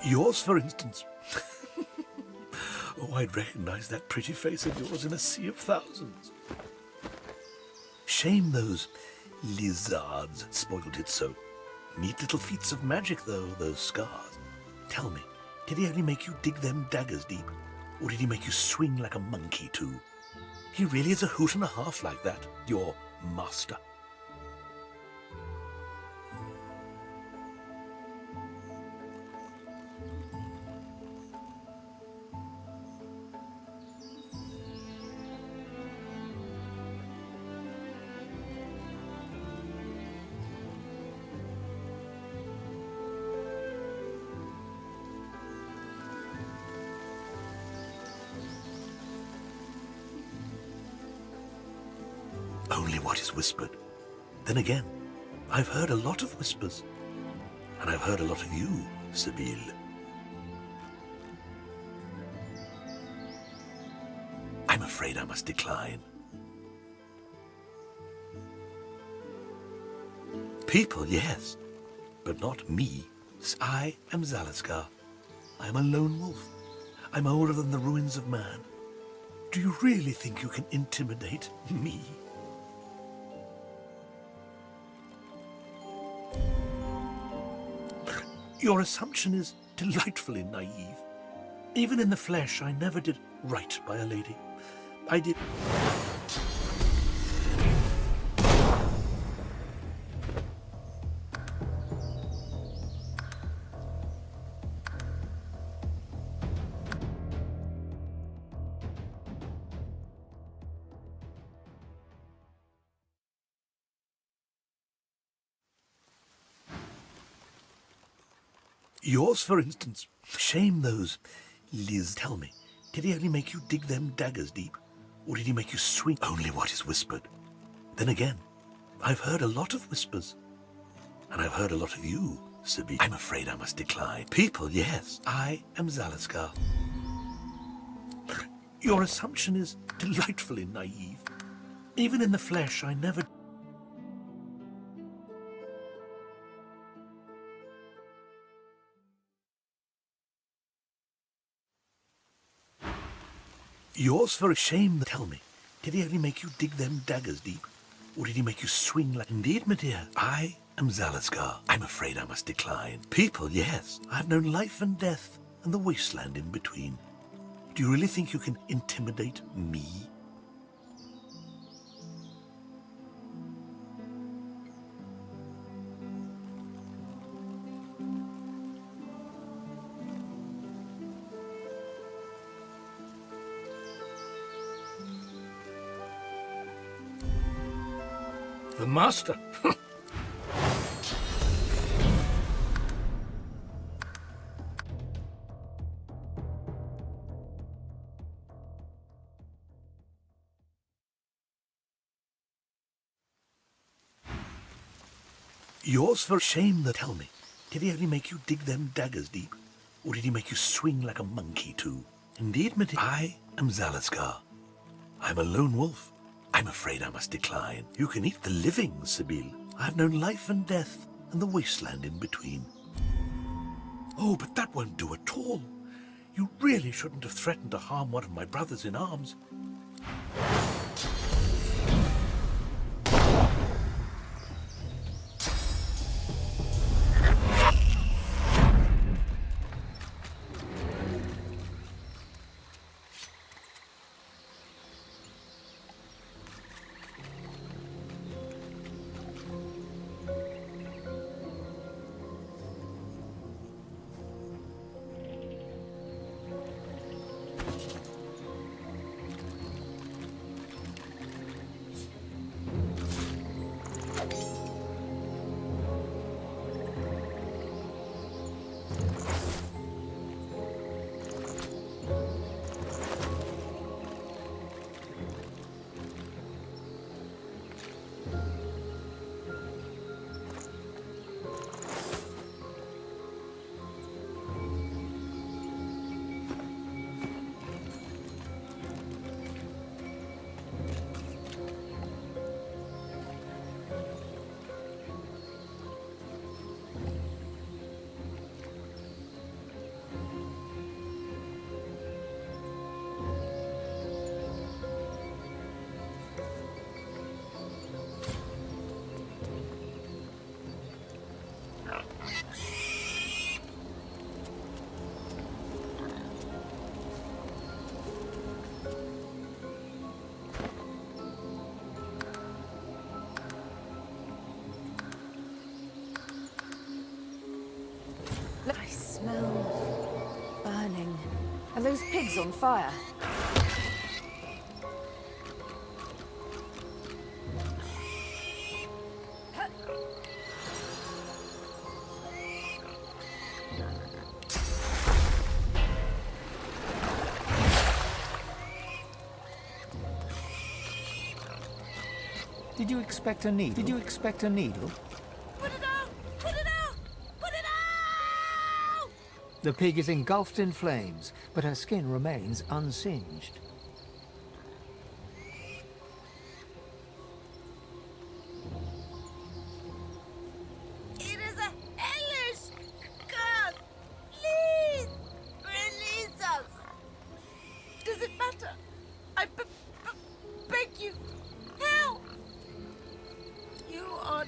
Yours, for instance. Oh, I'd recognize that pretty face of yours in a sea of thousands. Shame those lizards spoiled it so. Neat little feats of magic, though, those scars. Tell me, did he only make you dig them daggers deep? Or did he make you swing like a monkey, too? He really is a hoot and a half like that, your master. Only what is whispered. Then again, I've heard a lot of whispers. And I've heard a lot of you, Sibyl. I'm afraid I must decline. People, yes, but not me. I am Zalaskar. I am a lone wolf. I'm older than the ruins of man. Do you really think you can intimidate me? Your assumption is delightfully naive. Even in the flesh, I never did right by a lady. I did... Yours, for instance. Shame those Liz. Tell me, did he only make you dig them daggers deep? Or did he make you swing? Only what is whispered. Then again, I've heard a lot of whispers. And I've heard a lot of you, Sibyl. I'm afraid I must decline. People, yes. I am Zalaskar. Your assumption is delightfully naive. Even in the flesh, I never... Yours for a shame. Tell me, did he only make you dig them daggers deep? Or did he make you swing like... Indeed, my dear, I am Zalaskar. I'm afraid I must decline. People, yes. I've known life and death and the wasteland in between. Do you really think you can intimidate me? The master? Yours for shame. Tell me, did he only make you dig them daggers deep? Or did he make you swing like a monkey, too? Indeed, my dear, I am Zalaskar. I'm a lone wolf. I'm afraid I must decline. You can eat the living, Sibyl. I've known life and death and the wasteland in between. Oh, but that won't do at all. You really shouldn't have threatened to harm one of my brothers in arms. those pigs on fire? Did you expect a needle? Did you expect a needle? Put it out! Put it out! Put it out! The pig is engulfed in flames, but her skin remains unsinged. It is a hellish curse! Please! Release us! Does it matter? I beg you! Help! You are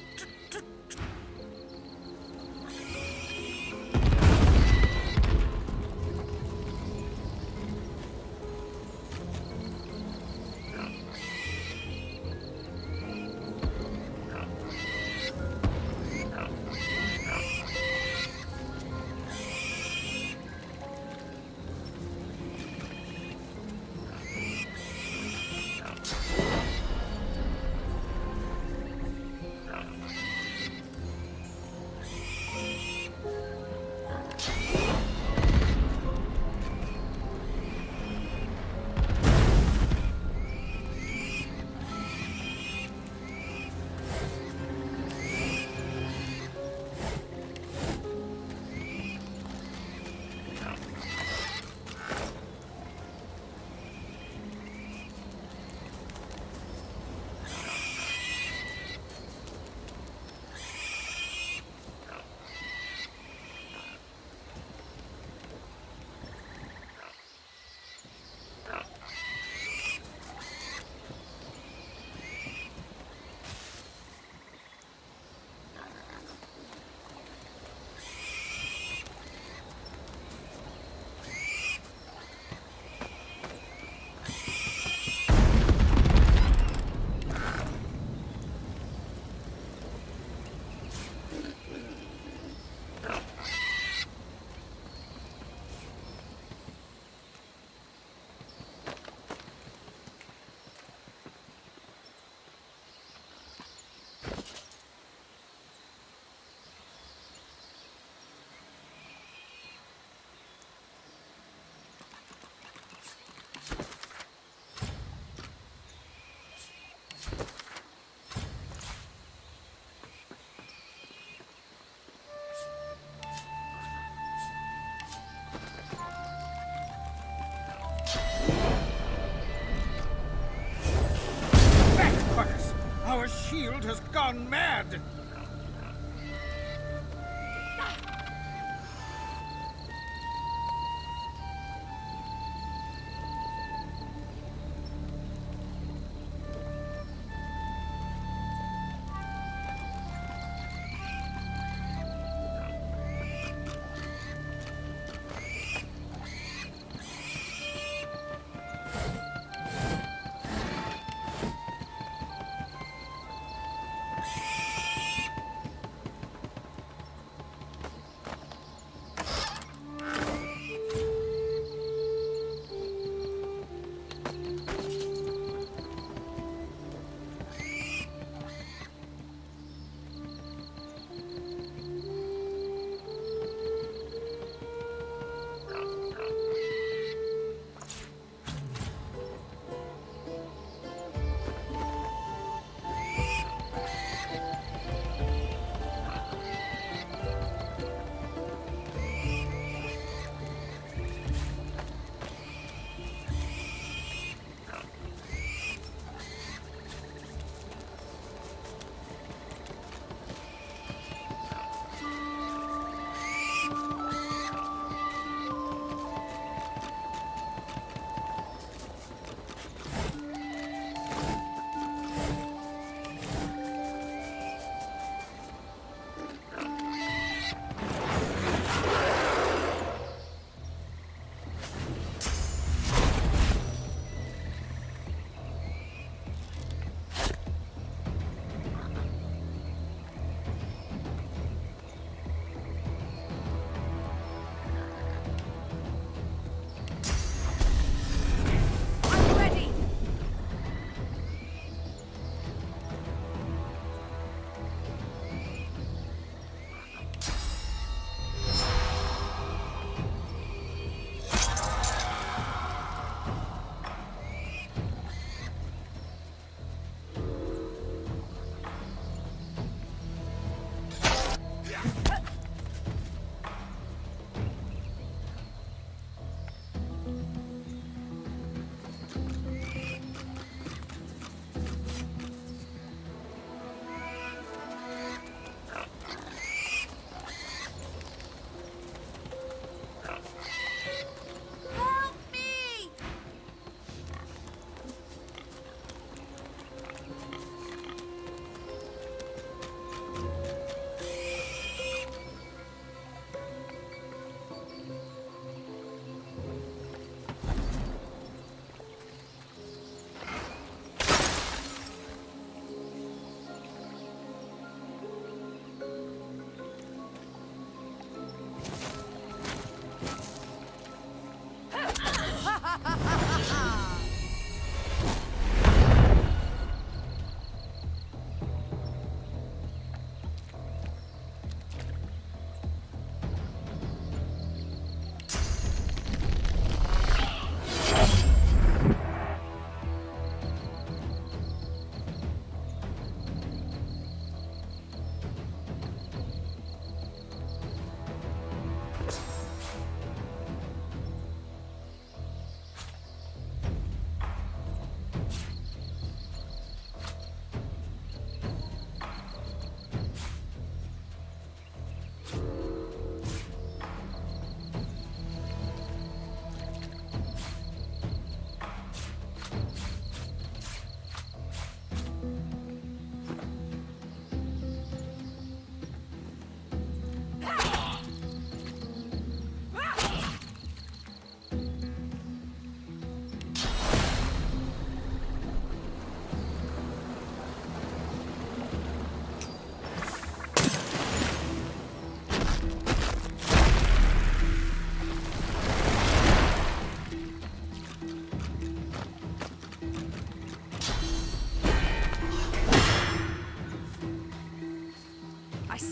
Our shield has gone mad!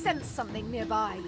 sense something nearby.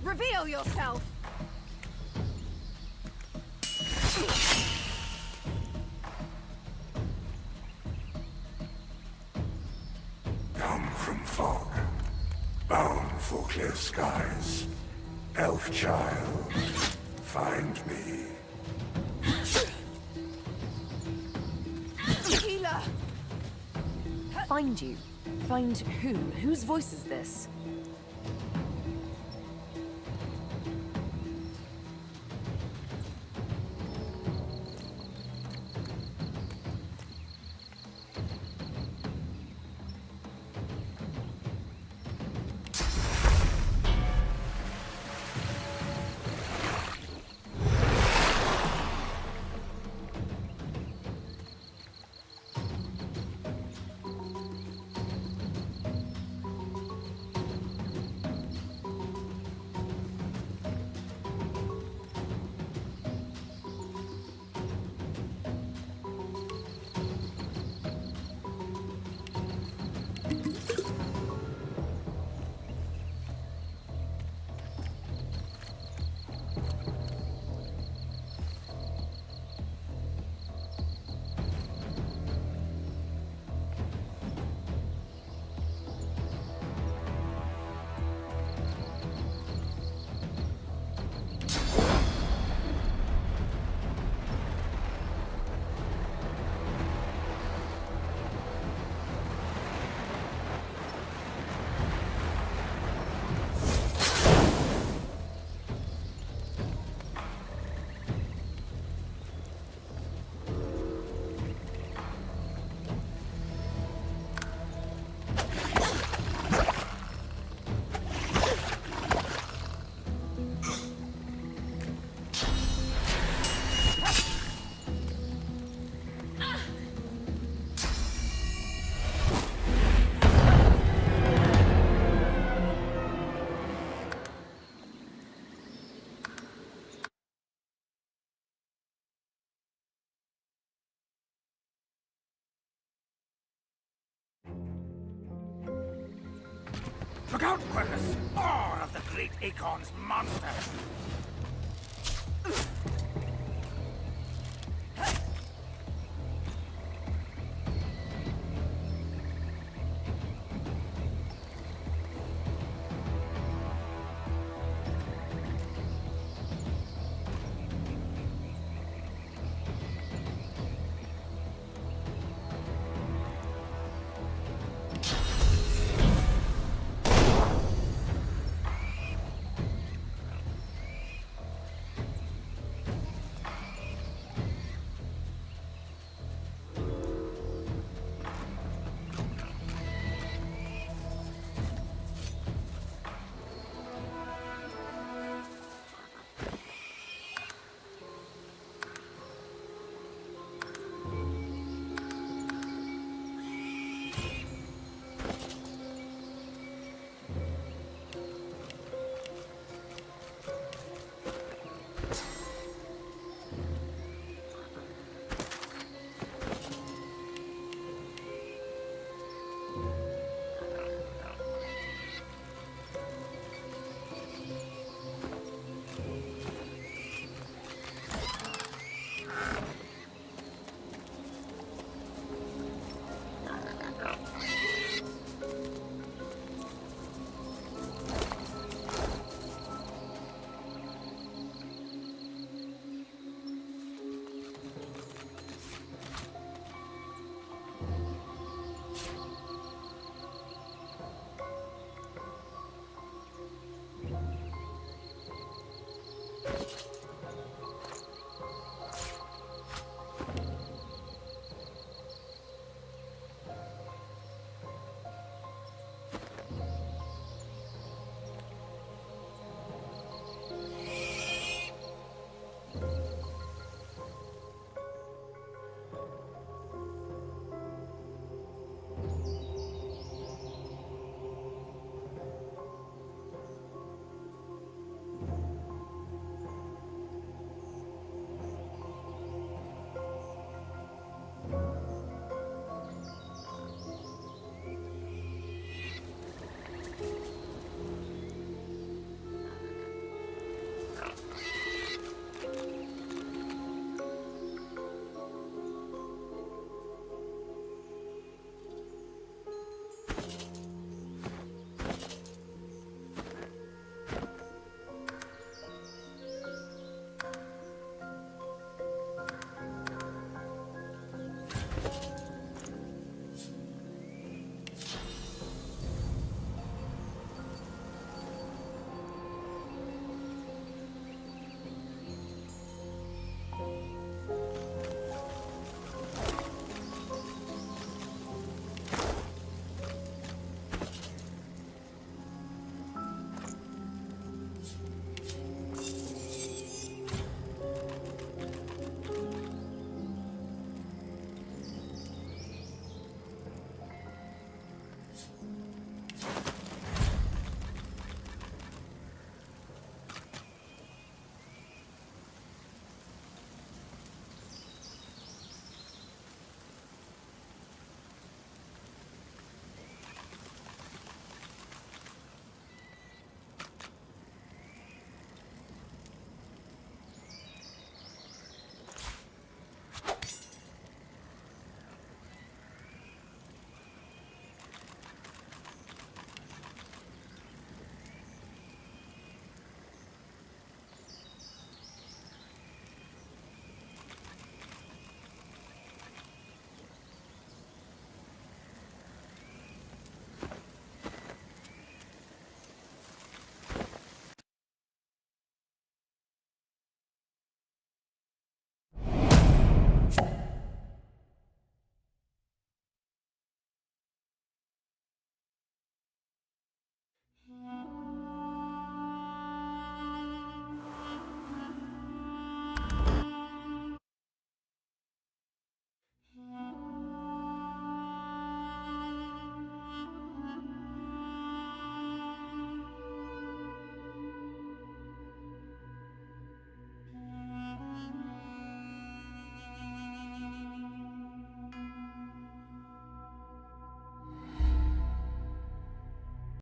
Reveal yourself! Come from fog, bound for clear skies. Elf child, find me. Healer! Find you? Find whom? Whose voice is this? Look out, Quercus! More of the great Acorn's monster